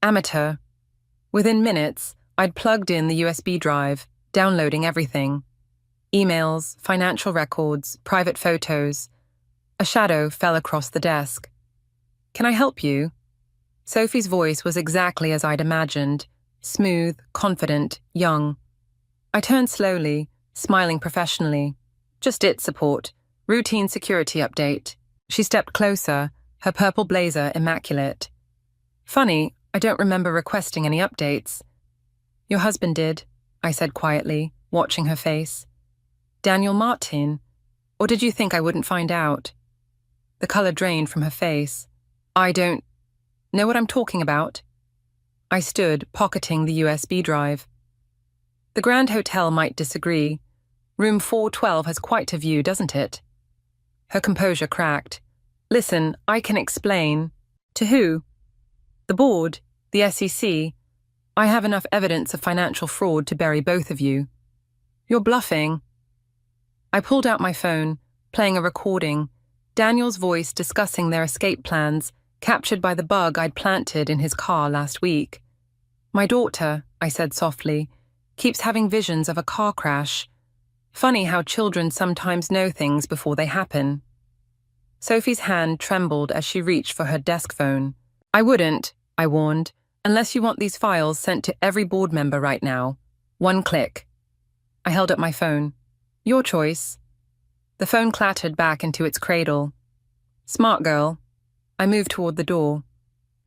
Amateur. Within minutes, I'd plugged in the USB drive, downloading everything. Emails, financial records, private photos. A shadow fell across the desk. "Can I help you?" Sophie's voice was exactly as I'd imagined, smooth, confident, young. I turned slowly, smiling professionally. "Just it support. Routine security update." She stepped closer, her purple blazer immaculate. "Funny, I don't remember requesting any updates." "Your husband did," I said quietly, watching her face. "Daniel Martin? Or did you think I wouldn't find out?" The color drained from her face. "I don't know what I'm talking about." I stood, pocketing the USB drive. "The Grand Hotel might disagree. Room 412 has quite a view, doesn't it?" Her composure cracked. "Listen, I can explain." "To who?" "The board, the SEC. I have enough evidence of financial fraud to bury both of you. You're bluffing. I pulled out my phone, playing a recording, Daniel's voice discussing their escape plans, captured by the bug I'd planted in his car last week. My daughter, I said softly, keeps having visions of a car crash. Funny how children sometimes know things before they happen. Sophie's hand trembled as she reached for her desk phone. I wouldn't, I warned, unless you want these files sent to every board member right now. One click. I held up my phone. Your choice. The phone clattered back into its cradle. Smart girl. I moved toward the door.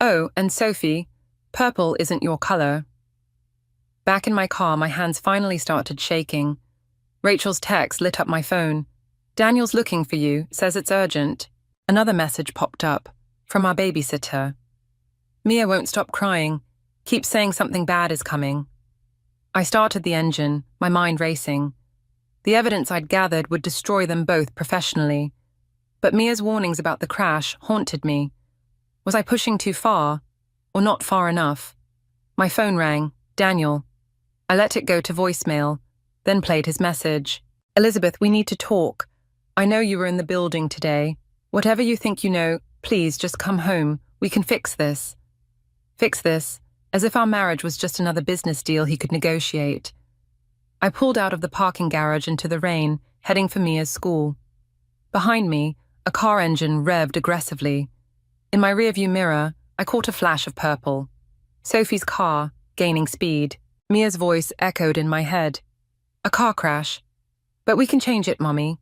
Oh, and Sophie, purple isn't your color. Back in my car, my hands finally started shaking. Rachel's text lit up my phone. Daniel's looking for you, says it's urgent. Another message popped up, from our babysitter. Mia won't stop crying, keeps saying something bad is coming. I started the engine, my mind racing. The evidence I'd gathered would destroy them both professionally. But Mia's warnings about the crash haunted me. Was I pushing too far, or not far enough? My phone rang. Daniel. I let it go to voicemail, then played his message. Elizabeth, we need to talk. I know you were in the building today. Whatever you think you know, please just come home. We can fix this. Fix this, as if our marriage was just another business deal he could negotiate. I pulled out of the parking garage into the rain, heading for Mia's school. Behind me, a car engine revved aggressively. In my rearview mirror, I caught a flash of purple. Sophie's car, gaining speed. Mia's voice echoed in my head. A car crash. But we can change it, Mommy.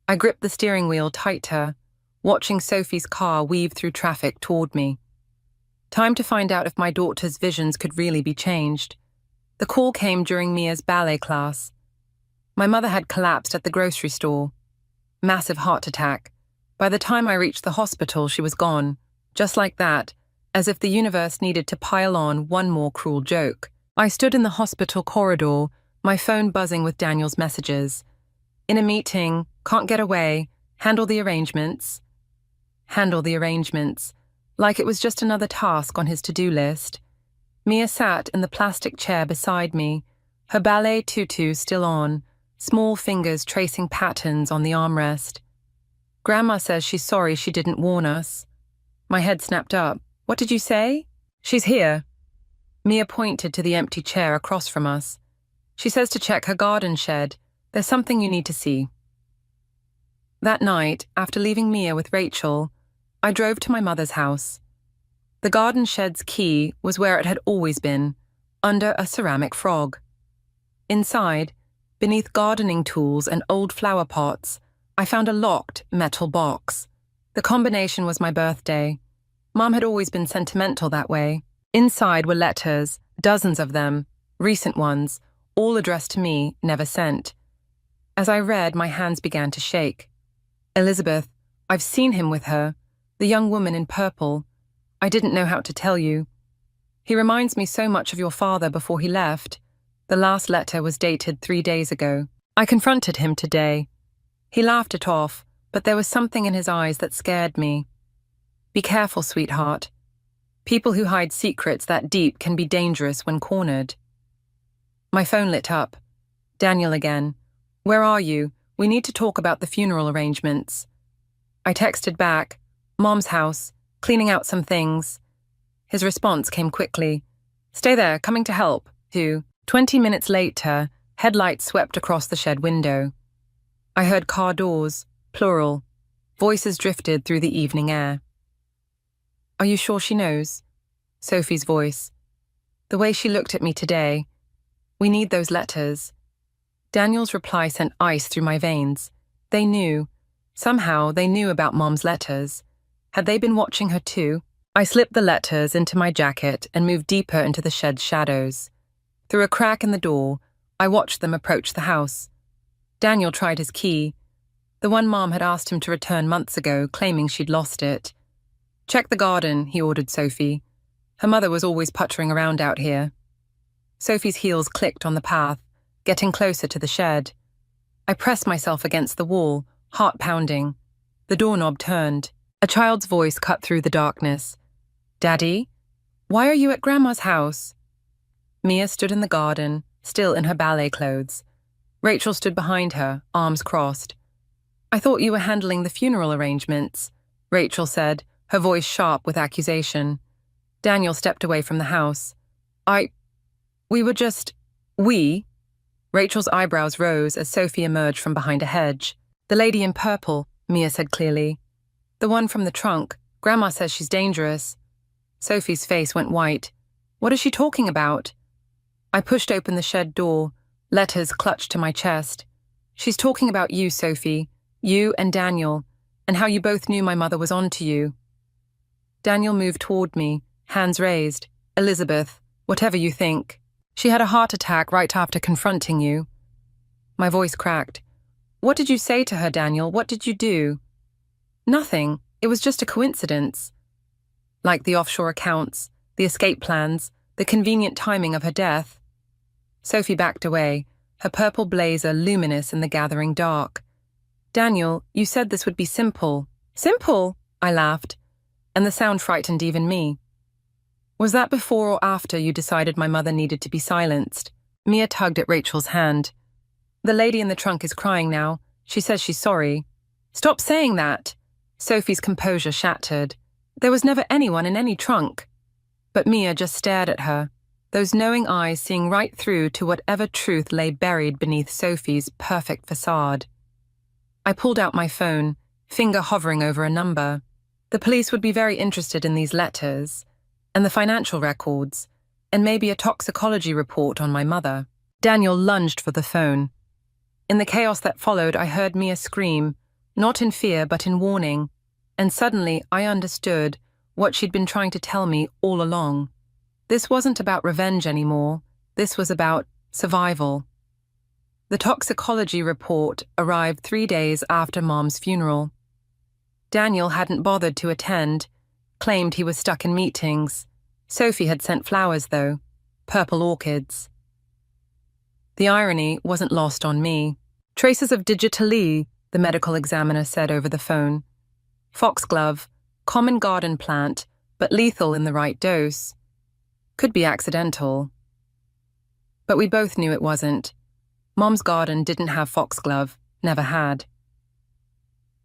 I gripped the steering wheel tighter, watching Sophie's car weave through traffic toward me. Time to find out if my daughter's visions could really be changed. The call came during Mia's ballet class. My mother had collapsed at the grocery store. Massive heart attack. By the time I reached the hospital, she was gone. Just like that, as if the universe needed to pile on one more cruel joke. I stood in the hospital corridor, my phone buzzing with Daniel's messages. In a meeting, can't get away, handle the arrangements. Handle the arrangements, like it was just another task on his to-do list. Mia sat in the plastic chair beside me, her ballet tutu still on, small fingers tracing patterns on the armrest. Grandma says she's sorry she didn't warn us. My head snapped up. What did you say? She's here. Mia pointed to the empty chair across from us. She says to check her garden shed. There's something you need to see. That night, after leaving Mia with Rachel, I drove to my mother's house. The garden shed's key was where it had always been, under a ceramic frog. Inside, beneath gardening tools and old flower pots, I found a locked metal box. The combination was my birthday. Mom had always been sentimental that way. Inside were letters, dozens of them, recent ones, all addressed to me, never sent. As I read, my hands began to shake. Elizabeth, I've seen him with her, the young woman in purple. I didn't know how to tell you. He reminds me so much of your father before he left. The last letter was dated 3 days ago. I confronted him today. He laughed it off, but there was something in his eyes that scared me. Be careful, sweetheart. People who hide secrets that deep can be dangerous when cornered. My phone lit up. Daniel again. Where are you? We need to talk about the funeral arrangements. I texted back. Mom's house, cleaning out some things. His response came quickly. Stay there, coming to help. Who? 20 minutes later, headlights swept across the shed window. I heard car doors, plural. Voices drifted through the evening air. Are you sure she knows? Sophie's voice. The way she looked at me today. We need those letters. Daniel's reply sent ice through my veins. They knew. Somehow they knew about Mom's letters. Had they been watching her too? I slipped the letters into my jacket and moved deeper into the shed's shadows. Through a crack in the door, I watched them approach the house. Daniel tried his key, the one Mom had asked him to return months ago, claiming she'd lost it. Check the garden, he ordered Sophie. Her mother was always puttering around out here. Sophie's heels clicked on the path, getting closer to the shed. I pressed myself against the wall, heart pounding. The doorknob turned. A child's voice cut through the darkness. Daddy? Why are you at Grandma's house? Mia stood in the garden, still in her ballet clothes. Rachel stood behind her, arms crossed. "I thought you were handling the funeral arrangements," Rachel said, her voice sharp with accusation. Daniel stepped away from the house. We were just... We? Rachel's eyebrows rose as Sophie emerged from behind a hedge. "The lady in purple," Mia said clearly. "The one from the trunk. Grandma says she's dangerous." Sophie's face went white. "What is she talking about?" I pushed open the shed door, letters clutched to my chest. "She's talking about you, Sophie. You and Daniel, and how you both knew my mother was on to you." Daniel moved toward me, hands raised. "Elizabeth, whatever you think. She had a heart attack right after confronting you." My voice cracked. "What did you say to her, Daniel? What did you do?" "Nothing. It was just a coincidence." Like the offshore accounts, the escape plans, the convenient timing of her death. Sophie backed away, her purple blazer luminous in the gathering dark. "Daniel, you said this would be simple." "Simple?" I laughed, and the sound frightened even me. "Was that before or after you decided my mother needed to be silenced?" Mia tugged at Rachel's hand. "The lady in the trunk is crying now. She says she's sorry." "Stop saying that!" Sophie's composure shattered. "There was never anyone in any trunk." But Mia just stared at her, those knowing eyes seeing right through to whatever truth lay buried beneath Sophie's perfect facade. I pulled out my phone, finger hovering over a number. The police would be very interested in these letters, and the financial records, and maybe a toxicology report on my mother. Daniel lunged for the phone. In the chaos that followed, I heard Mia scream, not in fear but in warning, and suddenly I understood what she'd been trying to tell me all along. This wasn't about revenge anymore. This was about survival. The toxicology report arrived 3 days after Mom's funeral. Daniel hadn't bothered to attend, claimed he was stuck in meetings. Sophie had sent flowers, though, purple orchids. The irony wasn't lost on me. "Traces of digitalis," the medical examiner said over the phone. "Foxglove, common garden plant, but lethal in the right dose. Could be accidental." But we both knew it wasn't. Mom's garden didn't have foxglove, never had.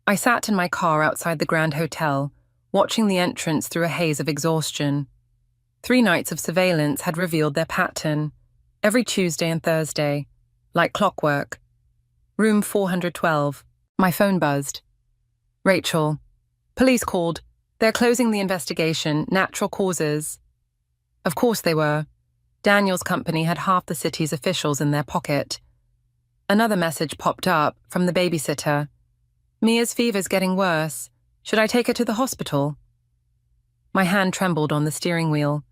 I sat in my car outside the Grand Hotel, watching the entrance through a haze of exhaustion. 3 nights of surveillance had revealed their pattern, every Tuesday and Thursday, like clockwork. Room 412. My phone buzzed. "Rachel. Police called. They're closing the investigation, natural causes." Of course they were. Daniel's company had half the city's officials in their pocket. Another message popped up from the babysitter. "Mia's fever's getting worse. Should I take her to the hospital?" My hand trembled on the steering wheel.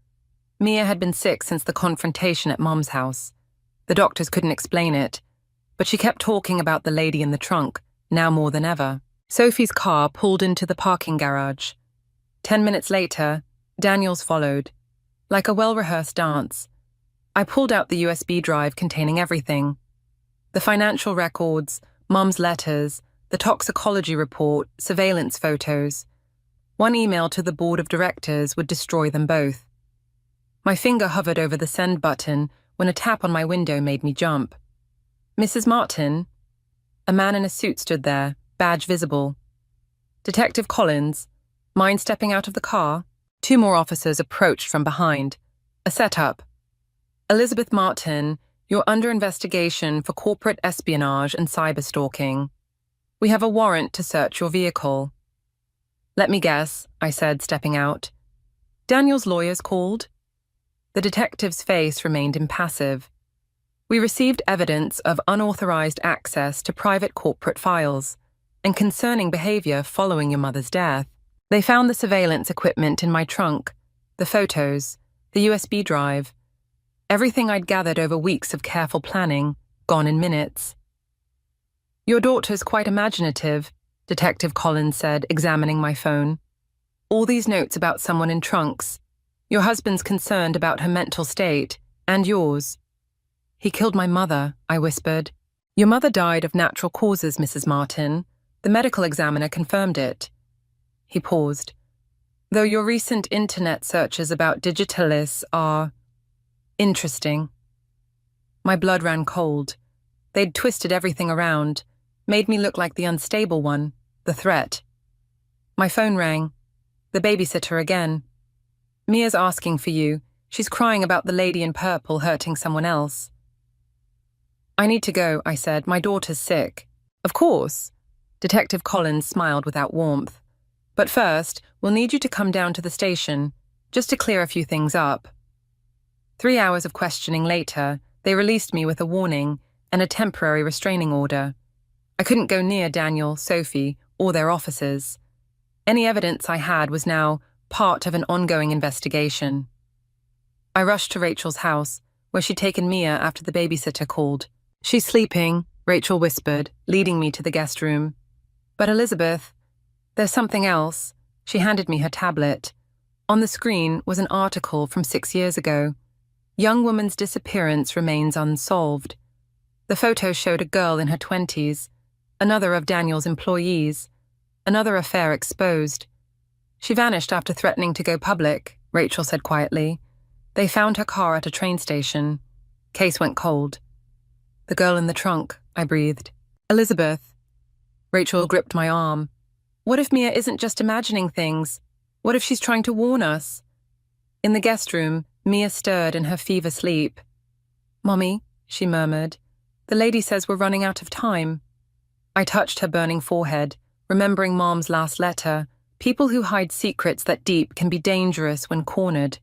Mia had been sick since the confrontation at Mom's house. The doctors couldn't explain it, but she kept talking about the lady in the trunk, now more than ever. Sophie's car pulled into the parking garage. 10 minutes later, Daniel's followed. Like a well-rehearsed dance. I pulled out the USB drive containing everything. The financial records, Mom's letters, the toxicology report, surveillance photos. One email to the board of directors would destroy them both. My finger hovered over the send button when a tap on my window made me jump. "Mrs. Martin?" A man in a suit stood there, badge visible. "Detective Collins. Mind stepping out of the car?" 2 more officers approached from behind. A setup. "Elizabeth Martin, you're under investigation for corporate espionage and cyberstalking. We have a warrant to search your vehicle." "Let me guess," I said, stepping out. "Daniel's lawyers called?" The detective's face remained impassive. "We received evidence of unauthorized access to private corporate files and concerning behavior following your mother's death. They found the surveillance equipment in my trunk, the photos, the USB drive, everything I'd gathered over weeks of careful planning, gone in minutes." "Your daughter's quite imaginative," Detective Collins said, examining my phone. "All these notes about someone in trunks. Your husband's concerned about her mental state, and yours." "He killed my mother," I whispered. "Your mother died of natural causes, Mrs. Martin. The medical examiner confirmed it." He paused. "Though your recent internet searches about digitalis are..." Interesting. My blood ran cold. They'd twisted everything around, made me look like the unstable one, the threat. My phone rang. The babysitter again. Mia's asking for you. She's crying about the lady in purple hurting someone else. I need to go, I said. My daughter's sick. Of course. Detective Collins smiled without warmth. But first, we'll need you to come down to the station, just to clear a few things up. 3 hours of questioning later, they released me with a warning and a temporary restraining order. I couldn't go near Daniel, Sophie, or their officers. Any evidence I had was now part of an ongoing investigation. I rushed to Rachel's house, where she'd taken Mia after the babysitter called. She's sleeping, Rachel whispered, leading me to the guest room. But Elizabeth, there's something else. She handed me her tablet. On the screen was an article from 6 years ago. Young woman's disappearance remains unsolved. The photo showed a girl in her 20s, another of Daniel's employees, another affair exposed. She vanished after threatening to go public, Rachel said quietly. They found her car at a train station. Case went cold. The girl in the trunk, I breathed. Elizabeth. Rachel gripped my arm. What if Mia isn't just imagining things? What if she's trying to warn us? In the guest room, Mia stirred in her fever sleep. Mommy, she murmured, the lady says we're running out of time. I touched her burning forehead, remembering Mom's last letter. People who hide secrets that deep can be dangerous when cornered.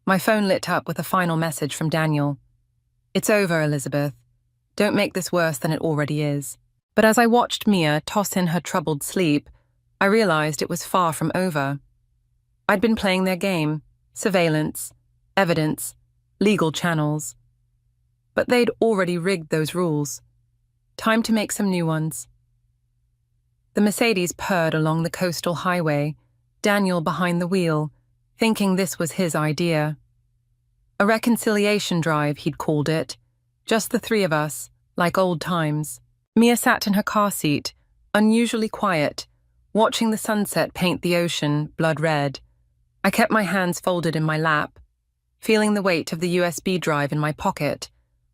My phone lit up with a final message from Daniel. It's over, Elizabeth. Don't make this worse than it already is. But as I watched Mia toss in her troubled sleep, I realized it was far from over. I'd been playing their game, surveillance, evidence, legal channels. But they'd already rigged those rules. Time to make some new ones. The Mercedes purred along the coastal highway, Daniel behind the wheel, thinking this was his idea. A reconciliation drive, he'd called it. Just the three of us, like old times. Mia sat in her car seat, unusually quiet, watching the sunset paint the ocean blood red. I kept my hands folded in my lap, feeling the weight of the USB drive in my pocket,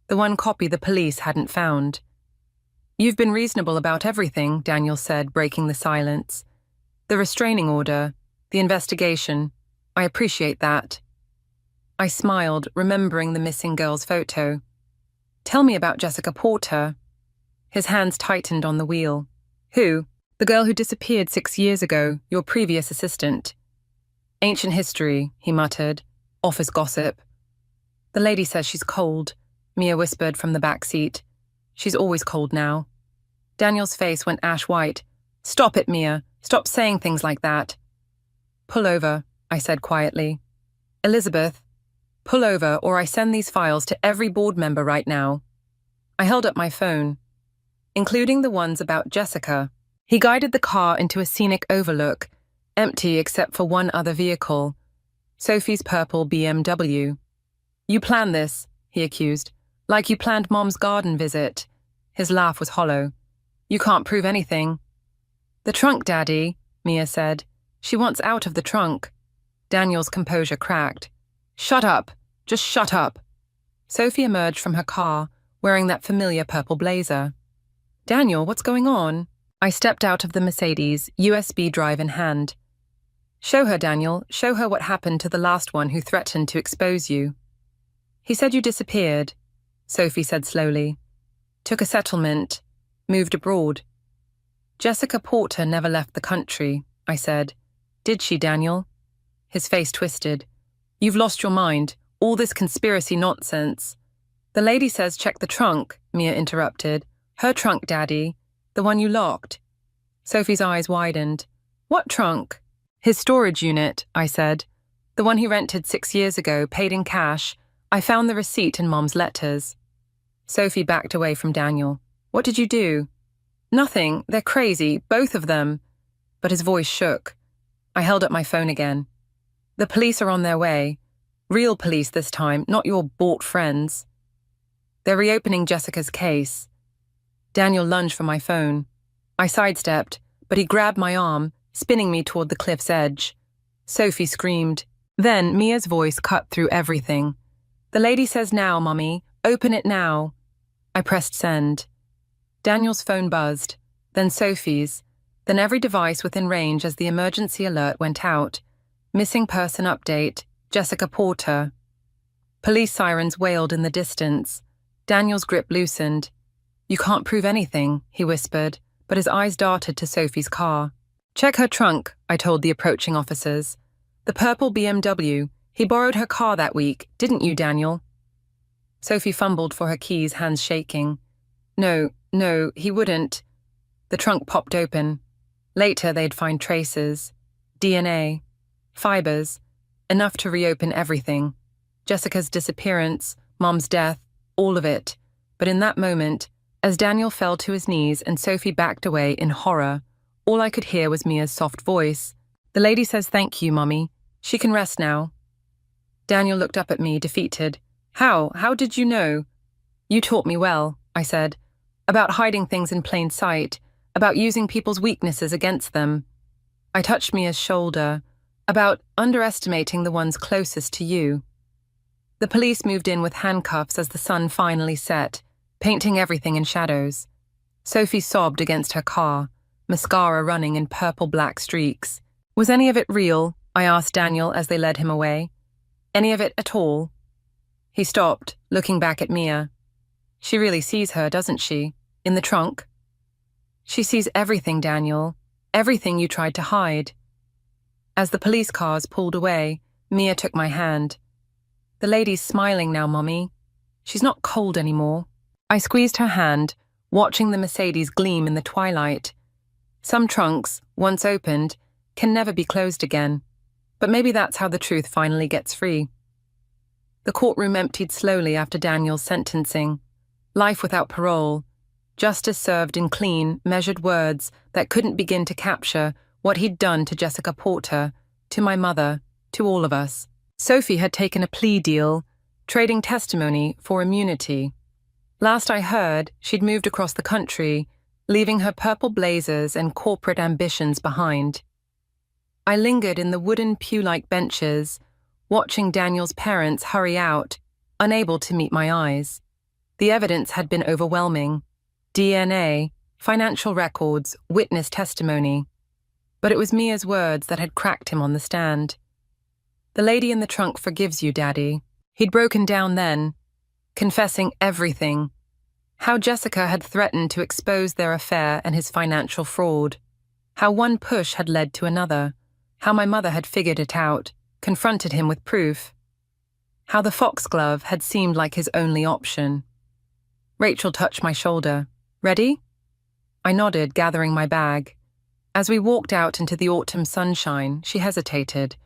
the one copy the police hadn't found. You've been reasonable about everything, Daniel said, breaking the silence. The restraining order, the investigation, I appreciate that. I smiled, remembering the missing girl's photo. Tell me about Jessica Porter. His hands tightened on the wheel. Who? The girl who disappeared 6 years ago, your previous assistant. Ancient history, he muttered. Office gossip. The lady says she's cold, Mia whispered from the back seat. She's always cold now. Daniel's face went ash white. Stop it, Mia. Stop saying things like that. Pull over, I said quietly. Elizabeth, pull over or I send these files to every board member right now. I held up my phone, including the ones about Jessica. He guided the car into a scenic overlook, empty except for one other vehicle, Sophie's purple BMW. You planned this, he accused, like you planned Mom's garden visit. His laugh was hollow. You can't prove anything. The trunk, Daddy, Mia said. She wants out of the trunk. Daniel's composure cracked. Shut up. Just shut up. Sophie emerged from her car, wearing that familiar purple blazer. Daniel, what's going on? I stepped out of the Mercedes, USB drive in hand. Show her, Daniel. Show her what happened to the last one who threatened to expose you. He said you disappeared, Sophie said slowly. Took a settlement. Moved abroad. Jessica Porter never left the country, I said. Did she, Daniel? His face twisted. You've lost your mind. All this conspiracy nonsense. The lady says check the trunk, Mia interrupted. Her trunk, Daddy. The one you locked. Sophie's eyes widened. What trunk? His storage unit, I said. The one he rented 6 years ago, paid in cash. I found the receipt in Mom's letters. Sophie backed away from Daniel. What did you do? Nothing. They're crazy, both of them. But his voice shook. I held up my phone again. The police are on their way. Real police this time, not your bought friends. They're reopening Jessica's case. Daniel lunged for my phone. I sidestepped, but he grabbed my arm, spinning me toward the cliff's edge. Sophie screamed. Then Mia's voice cut through everything. "The lady says now, Mummy. Open it now." I pressed send. Daniel's phone buzzed, then Sophie's, then every device within range as the emergency alert went out. Missing person update, Jessica Porter. Police sirens wailed in the distance. Daniel's grip loosened. "You can't prove anything," he whispered, but his eyes darted to Sophie's car. "Check her trunk," I told the approaching officers. "The purple BMW. He borrowed her car that week, didn't you, Daniel?" Sophie fumbled for her keys, hands shaking. No, he wouldn't." The trunk popped open. Later, they'd find traces. DNA. Fibers. Enough to reopen everything. Jessica's disappearance, Mom's death, all of it. But in that moment, as Daniel fell to his knees and Sophie backed away in horror, all I could hear was Mia's soft voice. "The lady says thank you, Mummy. She can rest now." Daniel looked up at me, defeated. How? How did you know?" "You taught me well," I said. "About hiding things in plain sight, about using people's weaknesses against them." I touched Mia's shoulder, about underestimating the ones closest to you. The police moved in with handcuffs as the sun finally set, painting everything in shadows. Sophie sobbed against her car, mascara running in purple-black streaks. "Was any of it real?" I asked Daniel as they led him away. "Any of it at all?" He stopped, looking back at Mia. "She really sees her, doesn't she? In the trunk?" "She sees everything, Daniel. Everything you tried to hide." As the police cars pulled away, Mia took my hand. "The lady's smiling now, Mommy. She's not cold anymore." I squeezed her hand, watching the Mercedes gleam in the twilight. Some trunks, once opened, can never be closed again. But maybe that's how the truth finally gets free. The courtroom emptied slowly after Daniel's sentencing. Life without parole. Justice served in clean, measured words that couldn't begin to capture what he'd done to Jessica Porter, to my mother, to all of us. Sophie had taken a plea deal, trading testimony for immunity. Last I heard, she'd moved across the country, leaving her purple blazers and corporate ambitions behind. I lingered in the wooden pew-like benches, watching Daniel's parents hurry out, unable to meet my eyes. The evidence had been overwhelming. DNA, financial records, witness testimony. But it was Mia's words that had cracked him on the stand. "The lady in the trunk forgives you, Daddy." He'd broken down then, confessing everything. How Jessica had threatened to expose their affair and his financial fraud. How one push had led to another. How my mother had figured it out, confronted him with proof. How the foxglove had seemed like his only option. Rachel touched my shoulder. "Ready?" I nodded, gathering my bag. As we walked out into the autumn sunshine, she hesitated.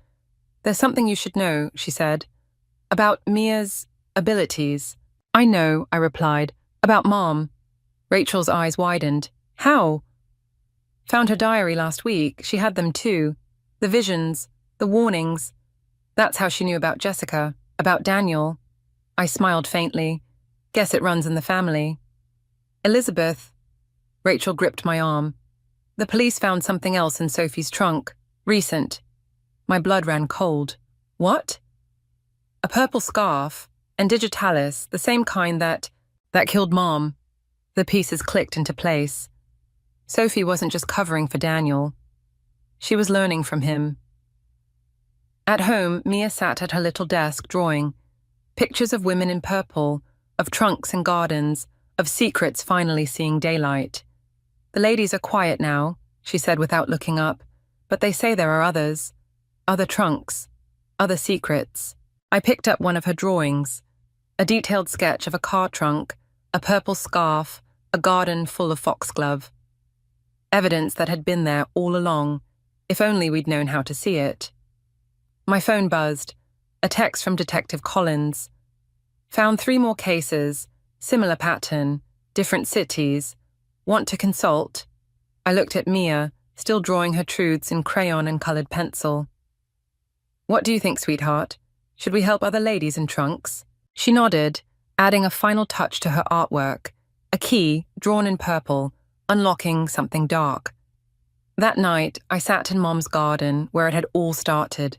"There's something you should know," she said. "About Mia's abilities." "I know," I replied. "About Mom." Rachel's eyes widened. "How?" "Found her diary last week. She had them too. The visions, the warnings. That's how she knew about Jessica, about Daniel." I smiled faintly. "Guess it runs in the family." "Elizabeth." Rachel gripped my arm. "The police found something else in Sophie's trunk. Recent." My blood ran cold. "What?" "A purple scarf, and digitalis, the same kind that killed Mom." The pieces clicked into place. Sophie wasn't just covering for Daniel. She was learning from him. At home, Mia sat at her little desk drawing. Pictures of women in purple, of trunks and gardens, of secrets finally seeing daylight. "The ladies are quiet now," she said without looking up, "but they say there are others. Other trunks. Other secrets." I picked up one of her drawings. A detailed sketch of a car trunk, a purple scarf, a garden full of foxglove. Evidence that had been there all along, if only we'd known how to see it. My phone buzzed. A text from Detective Collins. "Found 3 more cases, similar pattern, different cities. Want to consult?" I looked at Mia, still drawing her truths in crayon and colored pencil. "What do you think, sweetheart? Should we help other ladies in trunks?" She nodded, adding a final touch to her artwork, a key drawn in purple, unlocking something dark. That night, I sat in Mom's garden where it had all started.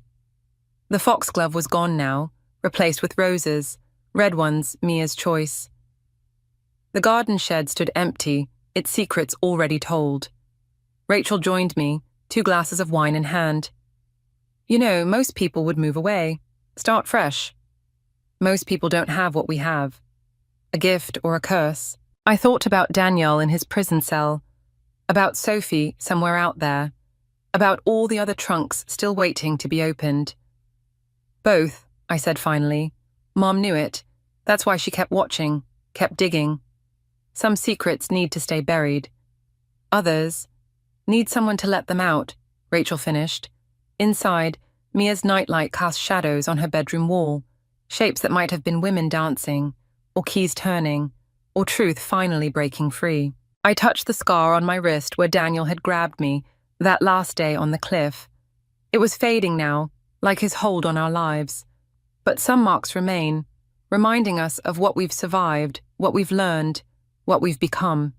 The foxglove was gone now, replaced with roses, Red ones, Mia's choice. The garden shed stood empty, its secrets already told. Rachel joined me, 2 glasses of wine in hand. You know, most people would move away, start fresh. Most people don't have what we have. A gift or a curse. I thought about Daniel in his prison cell, about Sophie somewhere out there, about all the other trunks still waiting to be opened. Both, I said finally. Mom knew it. That's why she kept watching, kept digging. Some secrets need to stay buried. Others need someone to let them out, Rachel finished. Inside, Mia's nightlight cast shadows on her bedroom wall, shapes that might have been women dancing, or keys turning, or truth finally breaking free. I touched the scar on my wrist where Daniel had grabbed me that last day on the cliff. It was fading now, like his hold on our lives. But some marks remain, reminding us of what we've survived, what we've learned, what we've become.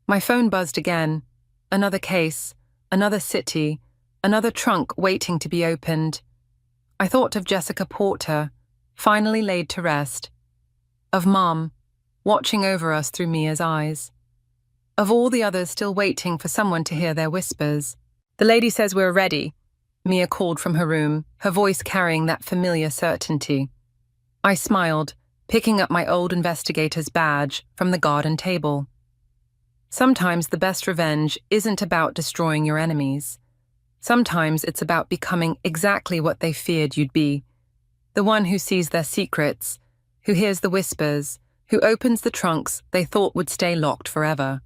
My phone buzzed again. Another case, another city, another trunk waiting to be opened. I thought of Jessica Porter, finally laid to rest. Of Mom, watching over us through Mia's eyes. Of all the others still waiting for someone to hear their whispers. The lady says we're ready, Mia called from her room, her voice carrying that familiar certainty. I smiled, picking up my old investigator's badge from the garden table. Sometimes the best revenge isn't about destroying your enemies. Sometimes it's about becoming exactly what they feared you'd be. The one who sees their secrets, who hears the whispers, who opens the trunks they thought would stay locked forever.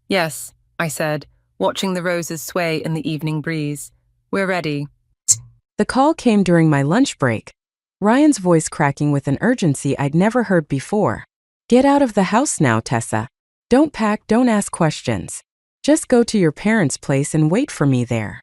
Yes, I said, watching the roses sway in the evening breeze. We're ready. The call came during my lunch break, Ryan's voice cracking with an urgency I'd never heard before. Get out of the house now, Tessa. Don't pack, don't ask questions. Just go to your parents' place and wait for me there.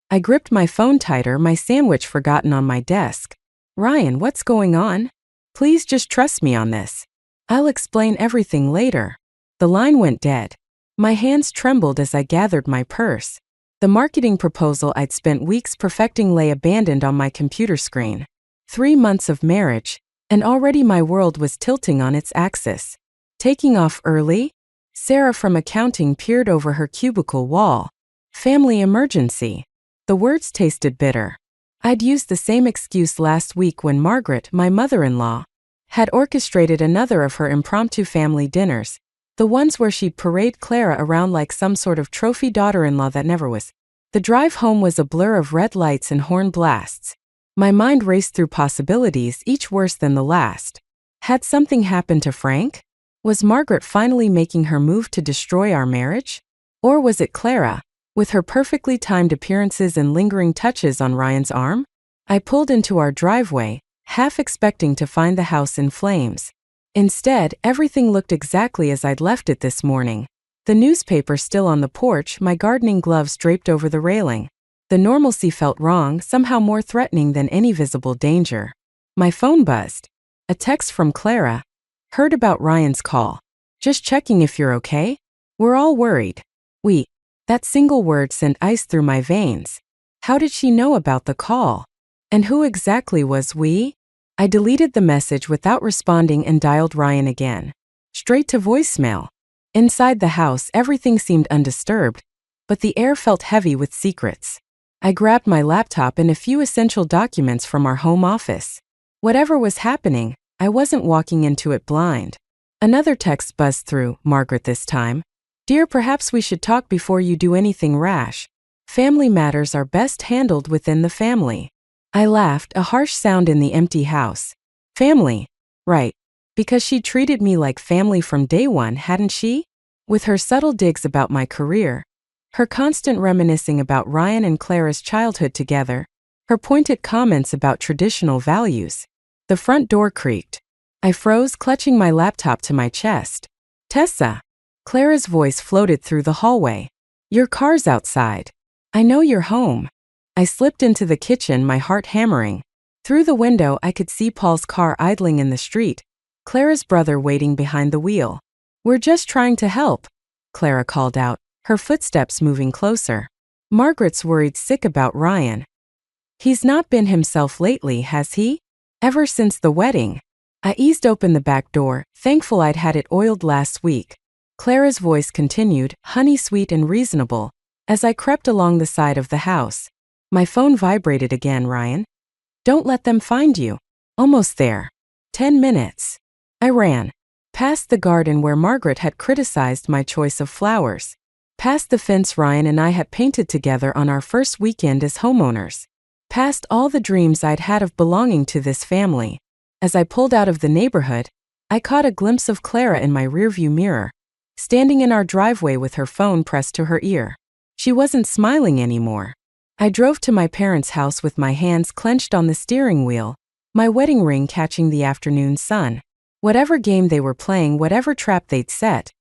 I gripped my phone tighter, my sandwich forgotten on my desk. Ryan, what's going on? Please just trust me on this. I'll explain everything later. The line went dead. My hands trembled as I gathered my purse. The marketing proposal I'd spent weeks perfecting lay abandoned on my computer screen. 3 months of marriage, and already my world was tilting on its axis. Taking off early? Sarah from accounting peered over her cubicle wall. Family emergency. The words tasted bitter. I'd used the same excuse last week when Margaret, my mother-in-law, had orchestrated another of her impromptu family dinners, the ones where she'd parade Clara around like some sort of trophy daughter-in-law that never was. The drive home was a blur of red lights and horn blasts. My mind raced through possibilities, each worse than the last. Had something happened to Frank? Was Margaret finally making her move to destroy our marriage? Or was it Clara, with her perfectly timed appearances and lingering touches on Ryan's arm? I pulled into our driveway, half expecting to find the house in flames. Instead, everything looked exactly as I'd left it this morning. The newspaper still on the porch, my gardening gloves draped over the railing. The normalcy felt wrong, somehow more threatening than any visible danger. My phone buzzed. A text from Clara. Heard about Ryan's call. Just checking if you're okay? We're all worried. We. That single word sent ice through my veins. How did she know about the call? And who exactly was we? I deleted the message without responding and dialed Ryan again. Straight to voicemail. Inside the house, everything seemed undisturbed, but the air felt heavy with secrets. I grabbed my laptop and a few essential documents from our home office. Whatever was happening, I wasn't walking into it blind. Another text buzzed through, Margaret this time. Dear, perhaps we should talk before you do anything rash. Family matters are best handled within the family. I laughed, a harsh sound in the empty house. Family. Right. Because she treated me like family from day one, hadn't she? With her subtle digs about my career, her constant reminiscing about Ryan and Clara's childhood together, her pointed comments about traditional values. The front door creaked. I froze, clutching my laptop to my chest. Tessa. Clara's voice floated through the hallway. Your car's outside. I know you're home. I slipped into the kitchen, my heart hammering. Through the window, I could see Paul's car idling in the street, Clara's brother waiting behind the wheel. We're just trying to help, Clara called out, her footsteps moving closer. Margaret's worried sick about Ryan. He's not been himself lately, has he? Ever since the wedding. I eased open the back door, thankful I'd had it oiled last week. Clara's voice continued, honey sweet and reasonable, as I crept along the side of the house. My phone vibrated again, Ryan. Don't let them find you. Almost there. 10 minutes. I ran. Past the garden where Margaret had criticized my choice of flowers. Past the fence Ryan and I had painted together on our first weekend as homeowners. Past all the dreams I'd had of belonging to this family. As I pulled out of the neighborhood, I caught a glimpse of Clara in my rearview mirror, standing in our driveway with her phone pressed to her ear. She wasn't smiling anymore. I drove to my parents' house with my hands clenched on the steering wheel, my wedding ring catching the afternoon sun. Whatever game they were playing, whatever trap they'd set,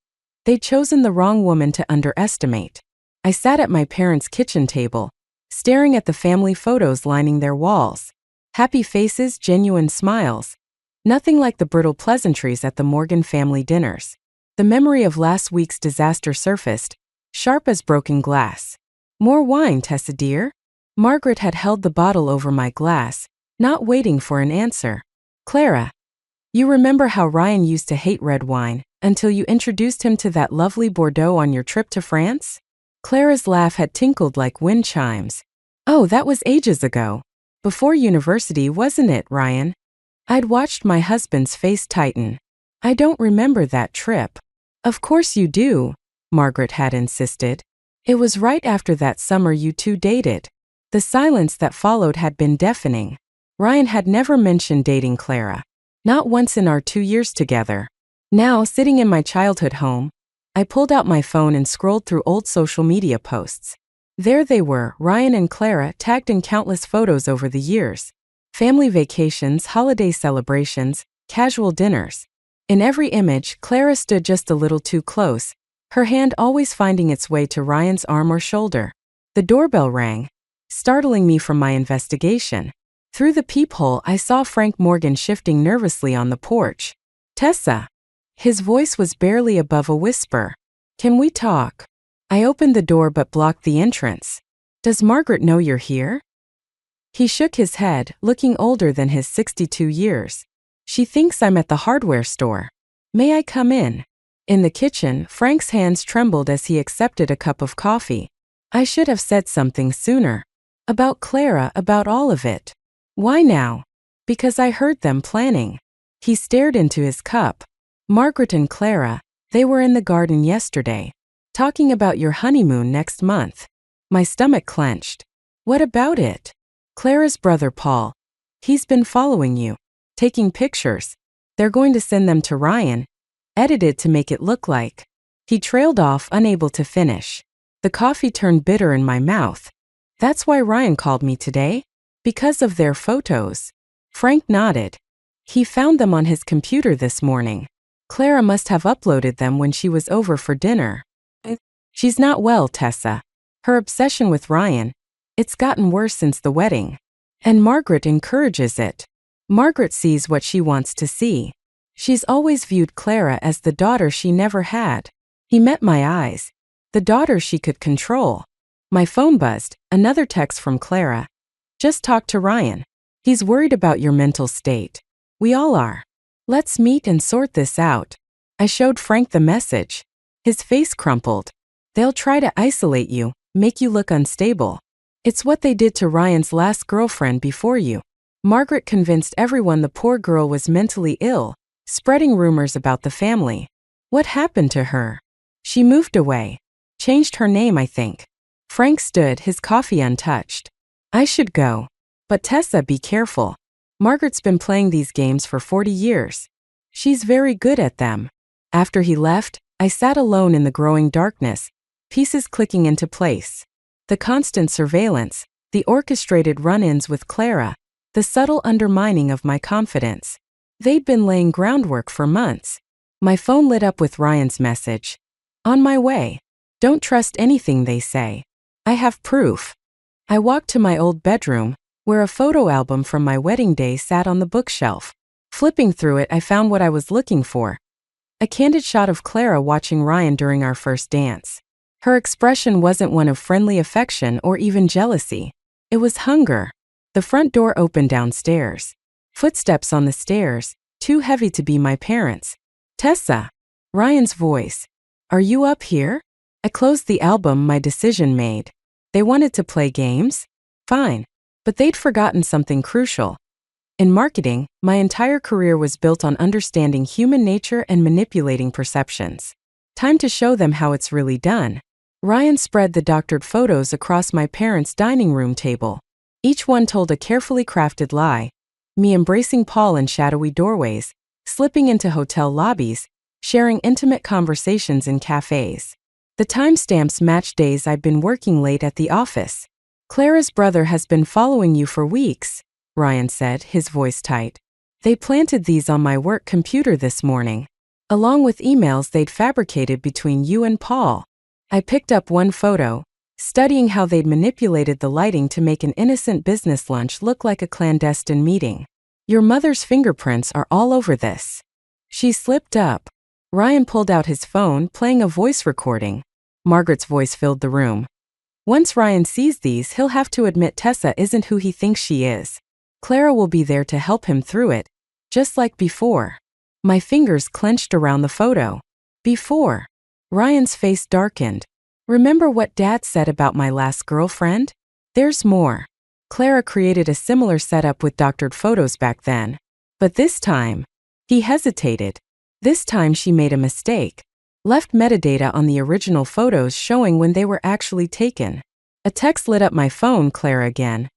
they'd chosen the wrong woman to underestimate. I sat at my parents' kitchen table, staring at the family photos lining their walls. Happy faces, genuine smiles. Nothing like the brittle pleasantries at the Morgan family dinners. The memory of last week's disaster surfaced, sharp as broken glass. More wine, Tessa dear? Margaret had held the bottle over my glass, not waiting for an answer. Clara, you remember how Ryan used to hate red wine until you introduced him to that lovely Bordeaux on your trip to France? Clara's laugh had tinkled like wind chimes. Oh, that was ages ago. Before university, wasn't it, Ryan? I'd watched my husband's face tighten. I don't remember that trip. Of course you do, Margaret had insisted. It was right after that summer you two dated. The silence that followed had been deafening. Ryan had never mentioned dating Clara. Not once in our 2 years together. Now, sitting in my childhood home, I pulled out my phone and scrolled through old social media posts. There they were, Ryan and Clara, tagged in countless photos over the years. Family vacations, holiday celebrations, casual dinners. In every image, Clara stood just a little too close, her hand always finding its way to Ryan's arm or shoulder. The doorbell rang, startling me from my investigation. Through the peephole, I saw Frank Morgan shifting nervously on the porch. Tessa. His voice was barely above a whisper. Can we talk? I opened the door but blocked the entrance. Does Margaret know you're here? He shook his head, looking older than his 62 years. She thinks I'm at the hardware store. May I come in? In the kitchen, Frank's hands trembled as he accepted a cup of coffee. I should have said something sooner. About Clara, about all of it. Why now? Because I heard them planning. He stared into his cup. Margaret and Clara, they were in the garden yesterday, talking about your honeymoon next month. My stomach clenched. What about it? Clara's brother Paul. He's been following you, taking pictures. They're going to send them to Ryan, edited to make it look like. He trailed off, unable to finish. The coffee turned bitter in my mouth. That's why Ryan called me today? Because of their photos. Frank nodded. He found them on his computer this morning. Clara must have uploaded them when she was over for dinner. She's not well, Tessa. Her obsession with Ryan, it's gotten worse since the wedding. And Margaret encourages it. Margaret sees what she wants to see. She's always viewed Clara as the daughter she never had. He met my eyes. The daughter she could control. My phone buzzed, another text from Clara. Just talk to Ryan. He's worried about your mental state. We all are. Let's meet and sort this out. I showed Frank the message. His face crumpled. They'll try to isolate you, make you look unstable. It's what they did to Ryan's last girlfriend before you. Margaret convinced everyone the poor girl was mentally ill, spreading rumors about the family. What happened to her? She moved away. Changed her name, I think. Frank stood, his coffee untouched. I should go. But Tessa, be careful. Margaret's been playing these games for 40 years. She's very good at them. After he left, I sat alone in the growing darkness, pieces clicking into place. The constant surveillance, the orchestrated run-ins with Clara, the subtle undermining of my confidence. They'd been laying groundwork for months. My phone lit up with Ryan's message. On my way. Don't trust anything they say. I have proof. I walked to my old bedroom, where a photo album from my wedding day sat on the bookshelf. Flipping through it, I found what I was looking for. A candid shot of Clara watching Ryan during our first dance. Her expression wasn't one of friendly affection or even jealousy. It was hunger. The front door opened downstairs. Footsteps on the stairs, too heavy to be my parents. Tessa. Ryan's voice. Are you up here? I closed the album, my decision made. They wanted to play games? Fine. But they'd forgotten something crucial. In marketing, my entire career was built on understanding human nature and manipulating perceptions. Time to show them how it's really done. Ryan spread the doctored photos across my parents' dining room table. Each one told a carefully crafted lie. Me embracing Paul in shadowy doorways, slipping into hotel lobbies, sharing intimate conversations in cafes. The timestamps matched days I'd been working late at the office. Clara's brother has been following you for weeks, Ryan said, his voice tight. They planted these on my work computer this morning, along with emails they'd fabricated between you and Paul. I picked up one photo, studying how they'd manipulated the lighting to make an innocent business lunch look like a clandestine meeting. Your mother's fingerprints are all over this. She slipped up. Ryan pulled out his phone, playing a voice recording. Margaret's voice filled the room. Once Ryan sees these, he'll have to admit Tessa isn't who he thinks she is. Clara will be there to help him through it, just like before. My fingers clenched around the photo. Before. Ryan's face darkened. Remember what Dad said about my last girlfriend? There's more. Clara created a similar setup with doctored photos back then. But this time, he hesitated. This time she made a mistake. Left metadata on the original photos showing when they were actually taken. A text lit up my phone, Clara again.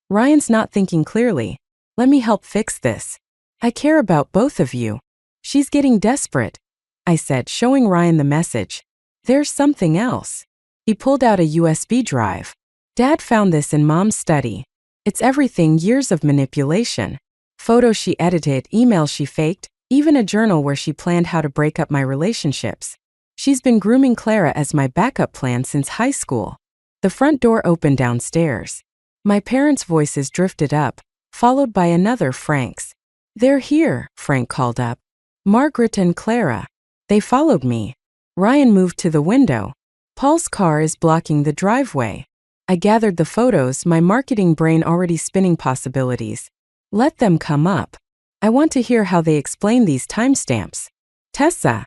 Ryan's not thinking clearly. Let me help fix this. I care about both of you. She's getting desperate, I said, showing Ryan the message. There's something else. He pulled out a USB drive. Dad found this in Mom's study. It's everything, years of manipulation. Photos she edited, emails she faked, even a journal where she planned how to break up my relationships. She's been grooming Clara as my backup plan since high school. The front door opened downstairs. My parents' voices drifted up, followed by another, Frank's. They're here, Frank called up. Margaret and Clara. They followed me. Ryan moved to the window. Paul's car is blocking the driveway. I gathered the photos, my marketing brain already spinning possibilities. Let them come up. I want to hear how they explain these timestamps. Tessa.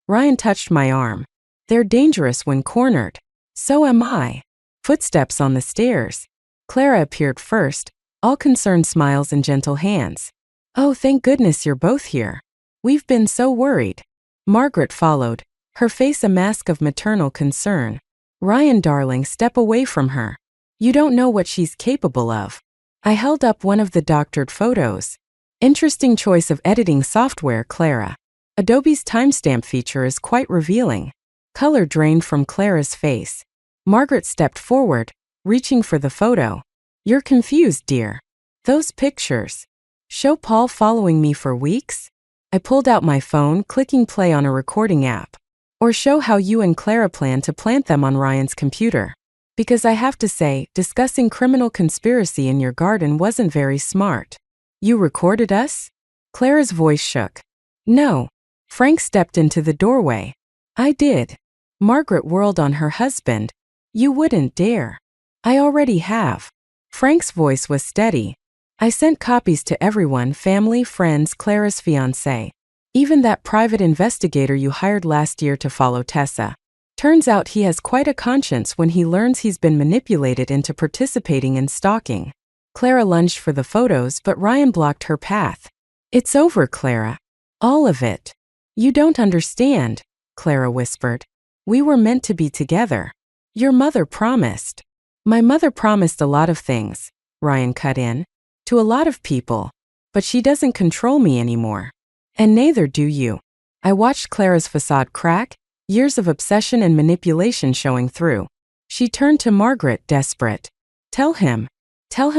Ryan touched my arm. They're dangerous when cornered. So am I. Footsteps on the stairs. Clara appeared first, all concerned smiles and gentle hands. Oh, thank goodness you're both here. We've been so worried. Margaret followed, her face a mask of maternal concern. Ryan, darling, step away from her. You don't know what she's capable of. I held up one of the doctored photos. Interesting choice of editing software, Clara. Adobe's timestamp feature is quite revealing. Color drained from Clara's face. Margaret stepped forward, reaching for the photo. You're confused, dear. Those pictures show Paul following me for weeks? I pulled out my phone, clicking play on a recording app. Or show how you and Clara plan to plant them on Ryan's computer. Because I have to say, discussing criminal conspiracy in your garden wasn't very smart. You recorded us? Clara's voice shook. No. Frank stepped into the doorway. I did. Margaret whirled on her husband. You wouldn't dare. I already have. Frank's voice was steady. I sent copies to everyone, family, friends, Clara's fiancé. Even that private investigator you hired last year to follow Tessa. Turns out he has quite a conscience when he learns he's been manipulated into participating in stalking. Clara lunged for the photos, but Ryan blocked her path. It's over, Clara. All of it. You don't understand, Clara whispered. We were meant to be together. Your mother promised. My mother promised a lot of things, Ryan cut in. To a lot of people. But she doesn't control me anymore. And neither do you. I watched Clara's facade crack, years of obsession and manipulation showing through. She turned to Margaret, desperate. Tell him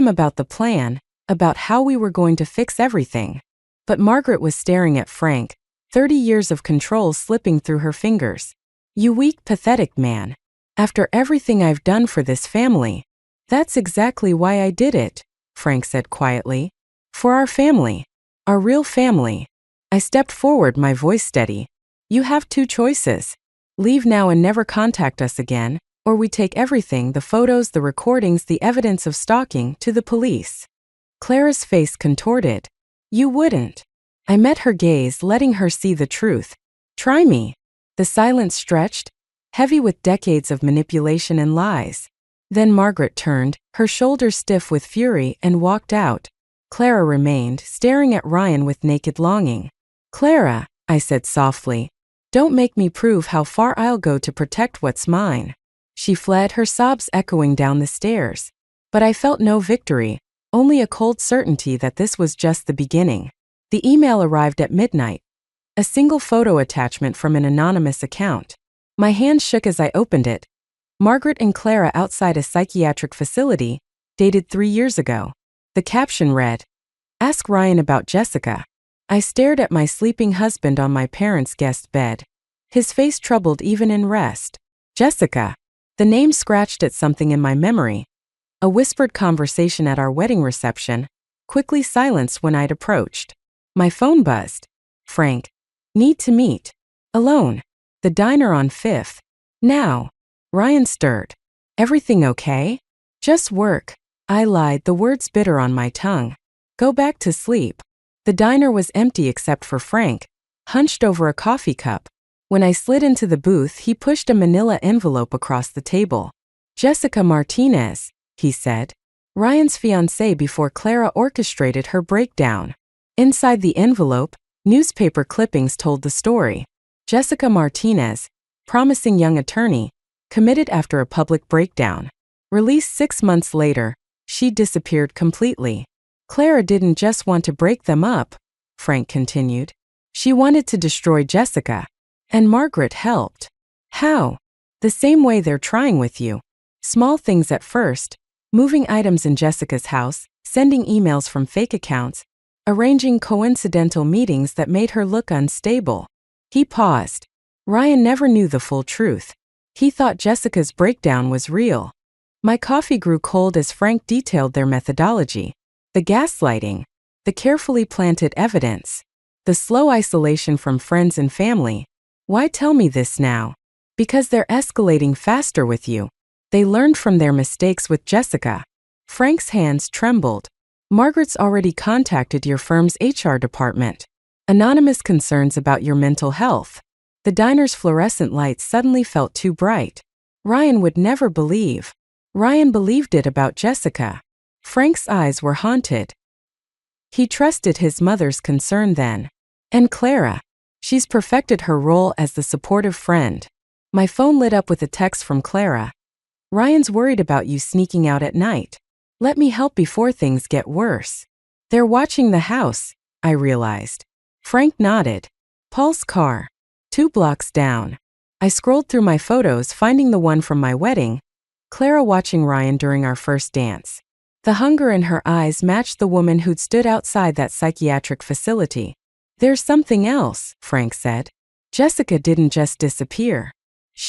about the plan, about how we were going to fix everything. But Margaret was staring at Frank, 30 years of control slipping through her fingers. You weak, pathetic man. After everything I've done for this family. That's exactly why I did it, Frank said quietly. For our family. Our real family. I stepped forward, my voice steady. You have two choices. Leave now and never contact us again, or we take everything, the photos, the recordings, the evidence of stalking, to the police. Clara's face contorted. You wouldn't. I met her gaze, letting her see the truth. Try me. The silence stretched, heavy with decades of manipulation and lies. Then Margaret turned, her shoulders stiff with fury, and walked out. Clara remained, staring at Ryan with naked longing. Clara, I said softly, don't make me prove how far I'll go to protect what's mine. She fled, her sobs echoing down the stairs. But I felt no victory, only a cold certainty that this was just the beginning. The email arrived at midnight. A single photo attachment from an anonymous account. My hand shook as I opened it. Margaret and Clara outside a psychiatric facility, dated 3 years ago. The caption read, "Ask Ryan about Jessica." I stared at my sleeping husband on my parents' guest bed. His face troubled even in rest. Jessica. The name scratched at something in my memory. A whispered conversation at our wedding reception, quickly silenced when I'd approached. My phone buzzed. Frank. Need to meet. Alone. The diner on 5th. Now. Ryan stirred. Everything okay? Just work. I lied, the words bitter on my tongue. Go back to sleep. The diner was empty except for Frank, hunched over a coffee cup. When I slid into the booth, he pushed a manila envelope across the table. Jessica Martinez, he said. Ryan's fiancée before Clara orchestrated her breakdown. Inside the envelope, newspaper clippings told the story. Jessica Martinez, promising young attorney, committed after a public breakdown. Released 6 months later, she disappeared completely. Clara didn't just want to break them up, Frank continued. She wanted to destroy Jessica. And Margaret helped. How? The same way they're trying with you. Small things at first, moving items in Jessica's house, sending emails from fake accounts, arranging coincidental meetings that made her look unstable. He paused. Ryan never knew the full truth. He thought Jessica's breakdown was real. My coffee grew cold as Frank detailed their methodology. The gaslighting, the carefully planted evidence, the slow isolation from friends and family. Why tell me this now? Because they're escalating faster with you. They learned from their mistakes with Jessica. Frank's hands trembled. Margaret's already contacted your firm's HR department. Anonymous concerns about your mental health. The diner's fluorescent lights suddenly felt too bright. Ryan would never believe. Ryan believed it about Jessica. Frank's eyes were haunted. He trusted his mother's concern then. And Clara. She's perfected her role as the supportive friend. My phone lit up with a text from Clara. Ryan's worried about you sneaking out at night. Let me help before things get worse. They're watching the house, I realized. Frank nodded. Paul's car. 2 blocks down. I scrolled through my photos, finding the one from my wedding. Clara watching Ryan during our first dance. The hunger in her eyes matched the woman who'd stood outside that psychiatric facility. There's something else, Frank said. Jessica didn't just disappear.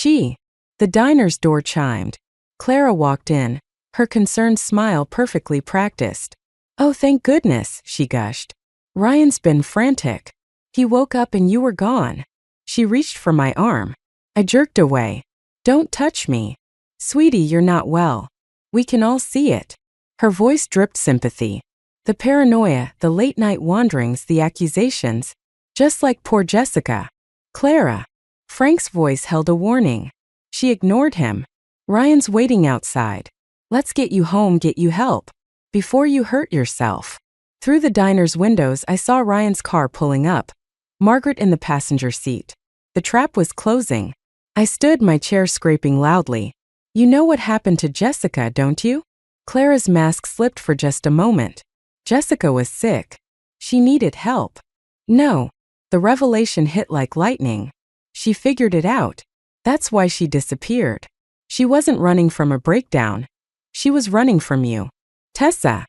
The diner's door chimed. Clara walked in, her concerned smile perfectly practiced. Oh, thank goodness, she gushed. Ryan's been frantic. He woke up and you were gone. She reached for my arm. I jerked away. Don't touch me. Sweetie, you're not well. We can all see it. Her voice dripped sympathy. The paranoia, the late-night wanderings, the accusations. Just like poor Jessica. Clara. Frank's voice held a warning. She ignored him. Ryan's waiting outside. Let's get you home, get you help. Before you hurt yourself. Through the diner's windows, I saw Ryan's car pulling up. Margaret in the passenger seat. The trap was closing. I stood, my chair scraping loudly. You know what happened to Jessica, don't you? Clara's mask slipped for just a moment. Jessica was sick. She needed help. No. The revelation hit like lightning. She figured it out. That's why she disappeared. She wasn't running from a breakdown. She was running from you. Tessa.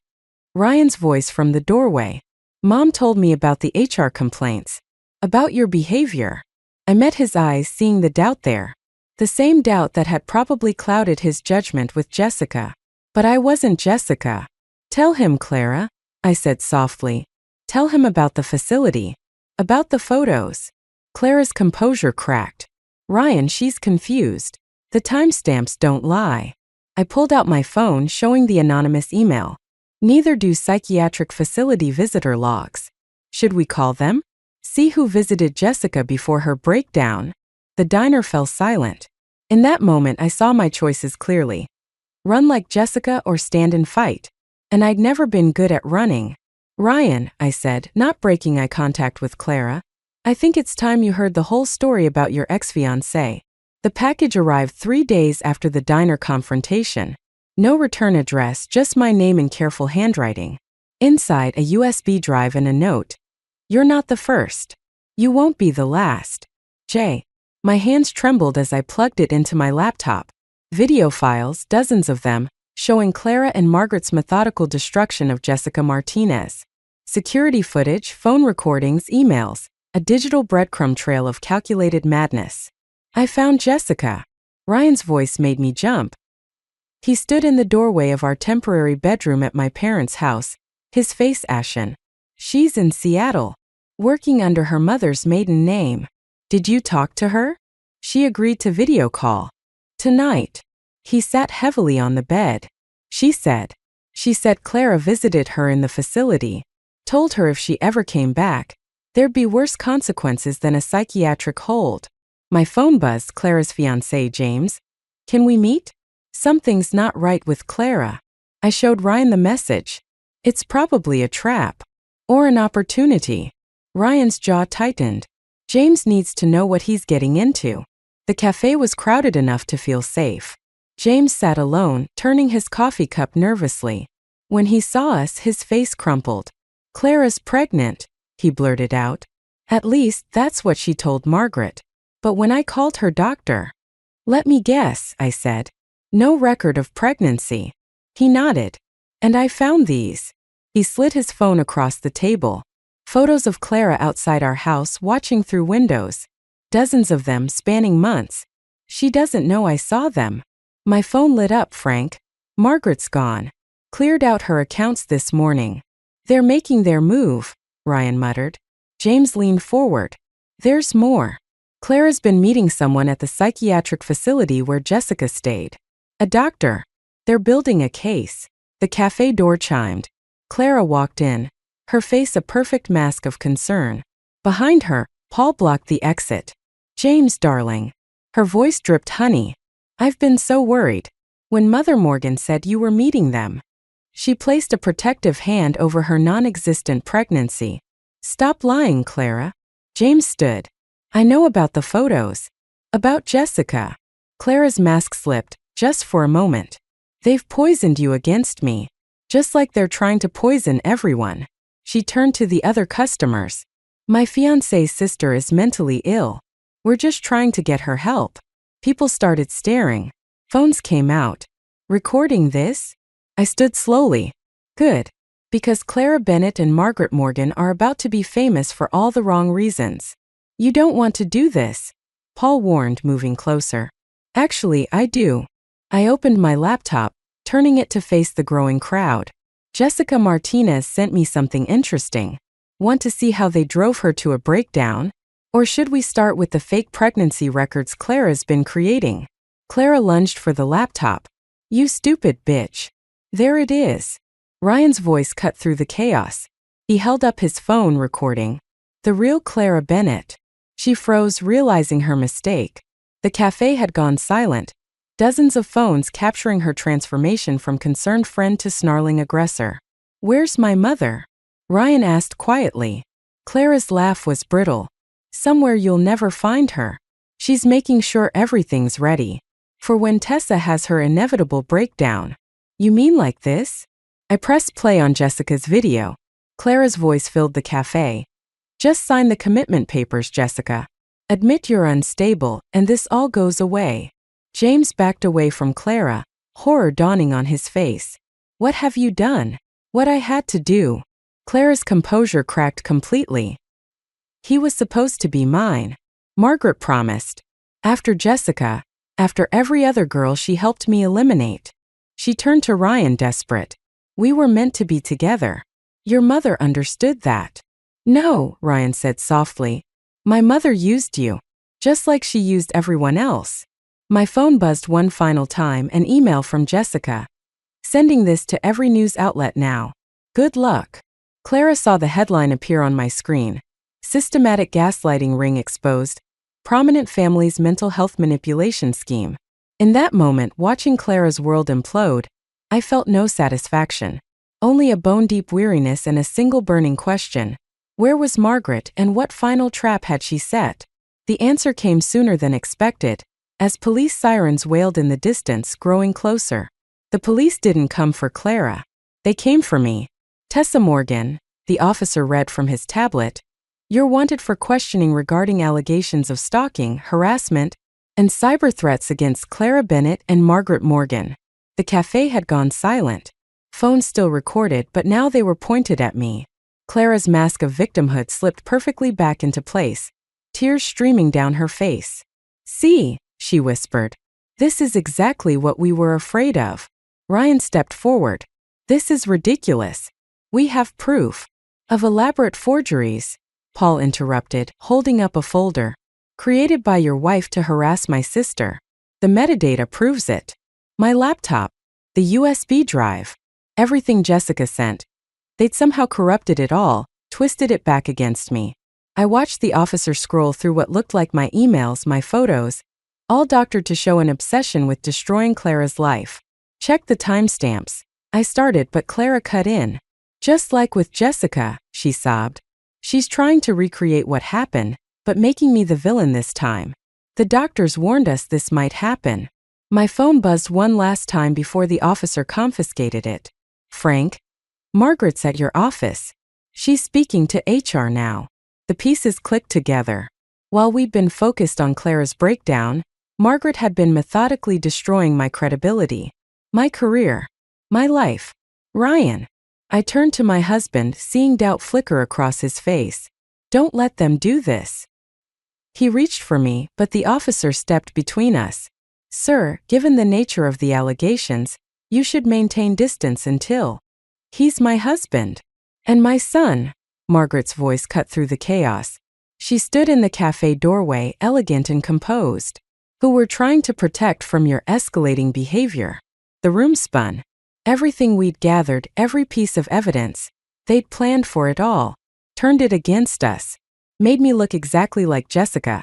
Ryan's voice from the doorway. Mom told me about the HR complaints. About your behavior. I met his eyes, seeing the doubt there. The same doubt that had probably clouded his judgment with Jessica. But I wasn't Jessica. Tell him, Clara, I said softly. Tell him about the facility. About the photos. Clara's composure cracked. Ryan, she's confused. The timestamps don't lie. I pulled out my phone, showing the anonymous email. Neither do psychiatric facility visitor logs. Should we call them? See who visited Jessica before her breakdown? The diner fell silent. In that moment, I saw my choices clearly. Run like Jessica or stand and fight. And I'd never been good at running. Ryan, I said, not breaking eye contact with Clara, I think it's time you heard the whole story about your ex-fiancé. The package arrived 3 days after the diner confrontation. No return address, just my name in careful handwriting. Inside, a USB drive and a note. You're not the first. You won't be the last. J. My hands trembled as I plugged it into my laptop. Video files, dozens of them, showing Clara and Margaret's methodical destruction of Jessica Martinez. Security footage, phone recordings, emails, a digital breadcrumb trail of calculated madness. I found Jessica. Ryan's voice made me jump. He stood in the doorway of our temporary bedroom at my parents' house, his face ashen. She's in Seattle, working under her mother's maiden name. Did you talk to her? She agreed to video call. Tonight. He sat heavily on the bed. She said Clara visited her in the facility, told her if she ever came back, there'd be worse consequences than a psychiatric hold. My phone buzzed. Clara's fiancé, James. Can we meet? Something's not right with Clara. I showed Ryan the message. It's probably a trap. Or an opportunity. Ryan's jaw tightened. James needs to know what he's getting into. The cafe was crowded enough to feel safe. James sat alone, turning his coffee cup nervously. When he saw us, his face crumpled. Clara's pregnant, he blurted out. At least, that's what she told Margaret. But when I called her doctor, let me guess, I said. No record of pregnancy. He nodded. And I found these. He slid his phone across the table. Photos of Clara outside our house watching through windows. Dozens of them spanning months. She doesn't know I saw them. My phone lit up, Frank. Margaret's gone. Cleared out her accounts this morning. They're making their move, Ryan muttered. James leaned forward. There's more. Clara's been meeting someone at the psychiatric facility where Jessica stayed. A doctor. They're building a case. The cafe door chimed. Clara walked in, her face a perfect mask of concern. Behind her, Paul blocked the exit. James, darling. Her voice dripped honey. I've been so worried. When Mother Morgan said you were meeting them. She placed a protective hand over her non-existent pregnancy. Stop lying, Clara. James stood. I know about the photos. About Jessica. Clara's mask slipped, just for a moment. They've poisoned you against me. Just like they're trying to poison everyone. She turned to the other customers. My fiancé's sister is mentally ill. We're just trying to get her help. People started staring. Phones came out. Recording this? I stood slowly. Good. Because Clara Bennett and Margaret Morgan are about to be famous for all the wrong reasons. You don't want to do this, Paul warned, moving closer. Actually, I do. I opened my laptop, turning it to face the growing crowd. Jessica Martinez sent me something interesting. Want to see how they drove her to a breakdown? Or should we start with the fake pregnancy records Clara's been creating? Clara lunged for the laptop. You stupid bitch. There it is. Ryan's voice cut through the chaos. He held up his phone, recording. The real Clara Bennett. She froze, realizing her mistake. The cafe had gone silent. Dozens of phones capturing her transformation from concerned friend to snarling aggressor. Where's my mother? Ryan asked quietly. Clara's laugh was brittle. Somewhere you'll never find her. She's making sure everything's ready. For when Tessa has her inevitable breakdown. You mean like this? I pressed play on Jessica's video. Clara's voice filled the cafe. Just sign the commitment papers, Jessica. Admit you're unstable, and this all goes away. James backed away from Clara, horror dawning on his face. What have you done? What I had to do. Clara's composure cracked completely. He was supposed to be mine. Margaret promised. After Jessica, after every other girl she helped me eliminate. She turned to Ryan, desperate. We were meant to be together. Your mother understood that. No, Ryan said softly. My mother used you. Just like she used everyone else. My phone buzzed one final time, an email from Jessica. Sending this to every news outlet now. Good luck. Clara saw the headline appear on my screen. Systematic gaslighting ring exposed. Prominent family's mental health manipulation scheme. In that moment, watching Clara's world implode, I felt no satisfaction. Only a bone-deep weariness and a single burning question. Where was Margaret and what final trap had she set? The answer came sooner than expected, as police sirens wailed in the distance, growing closer. The police didn't come for Clara. They came for me. Tessa Morgan, the officer read from his tablet. You're wanted for questioning regarding allegations of stalking, harassment, and cyber threats against Clara Bennett and Margaret Morgan. The cafe had gone silent. Phones still recorded, but now they were pointed at me. Clara's mask of victimhood slipped perfectly back into place, tears streaming down her face. See, she whispered. This is exactly what we were afraid of. Ryan stepped forward. This is ridiculous. We have proof. Of elaborate forgeries, Paul interrupted, holding up a folder. Created by your wife to harass my sister. The metadata proves it. My laptop. The USB drive. Everything Jessica sent. They'd somehow corrupted it all, twisted it back against me. I watched the officer scroll through what looked like my emails, my photos, all doctored to show an obsession with destroying Clara's life. Check the timestamps. I started, but Clara cut in. Just like with Jessica, she sobbed. She's trying to recreate what happened, but making me the villain this time. The doctors warned us this might happen. My phone buzzed one last time before the officer confiscated it. Frank? Margaret's at your office. She's speaking to HR now. The pieces clicked together. While we'd been focused on Clara's breakdown, Margaret had been methodically destroying my credibility, my career, my life. Ryan. I turned to my husband, seeing doubt flicker across his face. Don't let them do this. He reached for me, but the officer stepped between us. Sir, given the nature of the allegations, you should maintain distance until. He's my husband. And my son. Margaret's voice cut through the chaos. She stood in the cafe doorway, elegant and composed. Who we're trying to protect from your escalating behavior. The room spun. Everything we'd gathered, every piece of evidence, they'd planned for it all, turned it against us, made me look exactly like Jessica.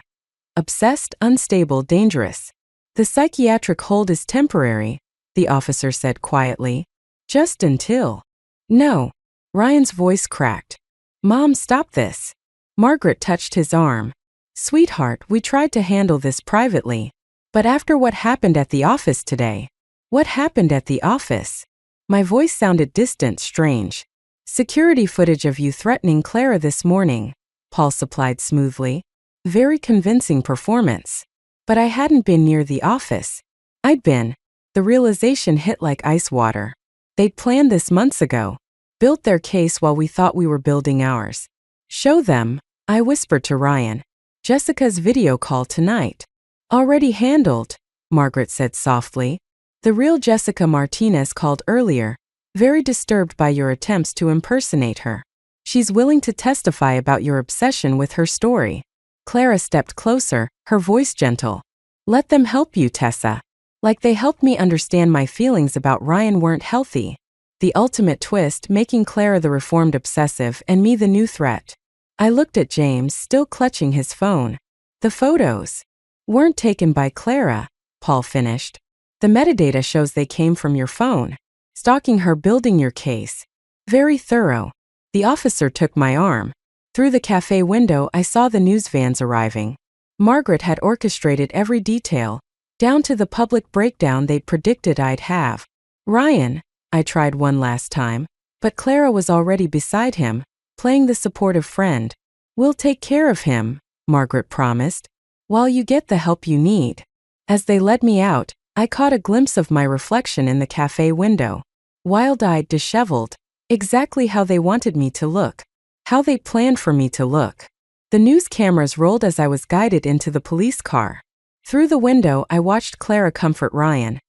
Obsessed, unstable, dangerous. The psychiatric hold is temporary, the officer said quietly. Just until. No. Ryan's voice cracked. Mom, stop this. Margaret touched his arm. Sweetheart, we tried to handle this privately. But after what happened at the office today. What happened at the office? My voice sounded distant, strange. Security footage of you threatening Clara this morning, Paul supplied smoothly. Very convincing performance. But I hadn't been near the office. I'd been. The realization hit like ice water. They'd planned this months ago. Built their case while we thought we were building ours. Show them, I whispered to Ryan. Jessica's video call tonight. Already handled, Margaret said softly. The real Jessica Martinez called earlier, very disturbed by your attempts to impersonate her. She's willing to testify about your obsession with her story. Clara stepped closer, her voice gentle. Let them help you, Tessa. Like they helped me understand my feelings about Ryan weren't healthy. The ultimate twist, making Clara the reformed obsessive and me the new threat. I looked at James, still clutching his phone. The photos weren't taken by Clara, Paul finished. The metadata shows they came from your phone. Stalking her, building your case. Very thorough. The officer took my arm. Through the cafe window, I saw the news vans arriving. Margaret had orchestrated every detail, down to the public breakdown they'd predicted I'd have. Ryan, I tried one last time, but Clara was already beside him, playing the supportive friend. We'll take care of him, Margaret promised, while you get the help you need. As they led me out, I caught a glimpse of my reflection in the cafe window. Wild-eyed, disheveled, exactly how they wanted me to look. How they planned for me to look. The news cameras rolled as I was guided into the police car. Through the window, I watched Clara comfort Ryan.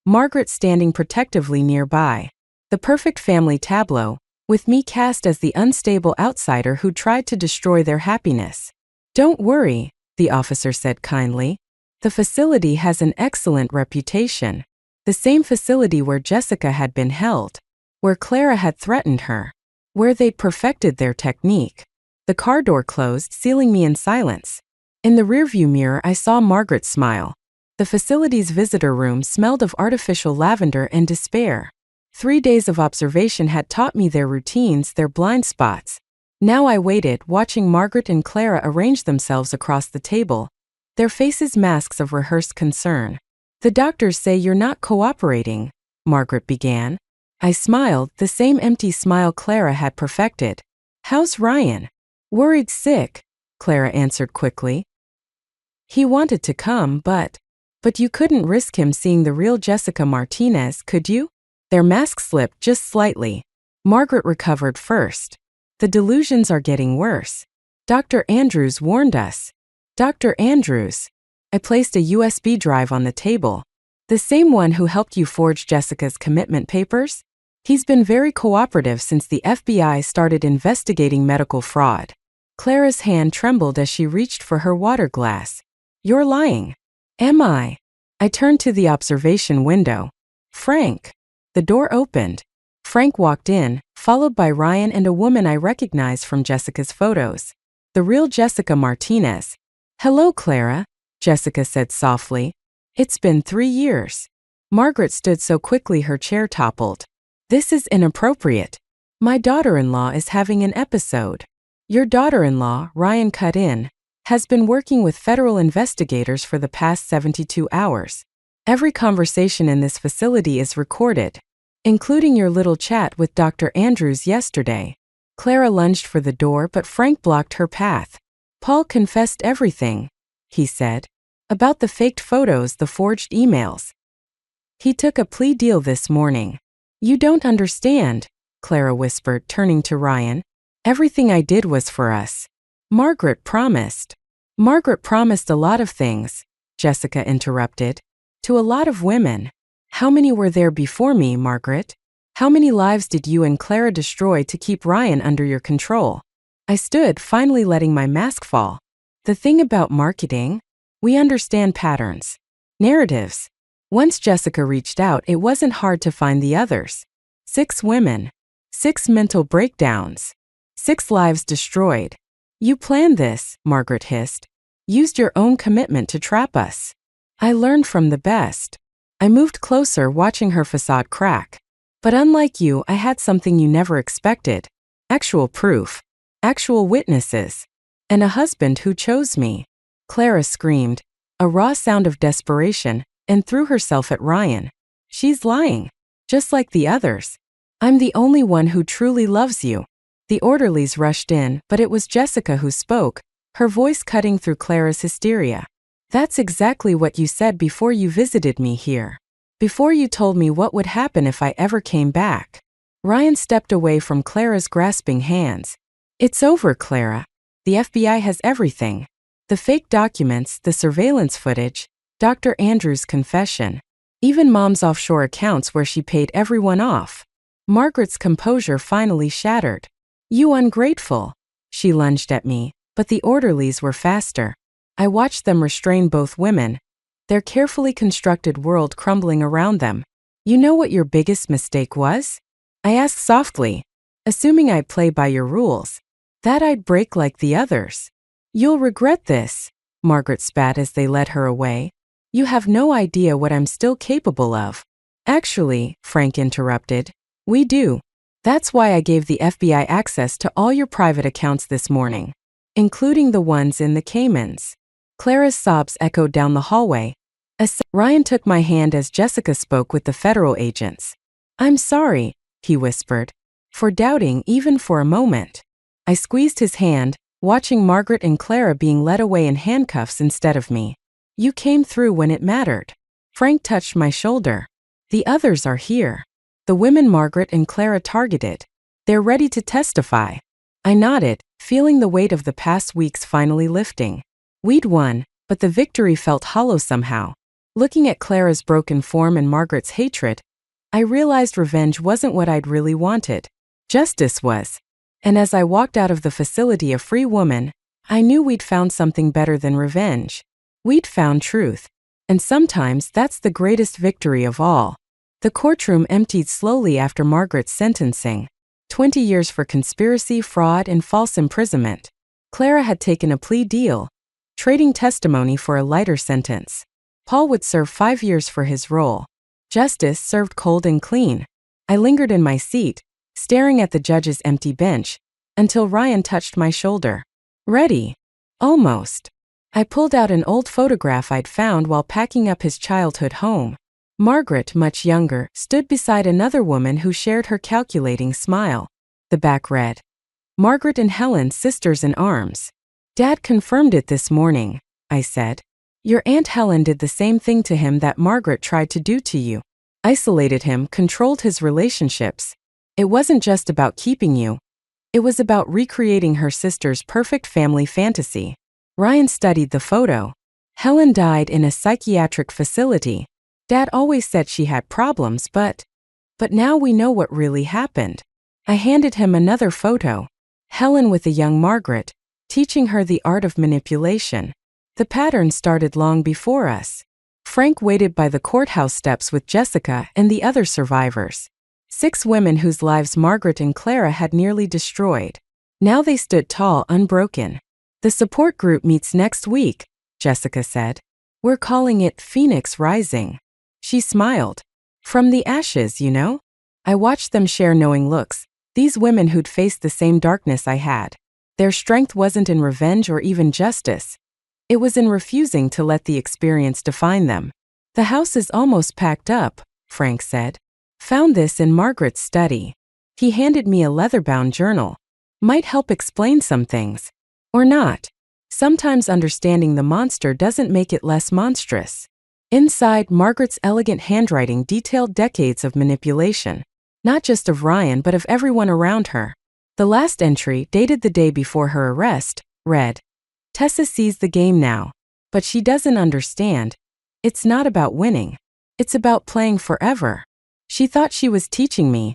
Margaret standing protectively nearby. The perfect family tableau, with me cast as the unstable outsider who tried to destroy their happiness. Don't worry, the officer said kindly. The facility has an excellent reputation. The same facility where Jessica had been held. Where Clara had threatened her. where they'd perfected their technique. The car door closed, sealing me in silence. In the rearview mirror, I saw Margaret smile. The facility's visitor room smelled of artificial lavender and despair. 3 days of observation had taught me their routines, their blind spots. Now I waited, watching Margaret and Clara arrange themselves across the table, their faces masks of rehearsed concern. "The doctors say you're not cooperating," Margaret began. I smiled, the same empty smile Clara had perfected. "How's Ryan?" "Worried sick," Clara answered quickly. "He wanted to come, but you couldn't risk him seeing the real Jessica Martinez, could you?" Their mask slipped just slightly. Margaret recovered first. "The delusions are getting worse. Dr. Andrews warned us." "Dr. Andrews?" I placed a USB drive on the table. "The same one who helped you forge Jessica's commitment papers? He's been very cooperative since the FBI started investigating medical fraud." Clara's hand trembled as she reached for her water glass. "You're lying." "Am I?" I turned to the observation window. "Frank." The door opened. Frank walked in, followed by Ryan and a woman I recognized from Jessica's photos. The real Jessica Martinez. "Hello, Clara," Jessica said softly. "It's been 3 years." Margaret stood so quickly her chair toppled. "This is inappropriate. My daughter-in-law is having an episode." "Your daughter-in-law," Ryan cut in, "has been working with federal investigators for the past 72 hours. Every conversation in this facility is recorded, including your little chat with Dr. Andrews yesterday." Clara lunged for the door, but Frank blocked her path. "Paul confessed everything," he said. "About the faked photos, the forged emails. He took a plea deal this morning." "You don't understand," Clara whispered, turning to Ryan. "Everything I did was for us. Margaret promised." "Margaret promised a lot of things," Jessica interrupted. "To a lot of women. How many were there before me, Margaret? How many lives did you and Clara destroy to keep Ryan under your control?" I stood, finally letting my mask fall. "The thing about marketing? We understand patterns. Narratives. Once Jessica reached out, it wasn't hard to find the others. 6 women. 6 mental breakdowns. 6 lives destroyed. You planned this," Margaret hissed. "Used your own commitment to trap us." I learned from the best. I moved closer, watching her facade crack. "But unlike you, I had something you never expected. Actual proof. Actual witnesses. And a husband who chose me." Clara screamed, a raw sound of desperation, and threw herself at Ryan. "She's lying. Just like the others. I'm the only one who truly loves you." The orderlies rushed in, but it was Jessica who spoke, her voice cutting through Clara's hysteria. "That's exactly what you said before you visited me here. Before you told me what would happen if I ever came back." Ryan stepped away from Clara's grasping hands. "It's over, Clara. The FBI has everything. The fake documents, the surveillance footage, Dr. Andrews' confession. Even Mom's offshore accounts where she paid everyone off." Margaret's composure finally shattered. "You ungrateful." She lunged at me, but the orderlies were faster. I watched them restrain both women, their carefully constructed world crumbling around them. "You know what your biggest mistake was?" I asked softly, "assuming I play by your rules. That I'd break like the others." "You'll regret this," Margaret spat as they led her away. "You have no idea what I'm still capable of." "Actually," Frank interrupted, "we do. That's why I gave the FBI access to all your private accounts this morning, including the ones in the Caymans." Clara's sobs echoed down the hallway. Ryan took my hand as Jessica spoke with the federal agents. "I'm sorry," he whispered, "for doubting even for a moment." I squeezed his hand, watching Margaret and Clara being led away in handcuffs instead of me. "You came through when it mattered." Frank touched my shoulder. "The others are here. The women Margaret and Clara targeted. They're ready to testify." I nodded, feeling the weight of the past weeks finally lifting. We'd won, but the victory felt hollow somehow. Looking at Clara's broken form and Margaret's hatred, I realized revenge wasn't what I'd really wanted. Justice was. And as I walked out of the facility a free woman, I knew we'd found something better than revenge. We'd found truth. And sometimes that's the greatest victory of all. The courtroom emptied slowly after Margaret's sentencing. 20 years for conspiracy, fraud, and false imprisonment. Clara had taken a plea deal, trading testimony for a lighter sentence. Paul would serve 5 years for his role. Justice served cold and clean. I lingered in my seat, staring at the judge's empty bench, until Ryan touched my shoulder. Ready? Almost. I pulled out an old photograph I'd found while packing up his childhood home. Margaret, much younger, stood beside another woman who shared her calculating smile. The back read, "Margaret and Helen, sisters in arms." "Dad confirmed it this morning," I said. "Your Aunt Helen did the same thing to him that Margaret tried to do to you. Isolated him, controlled his relationships. It wasn't just about keeping you. It was about recreating her sister's perfect family fantasy." Ryan studied the photo. Helen died in a psychiatric facility. Dad always said she had problems, but now we know what really happened. I handed him another photo. Helen with a young Margaret, teaching her the art of manipulation. The pattern started long before us. Frank waited by the courthouse steps with Jessica and the other survivors. 6 women whose lives Margaret and Clara had nearly destroyed. Now they stood tall, unbroken. "The support group meets next week," Jessica said. "We're calling it Phoenix Rising." She smiled. "From the ashes, you know?" I watched them share knowing looks, these women who'd faced the same darkness I had. Their strength wasn't in revenge or even justice. It was in refusing to let the experience define them. "The house is almost packed up," Frank said. "Found this in Margaret's study." He handed me a leather-bound journal. "Might help explain some things. Or not. Sometimes understanding the monster doesn't make it less monstrous." Inside, Margaret's elegant handwriting detailed decades of manipulation. Not just of Ryan but of everyone around her. The last entry, dated the day before her arrest, read, "Tessa sees the game now. But she doesn't understand. It's not about winning. It's about playing forever." She thought she was teaching me.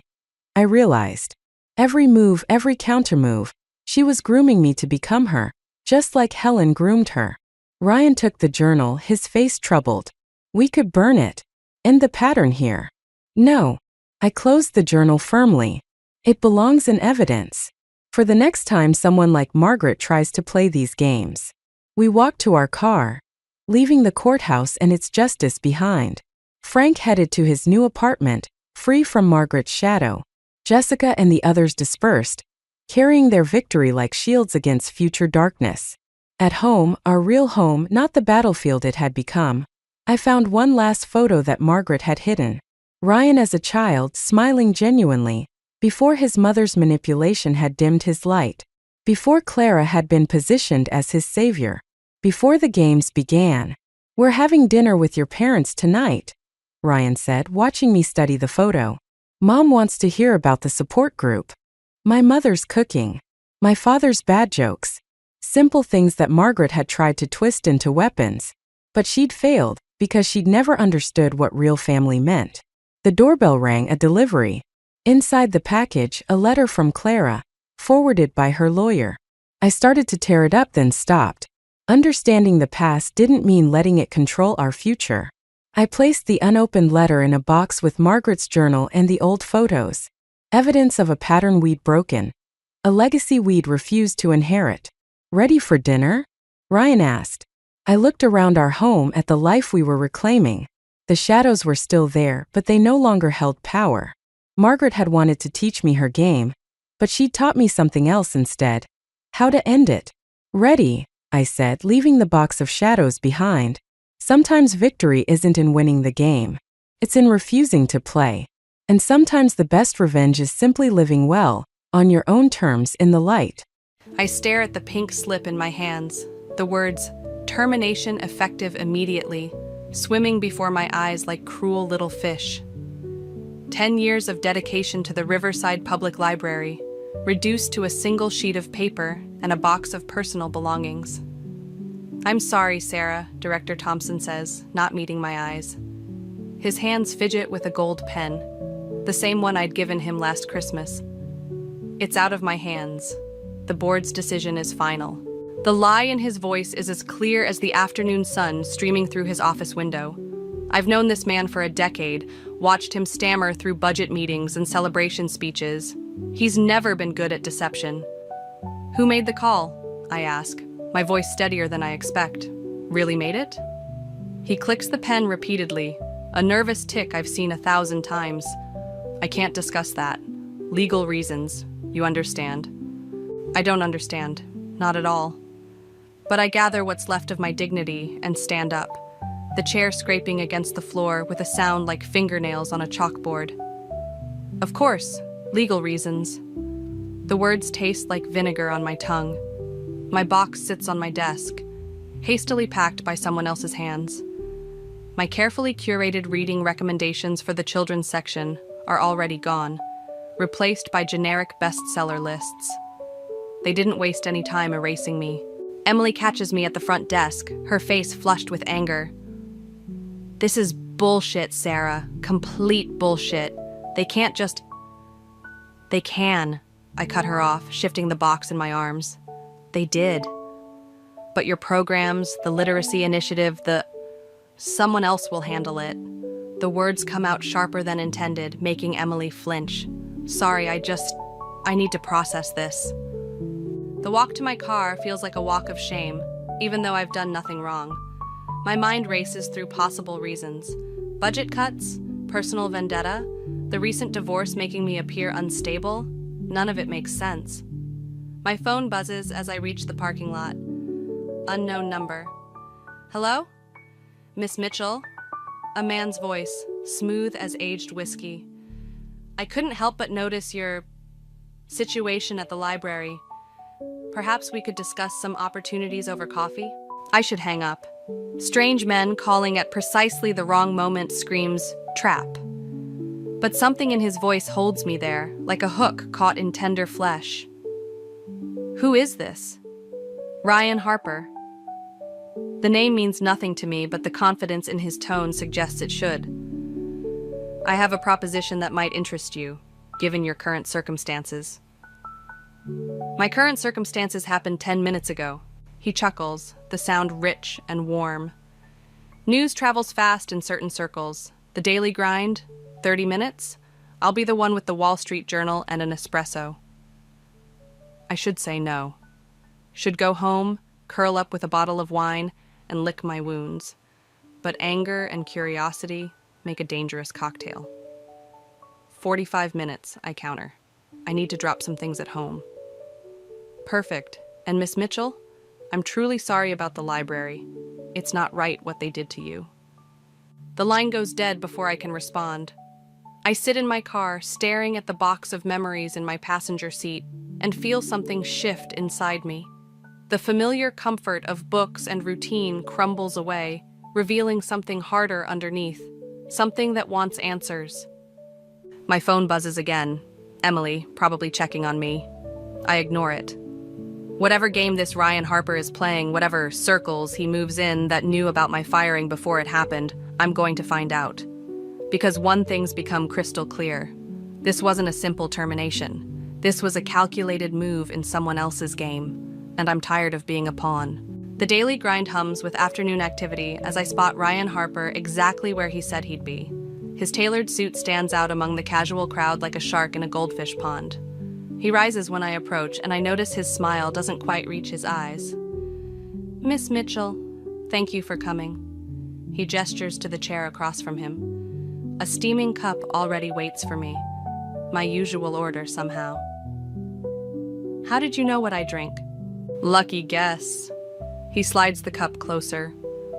I realized. Every move, every countermove, she was grooming me to become her, just like Helen groomed her. Ryan took the journal, his face troubled. "We could burn it. End the pattern here." "No." I closed the journal firmly. "It belongs in evidence. For the next time someone like Margaret tries to play these games." We walked to our car, leaving the courthouse and its justice behind. Frank headed to his new apartment, free from Margaret's shadow. Jessica and the others dispersed, carrying their victory like shields against future darkness. At home, our real home, not the battlefield it had become, I found one last photo that Margaret had hidden. Ryan as a child, smiling genuinely, before his mother's manipulation had dimmed his light. Before Clara had been positioned as his savior. Before the games began. "We're having dinner with your parents tonight," Ryan said, watching me study the photo. "Mom wants to hear about the support group. My mother's cooking. My father's bad jokes. Simple things that Margaret had tried to twist into weapons. But she'd failed, because she'd never understood what real family meant." The doorbell rang, a delivery. Inside the package, a letter from Clara, forwarded by her lawyer. I started to tear it up, then stopped. Understanding the past didn't mean letting it control our future. I placed the unopened letter in a box with Margaret's journal and the old photos. Evidence of a pattern we'd broken. A legacy we'd refused to inherit. "Ready for dinner?" Ryan asked. I looked around our home at the life we were reclaiming. The shadows were still there, but they no longer held power. Margaret had wanted to teach me her game, but she taught me something else instead. How to end it. "Ready," I said, leaving the box of shadows behind. Sometimes victory isn't in winning the game. It's in refusing to play. And sometimes the best revenge is simply living well, on your own terms, in the light. I stare at the pink slip in my hands, the words, "Termination effective immediately," swimming before my eyes like cruel little fish. 10 years of dedication to the Riverside Public Library, reduced to a single sheet of paper and a box of personal belongings. "I'm sorry, Sarah," Director Thompson says, not meeting my eyes. His hands fidget with a gold pen, the same one I'd given him last Christmas. "It's out of my hands. The board's decision is final." The lie in his voice is as clear as the afternoon sun streaming through his office window. I've known this man for a decade, watched him stammer through budget meetings and celebration speeches, He's never been good at deception. Who made the call? I ask, my voice steadier than I expect. Really made it? He clicks the pen repeatedly, a nervous tick I've seen 1,000 times. I can't discuss that. Legal reasons, you understand. I don't understand, not at all. But I gather what's left of my dignity and stand up, the chair scraping against the floor with a sound like fingernails on a chalkboard. Of course, legal reasons. The words taste like vinegar on my tongue. My box sits on my desk, hastily packed by someone else's hands. My carefully curated reading recommendations for the children's section are already gone, replaced by generic bestseller lists. They didn't waste any time erasing me. Emily catches me at the front desk, her face flushed with anger. This is bullshit, Sarah. Complete bullshit. They can't just... They can. I cut her off, shifting the box in my arms. They did. But your programs, the literacy initiative, someone else will handle it. The words come out sharper than intended, making Emily flinch. Sorry, I need to process this. The walk to my car feels like a walk of shame, even though I've done nothing wrong. My mind races through possible reasons. Budget cuts, personal vendetta, the recent divorce making me appear unstable. None of it makes sense. My phone buzzes as I reach the parking lot. Unknown number. Hello? Miss Mitchell? A man's voice, smooth as aged whiskey. I couldn't help but notice your situation at the library. Perhaps we could discuss some opportunities over coffee? I should hang up. Strange men calling at precisely the wrong moment screams, trap. But something in his voice holds me there, like a hook caught in tender flesh. Who is this? Ryan Harper. The name means nothing to me, but the confidence in his tone suggests it should. I have a proposition that might interest you, given your current circumstances. My current circumstances happened 10 minutes ago. He chuckles, the sound rich and warm. News travels fast in certain circles. The daily grind, 30 minutes. I'll be the one with the Wall Street Journal and an espresso. I should say no. Should go home, curl up with a bottle of wine, and lick my wounds. But anger and curiosity make a dangerous cocktail. 45 minutes, I counter. I need to drop some things at home. Perfect. And Miss Mitchell? I'm truly sorry about the library. It's not right what they did to you. The line goes dead before I can respond. I sit in my car, staring at the box of memories in my passenger seat, and feel something shift inside me. The familiar comfort of books and routine crumbles away, revealing something harder underneath, something that wants answers. My phone buzzes again. Emily, probably checking on me. I ignore it. Whatever game this Ryan Harper is playing, whatever circles he moves in that knew about my firing before it happened, I'm going to find out. Because one thing's become crystal clear. This wasn't a simple termination. This was a calculated move in someone else's game, and I'm tired of being a pawn. The daily grind hums with afternoon activity as I spot Ryan Harper exactly where he said he'd be. His tailored suit stands out among the casual crowd like a shark in a goldfish pond. He rises when I approach, and I notice his smile doesn't quite reach his eyes. Miss Mitchell, thank you for coming. He gestures to the chair across from him. A steaming cup already waits for me. My usual order, somehow. How did you know what I drink? Lucky guess. He slides the cup closer.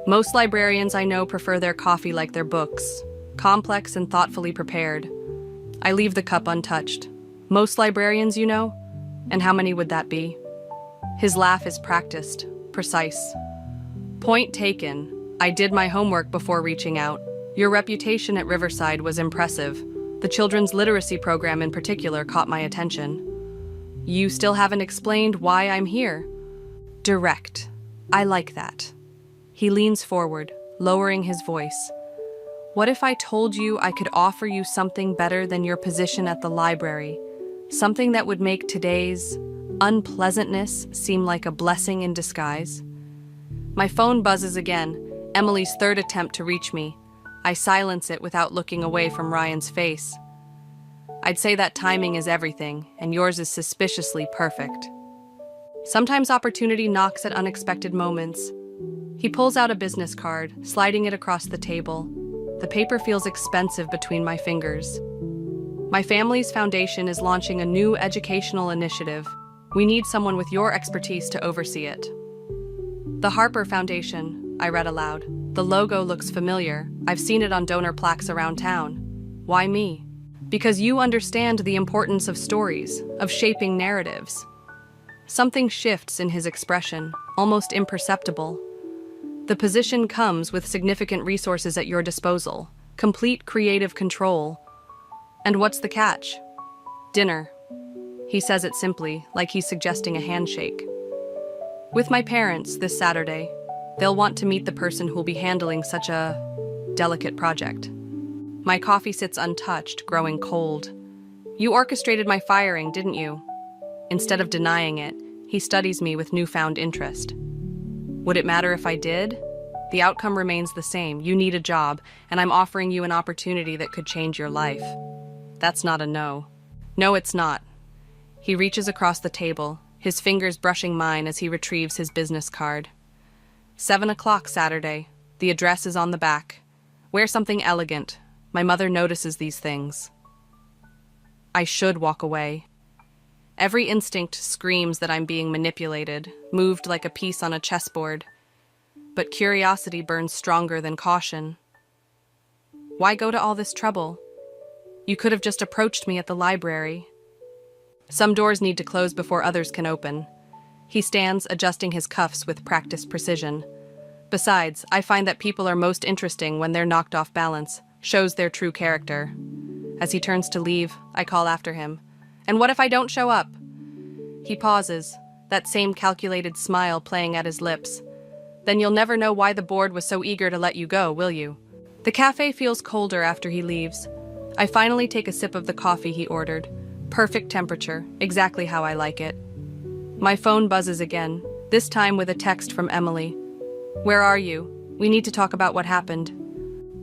Most librarians I know prefer their coffee like their books, complex and thoughtfully prepared. I leave the cup untouched. Most librarians you know? And how many would that be? His laugh is practiced, precise. Point taken. I did my homework before reaching out. Your reputation at Riverside was impressive. The children's literacy program in particular caught my attention. You still haven't explained why I'm here. Direct. I like that. He leans forward, lowering his voice. What if I told you I could offer you something better than your position at the library? Something that would make today's unpleasantness seem like a blessing in disguise? My phone buzzes again, Emily's third attempt to reach me. I silence it without looking away from Ryan's face. I'd say that timing is everything, and yours is suspiciously perfect. Sometimes opportunity knocks at unexpected moments. He pulls out a business card, sliding it across the table. The paper feels expensive between my fingers. My family's foundation is launching a new educational initiative. We need someone with your expertise to oversee it. The Harper Foundation, I read aloud. The logo looks familiar. I've seen it on donor plaques around town. Why me? Because you understand the importance of stories, of shaping narratives. Something shifts in his expression, almost imperceptible. The position comes with significant resources at your disposal, complete creative control. And what's the catch? Dinner. He says it simply, like he's suggesting a handshake. With my parents this Saturday. They'll want to meet the person who'll be handling such a delicate project. My coffee sits untouched, growing cold. You orchestrated my firing, didn't you? Instead of denying it, he studies me with newfound interest. Would it matter if I did? The outcome remains the same. You need a job, and I'm offering you an opportunity that could change your life. That's not a no. No, it's not. He reaches across the table, his fingers brushing mine as he retrieves his business card. 7 o'clock Saturday. The address is on the back. Wear something elegant. My mother notices these things. I should walk away. Every instinct screams that I'm being manipulated, moved like a piece on a chessboard. But curiosity burns stronger than caution. Why go to all this trouble? You could have just approached me at the library. Some doors need to close before others can open. He stands, adjusting his cuffs with practiced precision. Besides, I find that people are most interesting when they're knocked off balance, shows their true character. As he turns to leave, I call after him. And what if I don't show up? He pauses, that same calculated smile playing at his lips. Then you'll never know why the board was so eager to let you go, will you? The cafe feels colder after he leaves. I finally take a sip of the coffee he ordered. Perfect temperature, exactly how I like it. My phone buzzes again, this time with a text from Emily. Where are you? We need to talk about what happened.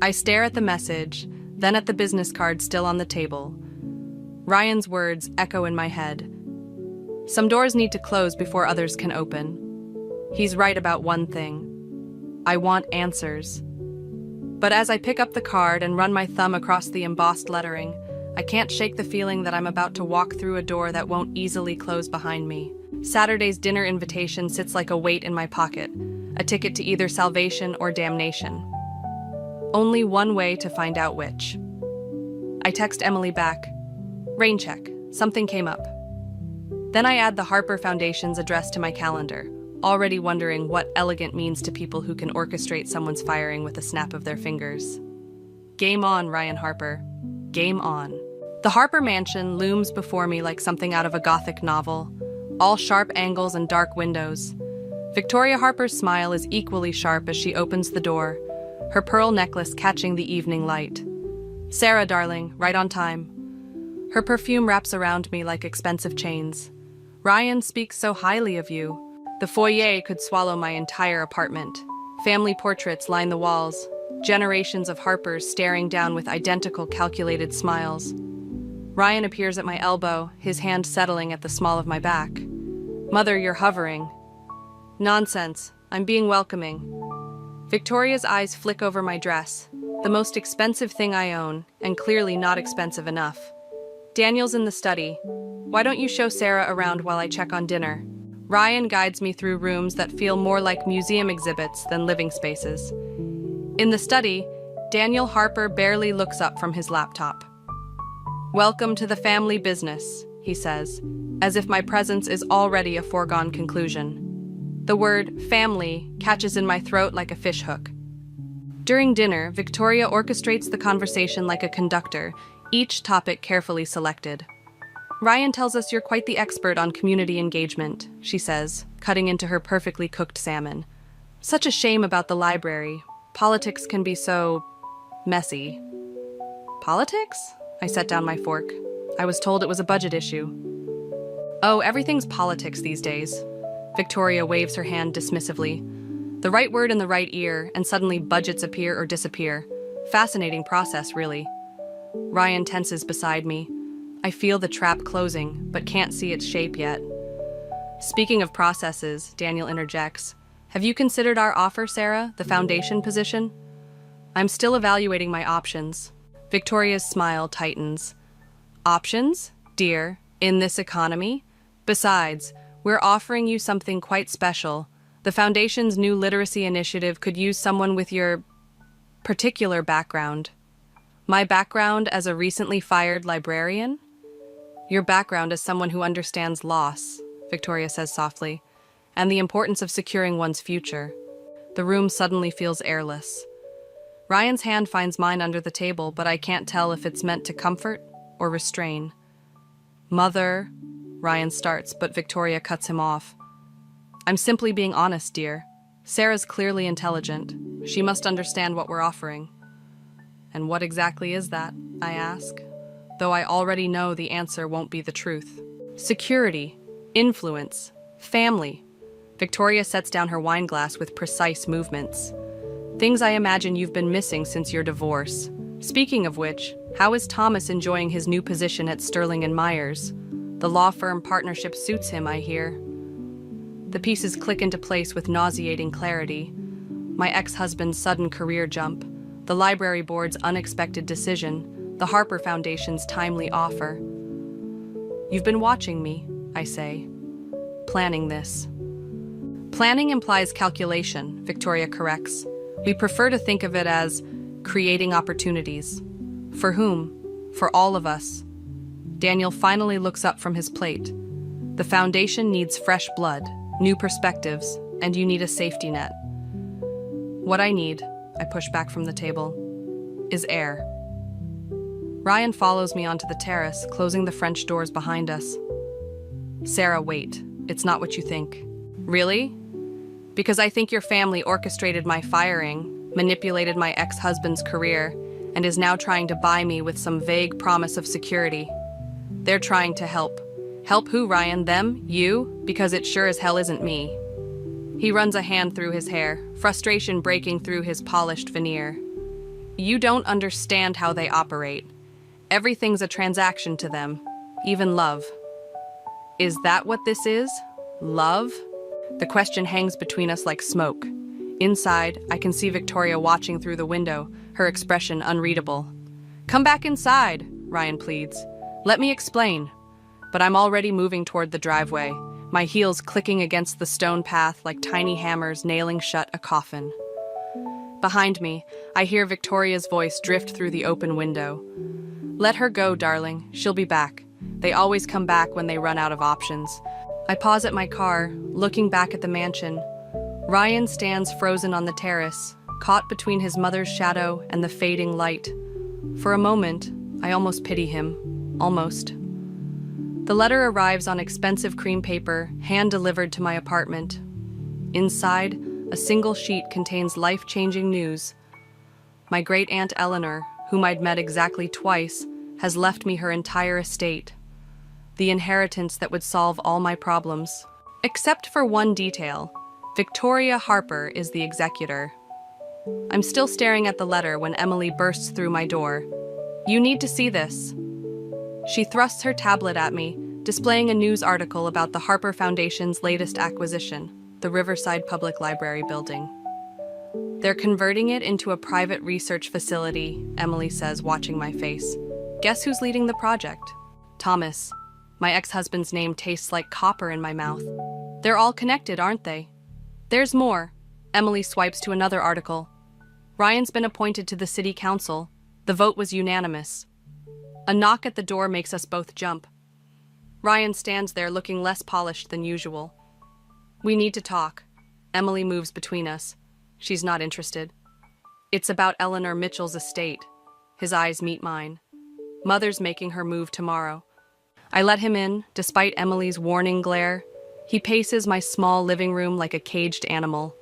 I stare at the message, then at the business card still on the table. Ryan's words echo in my head. Some doors need to close before others can open. He's right about one thing. I want answers. But as I pick up the card and run my thumb across the embossed lettering, I can't shake the feeling that I'm about to walk through a door that won't easily close behind me. Saturday's dinner invitation sits like a weight in my pocket, a ticket to either salvation or damnation. Only one way to find out which. I text Emily back. Rain check. Something came up. Then I add the Harper Foundation's address to my calendar, already wondering what elegant means to people who can orchestrate someone's firing with a snap of their fingers. Game on, Ryan Harper. Game on. The Harper Mansion looms before me like something out of a Gothic novel, all sharp angles and dark windows. Victoria Harper's smile is equally sharp as she opens the door, her pearl necklace catching the evening light. Sarah, darling, right on time. Her perfume wraps around me like expensive chains. Ryan speaks so highly of you. The foyer could swallow my entire apartment. Family portraits line the walls, generations of Harpers staring down with identical calculated smiles. Ryan appears at my elbow, his hand settling at the small of my back. Mother, you're hovering. Nonsense. I'm being welcoming. Victoria's eyes flick over my dress, the most expensive thing I own, and clearly not expensive enough. Daniel's in the study. Why don't you show Sarah around while I check on dinner? Ryan guides me through rooms that feel more like museum exhibits than living spaces. In the study, Daniel Harper barely looks up from his laptop. Welcome to the family business, he says, as if my presence is already a foregone conclusion. The word family catches in my throat like a fishhook. During dinner, Victoria orchestrates the conversation like a conductor, each topic carefully selected. Ryan tells us you're quite the expert on community engagement, she says, cutting into her perfectly cooked salmon. Such a shame about the library. Politics can be so messy. Politics? I set down my fork. I was told it was a budget issue. Oh, everything's politics these days. Victoria waves her hand dismissively. The right word in the right ear, and suddenly budgets appear or disappear. Fascinating process, really. Ryan tenses beside me. I feel the trap closing, but can't see its shape yet. Speaking of processes, Daniel interjects, have you considered our offer, Sarah, the foundation position? I'm still evaluating my options. Victoria's smile tightens. Options, dear, in this economy? Besides, we're offering you something quite special. The foundation's new literacy initiative could use someone with your particular background. My background as a recently fired librarian? Your background as someone who understands loss, Victoria says softly, and the importance of securing one's future. The room suddenly feels airless. Ryan's hand finds mine under the table, but I can't tell if it's meant to comfort or restrain. Mother, Ryan starts, but Victoria cuts him off. I'm simply being honest, dear. Sarah's clearly intelligent. She must understand what we're offering. And what exactly is that, I ask, though I already know the answer won't be the truth. Security, influence, family. Victoria sets down her wine glass with precise movements. Things I imagine you've been missing since your divorce. Speaking of which, how is Thomas enjoying his new position at Sterling & Myers? The law firm partnership suits him, I hear. The pieces click into place with nauseating clarity. My ex-husband's sudden career jump, the library board's unexpected decision, the Harper Foundation's timely offer. You've been watching me, I say. Planning this. Planning implies calculation, Victoria corrects. We prefer to think of it as creating opportunities. For whom? For all of us. Daniel finally looks up from his plate. The foundation needs fresh blood, new perspectives, and you need a safety net. What I need, I push back from the table, is air. Ryan follows me onto the terrace, closing the French doors behind us. Sarah, wait. It's not what you think. Really? Because I think your family orchestrated my firing, manipulated my ex-husband's career, and is now trying to buy me with some vague promise of security. They're trying to help. Help who, Ryan? Them? You? Because it sure as hell isn't me. He runs a hand through his hair, frustration breaking through his polished veneer. You don't understand how they operate. Everything's a transaction to them, even love. Is that what this is? Love? The question hangs between us like smoke. Inside, I can see Victoria watching through the window, her expression unreadable. Come back inside, Ryan pleads. Let me explain. But I'm already moving toward the driveway, my heels clicking against the stone path like tiny hammers nailing shut a coffin. Behind me, I hear Victoria's voice drift through the open window. Let her go, darling. She'll be back. They always come back when they run out of options. I pause at my car, looking back at the mansion. Ryan stands frozen on the terrace, caught between his mother's shadow and the fading light. For a moment, I almost pity him. Almost. The letter arrives on expensive cream paper, hand-delivered to my apartment. Inside, a single sheet contains life-changing news. My great-aunt Eleanor, whom I'd met exactly twice, has left me her entire estate. The inheritance that would solve all my problems. Except for one detail. Victoria Harper is the executor. I'm still staring at the letter when Emily bursts through my door. You need to see this. She thrusts her tablet at me, displaying a news article about the Harper Foundation's latest acquisition, the Riverside Public Library building. They're converting it into a private research facility, Emily says, watching my face. Guess who's leading the project? Thomas. My ex-husband's name tastes like copper in my mouth. They're all connected, aren't they? There's more. Emily swipes to another article. Ryan's been appointed to the city council. The vote was unanimous. A knock at the door makes us both jump. Ryan stands there looking less polished than usual. We need to talk. Emily moves between us. She's not interested. It's about Eleanor Mitchell's estate. His eyes meet mine. Mother's making her move tomorrow. I let him in, despite Emily's warning glare. He paces my small living room like a caged animal.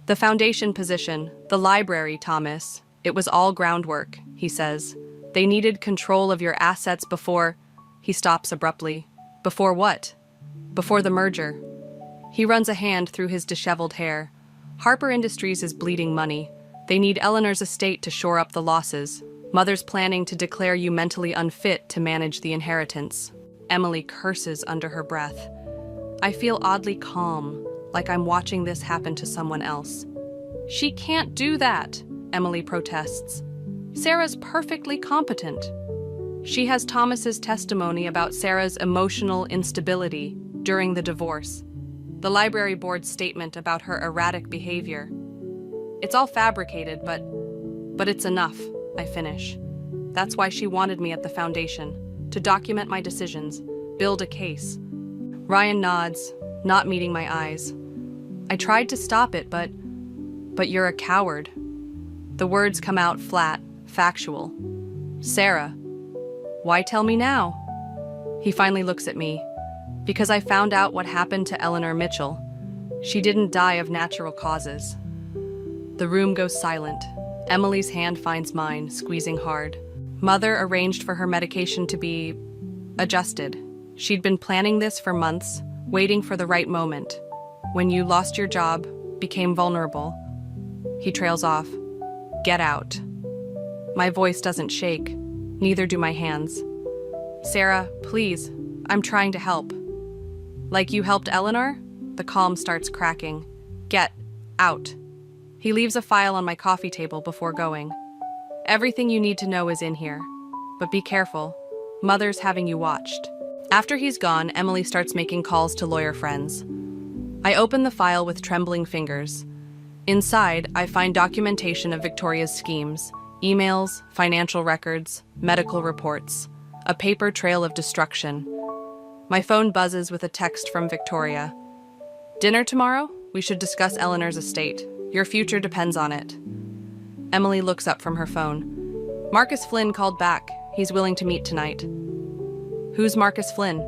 The foundation position, the library, Thomas. It was all groundwork, he says. They needed control of your assets before... He stops abruptly. Before what? Before the merger. He runs a hand through his disheveled hair. Harper Industries is bleeding money. They need Eleanor's estate to shore up the losses. Mother's planning to declare you mentally unfit to manage the inheritance. Emily curses under her breath. I feel oddly calm, like I'm watching this happen to someone else. She can't do that, Emily protests. Sarah's perfectly competent. She has Thomas's testimony about Sarah's emotional instability during the divorce. The library board's statement about her erratic behavior. It's all fabricated, but it's enough, I finish. That's why she wanted me at the foundation, to document my decisions, build a case. Ryan nods, not meeting my eyes. I tried to stop it, but you're a coward. The words come out flat, factual. Sarah, why tell me now? He finally looks at me. Because I found out what happened to Eleanor Mitchell. She didn't die of natural causes. The room goes silent. Emily's hand finds mine, squeezing hard. Mother arranged for her medication to be adjusted. She'd been planning this for months, waiting for the right moment. When you lost your job, became vulnerable. He trails off. Get out. My voice doesn't shake. Neither do my hands. Sarah, please, I'm trying to help. Like you helped Eleanor? The calm starts cracking. Get out. He leaves a file on my coffee table before going. Everything you need to know is in here. But be careful. Mother's having you watched. After he's gone, Emily starts making calls to lawyer friends. I open the file with trembling fingers. Inside, I find documentation of Victoria's schemes, emails, financial records, medical reports, a paper trail of destruction. My phone buzzes with a text from Victoria. Dinner tomorrow? We should discuss Eleanor's estate. Your future depends on it. Emily looks up from her phone. Marcus Flynn called back. He's willing to meet tonight. Who's Marcus Flynn?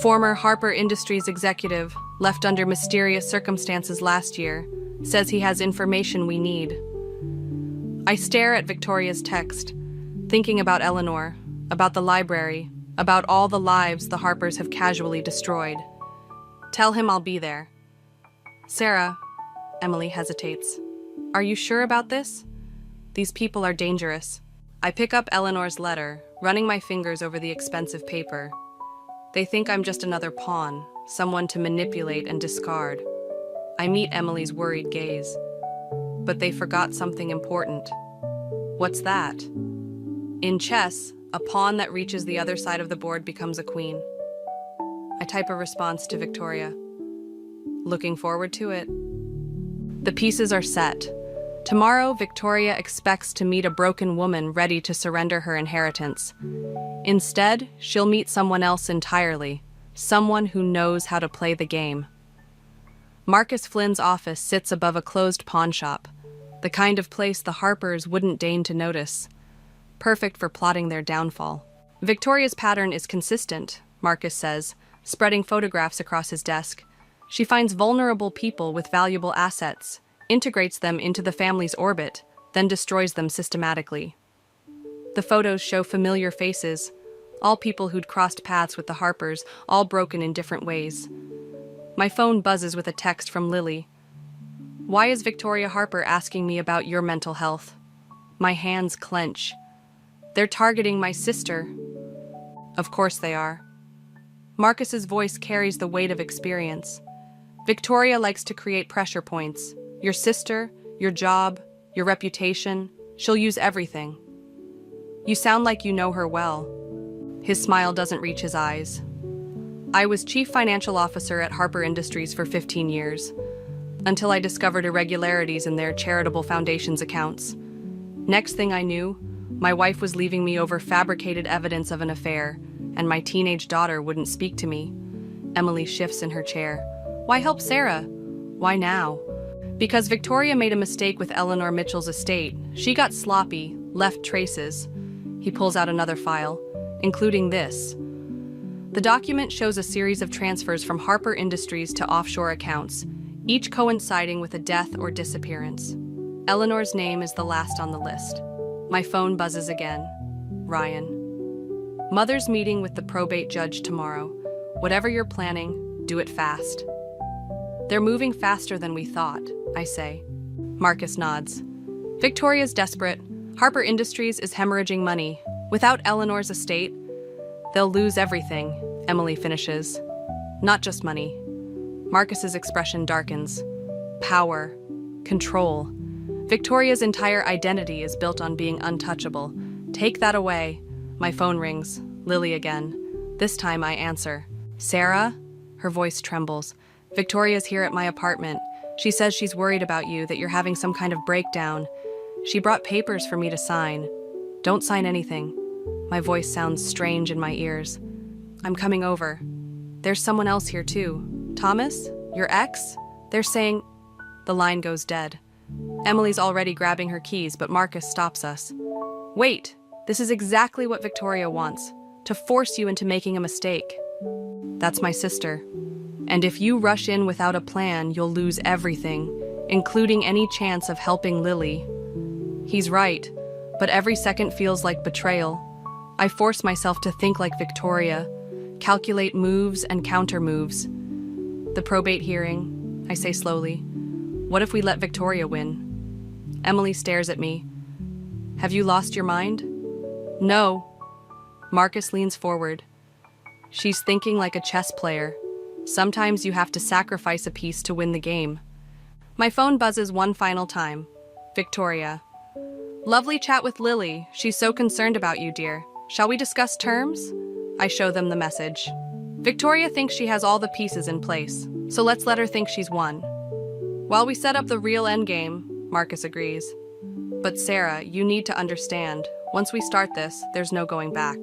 Former Harper Industries executive, left under mysterious circumstances last year, says he has information we need. I stare at Victoria's text, thinking about Eleanor, about the library, about all the lives the Harpers have casually destroyed. Tell him I'll be there. Sarah, Emily hesitates. Are you sure about this? These people are dangerous. I pick up Eleanor's letter, running my fingers over the expensive paper. They think I'm just another pawn, someone to manipulate and discard. I meet Emily's worried gaze. But they forgot something important. What's that? In chess, a pawn that reaches the other side of the board becomes a queen. I type a response to Victoria. Looking forward to it. The pieces are set. Tomorrow, Victoria expects to meet a broken woman ready to surrender her inheritance. Instead, she'll meet someone else entirely, someone who knows how to play the game. Marcus Flynn's office sits above a closed pawn shop, the kind of place the Harpers wouldn't deign to notice. Perfect for plotting their downfall. Victoria's pattern is consistent, Marcus says, spreading photographs across his desk. She finds vulnerable people with valuable assets, integrates them into the family's orbit, then destroys them systematically. The photos show familiar faces, all people who'd crossed paths with the Harpers, all broken in different ways. My phone buzzes with a text from Lily. Why is Victoria Harper asking me about your mental health? My hands clench. They're targeting my sister. Of course they are. Marcus's voice carries the weight of experience. Victoria likes to create pressure points. Your sister, your job, your reputation. She'll use everything. You sound like you know her well. His smile doesn't reach his eyes. I was chief financial officer at Harper Industries for 15 years, until I discovered irregularities in their charitable foundation's accounts. Next thing I knew, my wife was leaving me over fabricated evidence of an affair, and my teenage daughter wouldn't speak to me. Emily shifts in her chair. Why help Sarah? Why now? Because Victoria made a mistake with Eleanor Mitchell's estate. She got sloppy, left traces. He pulls out another file, including this. The document shows a series of transfers from Harper Industries to offshore accounts, each coinciding with a death or disappearance. Eleanor's name is the last on the list. My phone buzzes again. Ryan. Mother's meeting with the probate judge tomorrow. Whatever you're planning, do it fast. They're moving faster than we thought, I say. Marcus nods. Victoria's desperate. Harper Industries is hemorrhaging money. Without Eleanor's estate, they'll lose everything, Emily finishes. Not just money. Marcus's expression darkens. Power. Control. Victoria's entire identity is built on being untouchable. Take that away. My phone rings. Lily again. This time I answer. Sarah? Her voice trembles. Victoria's here at my apartment. She says she's worried about you, that you're having some kind of breakdown. She brought papers for me to sign. Don't sign anything. My voice sounds strange in my ears. I'm coming over. There's someone else here too. Thomas? Your ex? They're saying... The line goes dead. Emily's already grabbing her keys, but Marcus stops us. Wait! This is exactly what Victoria wants. To force you into making a mistake. That's my sister. And if you rush in without a plan, you'll lose everything, including any chance of helping Lily. He's right, but every second feels like betrayal. I force myself to think like Victoria, calculate moves and counter moves. The probate hearing, I say slowly. What if we let Victoria win? Emily stares at me. Have you lost your mind? No. Marcus leans forward. She's thinking like a chess player. Sometimes you have to sacrifice a piece to win the game. My phone buzzes one final time. Victoria. Lovely chat with Lily. She's so concerned about you, dear. Shall we discuss terms? I show them the message. Victoria thinks she has all the pieces in place, so let's let her think she's won. While we set up the real endgame, Marcus agrees. But Sarah, you need to understand, once we start this, there's no going back.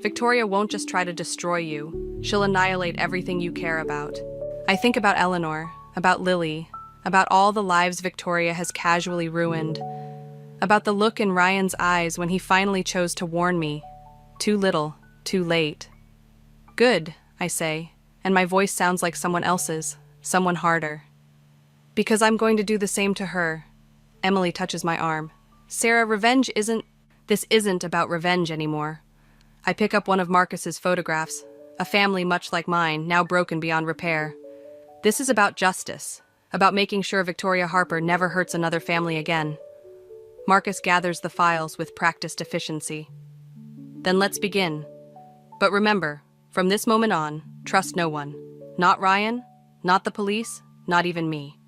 Victoria won't just try to destroy you. She'll annihilate everything you care about. I think about Eleanor, about Lily, about all the lives Victoria has casually ruined, about the look in Ryan's eyes when he finally chose to warn me. Too little, too late. Good, I say, and my voice sounds like someone else's, someone harder. Because I'm going to do the same to her. Emily touches my arm. Sarah, this isn't about revenge anymore. I pick up one of Marcus's photographs, a family much like mine, now broken beyond repair. This is about justice, about making sure Victoria Harper never hurts another family again. Marcus gathers the files with practiced efficiency. Then let's begin. But remember, from this moment on, trust no one. Not Ryan, not the police, not even me.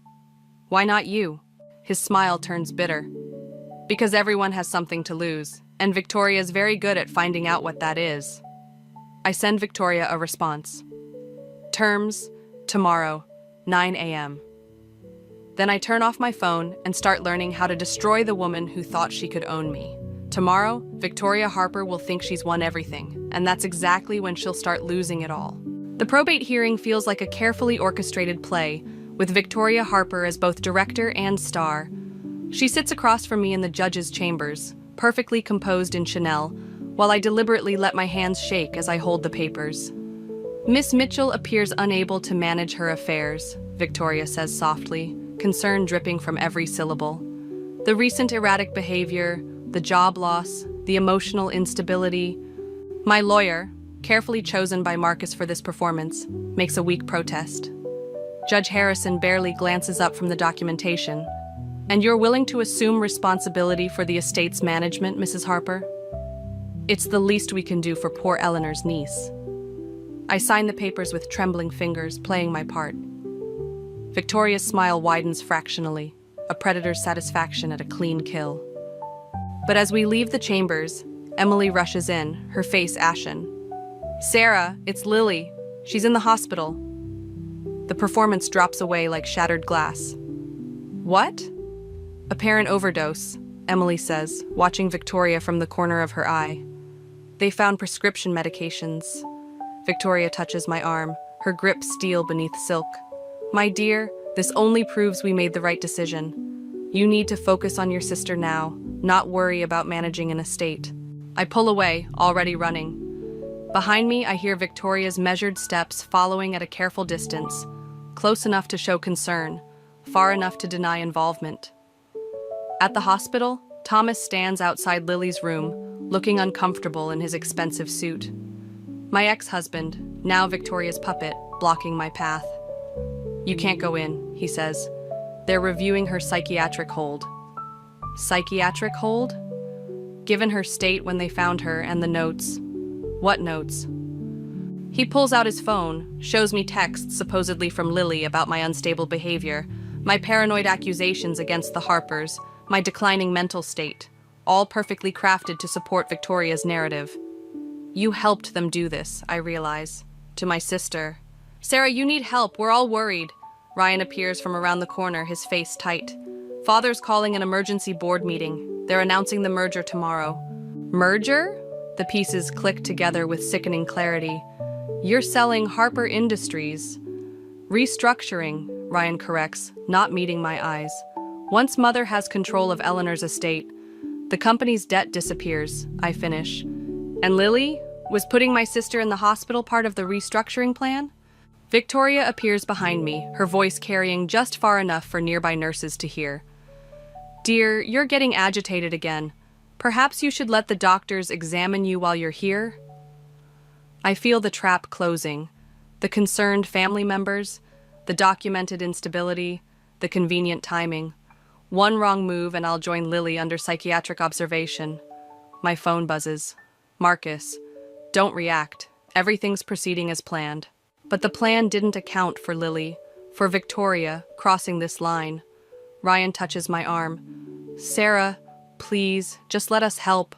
Why not you? His smile turns bitter. Because everyone has something to lose, and Victoria's very good at finding out what that is. I send Victoria a response. Terms, tomorrow, 9 a.m. Then I turn off my phone and start learning how to destroy the woman who thought she could own me. Tomorrow, Victoria Harper will think she's won everything, and that's exactly when she'll start losing it all. The probate hearing feels like a carefully orchestrated play, with Victoria Harper as both director and star. She sits across from me in the judge's chambers, perfectly composed in Chanel, while I deliberately let my hands shake as I hold the papers. Miss Mitchell appears unable to manage her affairs, Victoria says softly, concern dripping from every syllable. The recent erratic behavior, the job loss, the emotional instability. My lawyer, carefully chosen by Marcus for this performance, makes a weak protest. Judge Harrison barely glances up from the documentation. And you're willing to assume responsibility for the estate's management, Mrs. Harper? It's the least we can do for poor Eleanor's niece. I sign the papers with trembling fingers, playing my part. Victoria's smile widens fractionally, a predator's satisfaction at a clean kill. But as we leave the chambers, Emily rushes in, her face ashen. Sarah, it's Lily. She's in the hospital. The performance drops away like shattered glass. What? Apparent overdose, Emily says, watching Victoria from the corner of her eye. They found prescription medications. Victoria touches my arm, her grip steel beneath silk. My dear, this only proves we made the right decision. You need to focus on your sister now, not worry about managing an estate. I pull away, already running. Behind me, I hear Victoria's measured steps following at a careful distance, close enough to show concern, far enough to deny involvement. At the hospital, Thomas stands outside Lily's room, looking uncomfortable in his expensive suit. My ex-husband, now Victoria's puppet, blocking my path. You can't go in, he says. They're reviewing her psychiatric hold. Psychiatric hold? given her state when they found her, and the notes. What notes? He pulls out his phone, shows me texts supposedly from Lily about my unstable behavior, my paranoid accusations against the Harpers, my declining mental state, all perfectly crafted to support Victoria's narrative. You helped them do this, I realize. To my sister. Sarah, you need help. We're all worried. Ryan appears from around the corner, his face tight. Father's calling an emergency board meeting. They're announcing the merger tomorrow. Merger? The pieces click together with sickening clarity. You're selling Harper Industries. Restructuring, Ryan corrects, not meeting my eyes. Once Mother has control of Eleanor's estate, the company's debt disappears, I finish. And Lily? Was putting my sister in the hospital part of the restructuring plan? Victoria appears behind me, her voice carrying just far enough for nearby nurses to hear. Dear, you're getting agitated again. Perhaps you should let the doctors examine you while you're here? I feel the trap closing. The concerned family members, the documented instability, the convenient timing. One wrong move and I'll join Lily under psychiatric observation. My phone buzzes. Marcus, don't react. Everything's proceeding as planned. But the plan didn't account for Lily, for Victoria crossing this line. Ryan touches my arm. Sarah, please, just let us help.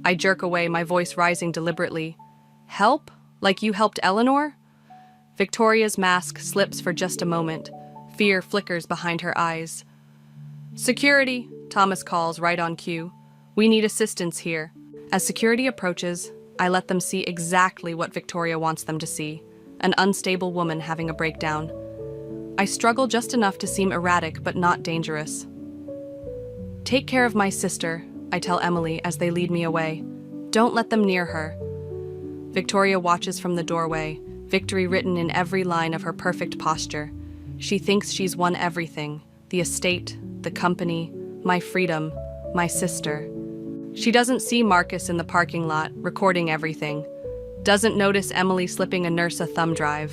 I jerk away, my voice rising deliberately. Help? Like you helped Eleanor? Victoria's mask slips for just a moment. Fear flickers behind her eyes. Security, Thomas calls right on cue. We need assistance here. As security approaches, I let them see exactly what Victoria wants them to see. An unstable woman having a breakdown. I struggle just enough to seem erratic but not dangerous. Take care of my sister, I tell Emily as they lead me away. Don't let them near her. Victoria watches from the doorway, victory written in every line of her perfect posture. She thinks she's won everything, the estate, the company, my freedom, my sister. She doesn't see Marcus in the parking lot, recording everything. Doesn't notice Emily slipping a nurse a thumb drive.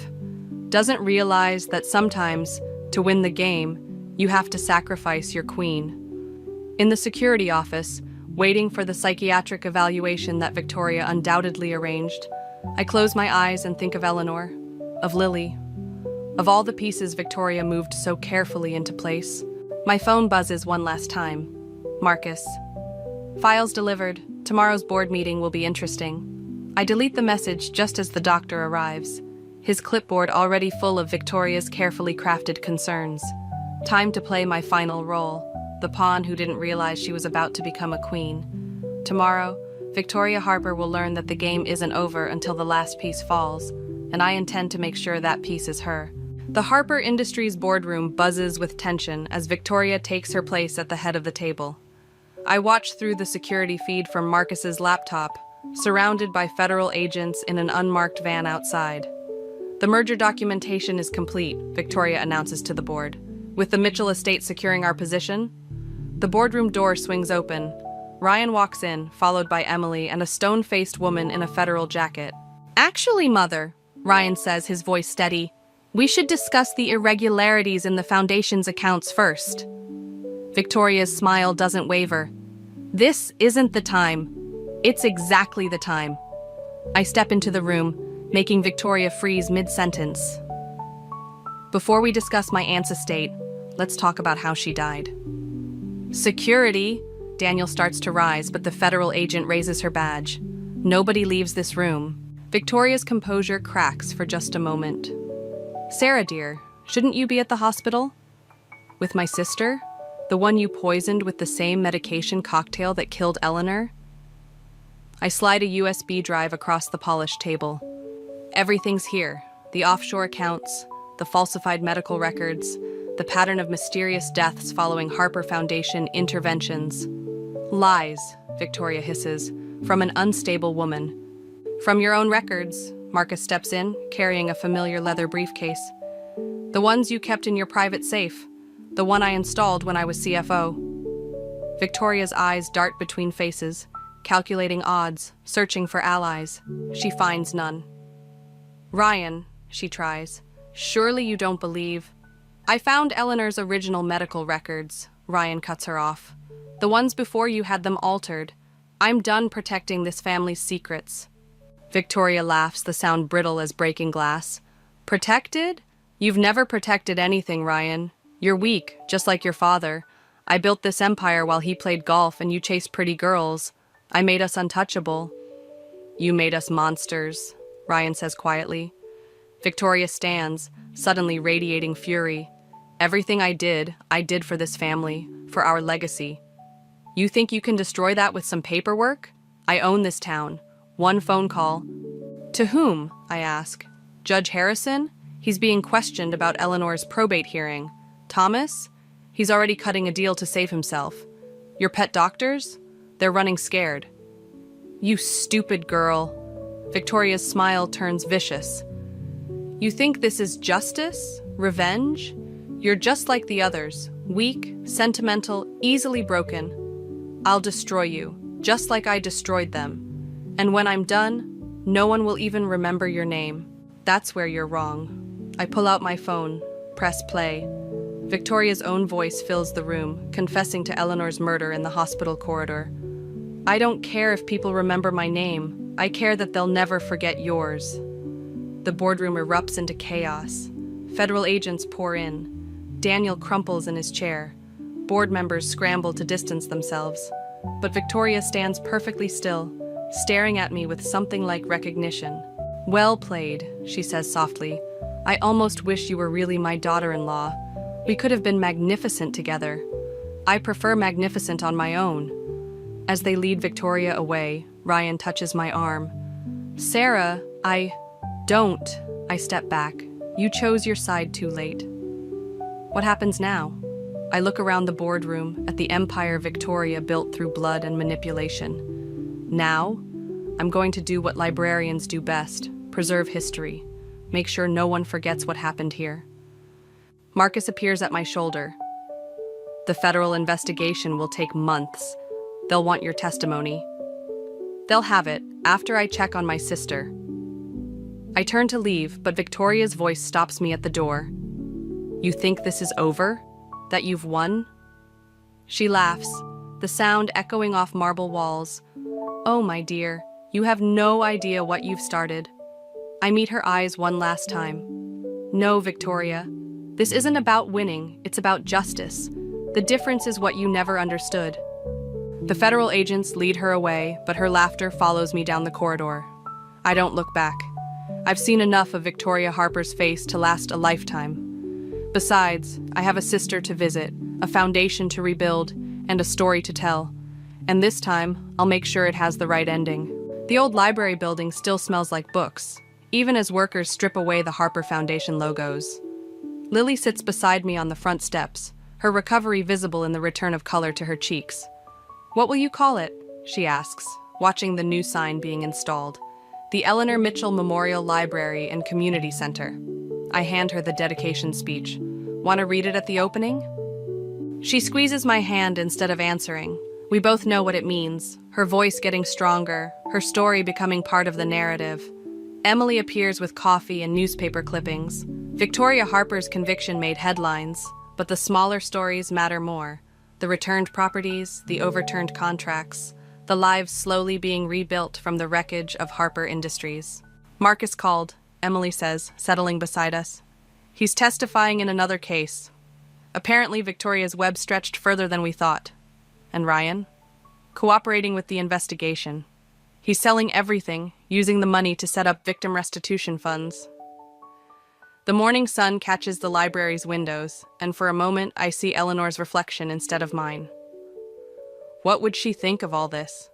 Doesn't realize that sometimes, to win the game, you have to sacrifice your queen. In the security office, waiting for the psychiatric evaluation that Victoria undoubtedly arranged, I close my eyes and think of Eleanor, of Lily, of all the pieces Victoria moved so carefully into place. My phone buzzes one last time. Marcus. Files delivered. Tomorrow's board meeting will be interesting. I delete the message just as the doctor arrives, his clipboard already full of Victoria's carefully crafted concerns. Time to play my final role, the pawn who didn't realize she was about to become a queen. Tomorrow, Victoria Harper will learn that the game isn't over until the last piece falls, and I intend to make sure that piece is her. The Harper Industries boardroom buzzes with tension as Victoria takes her place at the head of the table. I watch through the security feed from Marcus's laptop, surrounded by federal agents in an unmarked van outside. The merger documentation is complete, Victoria announces to the board. With the Mitchell estate securing our position, the boardroom door swings open. Ryan walks in, followed by Emily and a stone-faced woman in a federal jacket. Actually, Mother, Ryan says, his voice steady, we should discuss the irregularities in the foundation's accounts first. Victoria's smile doesn't waver. This isn't the time. It's exactly the time. I step into the room, making Victoria freeze mid-sentence. Before we discuss my aunt's estate, let's talk about how she died. Security! Daniel starts to rise, but the federal agent raises her badge. Nobody leaves this room. Victoria's composure cracks for just a moment. Sarah, dear, shouldn't you be at the hospital? With my sister? The one you poisoned with the same medication cocktail that killed Eleanor? I slide a USB drive across the polished table. Everything's here. The offshore accounts, the falsified medical records, the pattern of mysterious deaths following Harper Foundation interventions. Lies, Victoria hisses, from an unstable woman. From your own records, Marcus steps in, carrying a familiar leather briefcase. The ones you kept in your private safe. The one I installed when I was CFO. Victoria's eyes dart between faces, calculating odds, searching for allies. She finds none. Ryan, she tries. Surely you don't believe. I found Eleanor's original medical records, Ryan cuts her off. The ones before you had them altered. I'm done protecting this family's secrets. Victoria laughs, the sound brittle as breaking glass. Protected? You've never protected anything, Ryan. You're weak, just like your father. I built this empire while he played golf and you chased pretty girls. I made us untouchable. You made us monsters, Ryan says quietly. Victoria stands, suddenly radiating fury. Everything I did for this family, for our legacy. You think you can destroy that with some paperwork? I own this town. One phone call. To whom? I ask. Judge Harrison? He's being questioned about Eleanor's probate hearing. Thomas? He's already cutting a deal to save himself. Your pet doctors? They're running scared. You stupid girl. Victoria's smile turns vicious. You think this is justice? Revenge? You're just like the others. Weak, sentimental, easily broken. I'll destroy you, just like I destroyed them. And when I'm done, no one will even remember your name. That's where you're wrong. I pull out my phone, press play. Victoria's own voice fills the room, confessing to Eleanor's murder in the hospital corridor. I don't care if people remember my name. I care that they'll never forget yours. The boardroom erupts into chaos. Federal agents pour in. Daniel crumples in his chair. Board members scramble to distance themselves. But Victoria stands perfectly still, staring at me with something like recognition. Well played, she says softly. I almost wish you were really my daughter-in-law. We could have been magnificent together. I prefer magnificent on my own. As they lead Victoria away, Ryan touches my arm. Sarah, Don't. I step back. You chose your side too late. What happens now? I look around the boardroom at the empire Victoria built through blood and manipulation. Now, I'm going to do what librarians do best, preserve history, make sure no one forgets what happened here. Marcus appears at my shoulder. The federal investigation will take months. They'll want your testimony. They'll have it after I check on my sister. I turn to leave, but Victoria's voice stops me at the door. You think this is over? That you've won? She laughs, the sound echoing off marble walls. Oh, my dear, you have no idea what you've started. I meet her eyes one last time. No, Victoria, this isn't about winning, it's about justice. The difference is what you never understood. The federal agents lead her away, but her laughter follows me down the corridor. I don't look back. I've seen enough of Victoria Harper's face to last a lifetime. Besides, I have a sister to visit, a foundation to rebuild, and a story to tell. And this time, I'll make sure it has the right ending. The old library building still smells like books, even as workers strip away the Harper Foundation logos. Lily sits beside me on the front steps, her recovery visible in the return of color to her cheeks. What will you call it? She asks, watching the new sign being installed. The Eleanor Mitchell Memorial Library and Community Center. I hand her the dedication speech. Want to read it at the opening? She squeezes my hand instead of answering. We both know what it means, her voice getting stronger, her story becoming part of the narrative. Emily appears with coffee and newspaper clippings. Victoria Harper's conviction made headlines, but the smaller stories matter more. The returned properties, the overturned contracts, the lives slowly being rebuilt from the wreckage of Harper Industries. Marcus called, Emily says, settling beside us. He's testifying in another case. Apparently, Victoria's web stretched further than we thought. And Ryan? Cooperating with the investigation. He's selling everything, using the money to set up victim restitution funds. The morning sun catches the library's windows, and for a moment I see Eleanor's reflection instead of mine. What would she think of all this?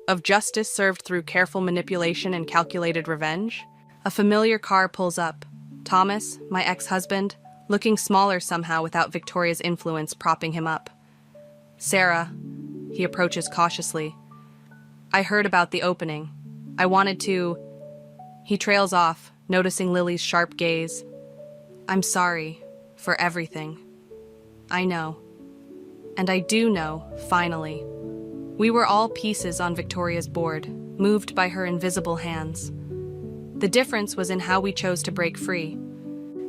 Of justice served through careful manipulation and calculated revenge? A familiar car pulls up. Thomas, my ex-husband, looking smaller somehow without Victoria's influence propping him up. Sarah, he approaches cautiously. I heard about the opening. I wanted to... He trails off, noticing Lily's sharp gaze. I'm sorry for everything. I know. And I do know, finally. We were all pieces on Victoria's board, moved by her invisible hands. The difference was in how we chose to break free.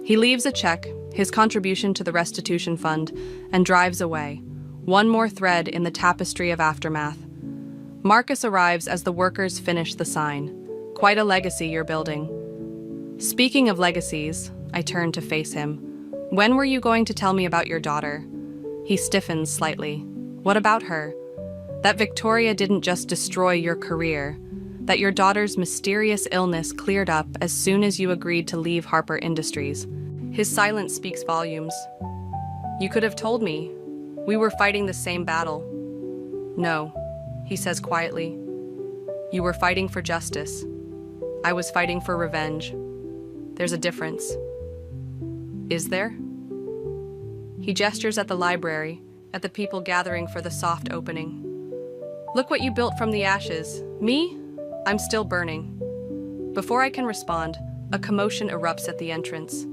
He leaves a check, his contribution to the restitution fund, and drives away. One more thread in the tapestry of aftermath. Marcus arrives as the workers finish the sign. Quite a legacy you're building. Speaking of legacies, I turn to face him. When were you going to tell me about your daughter? He stiffens slightly. What about her? That Victoria didn't just destroy your career, that your daughter's mysterious illness cleared up as soon as you agreed to leave Harper Industries. His silence speaks volumes. You could have told me. We were fighting the same battle. No, he says quietly. You were fighting for justice. I was fighting for revenge. There's a difference. Is there? He gestures at the library, at the people gathering for the soft opening. Look what you built from the ashes. Me? I'm still burning. Before I can respond, a commotion erupts at the entrance.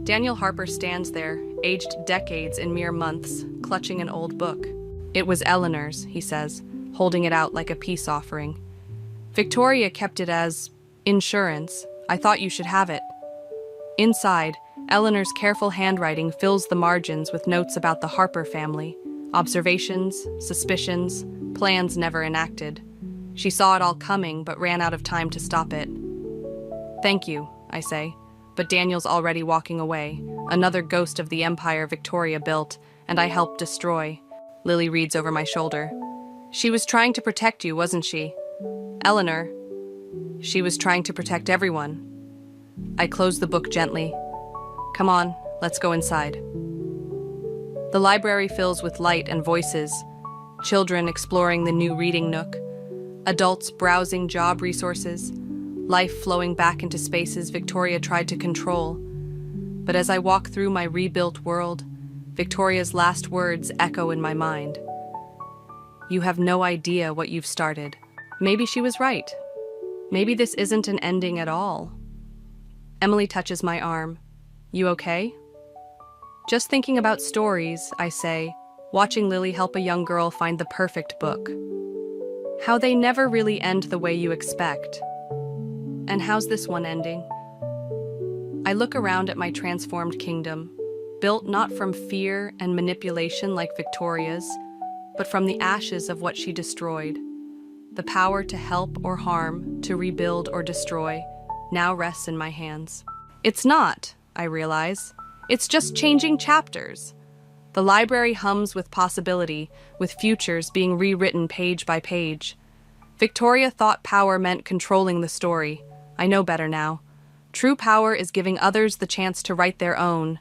Daniel Harper stands there, aged decades in mere months, clutching an old book. It was Eleanor's, he says, holding it out like a peace offering. Victoria kept it as insurance. I thought you should have it. Inside, Eleanor's careful handwriting fills the margins with notes about the Harper family, observations, suspicions, plans never enacted. She saw it all coming, but ran out of time to stop it. Thank you, I say, but Daniel's already walking away, another ghost of the empire Victoria built, and I helped destroy. Lily reads over my shoulder. She was trying to protect you, wasn't she? Eleanor. She was trying to protect everyone. I close the book gently. Come on, let's go inside. The library fills with light and voices, children exploring the new reading nook, adults browsing job resources, life flowing back into spaces Victoria tried to control. But as I walk through my rebuilt world, Victoria's last words echo in my mind. You have no idea what you've started. Maybe she was right. Maybe this isn't an ending at all. Emily touches my arm. You okay? Just thinking about stories, I say, watching Lily help a young girl find the perfect book. How they never really end the way you expect. And how's this one ending? I look around at my transformed kingdom, built not from fear and manipulation like Victoria's, but from the ashes of what she destroyed. The power to help or harm, to rebuild or destroy, now rests in my hands. It's not, I realize. It's just changing chapters. The library hums with possibility, with futures being rewritten page by page. Victoria thought power meant controlling the story. I know better now. True power is giving others the chance to write their own,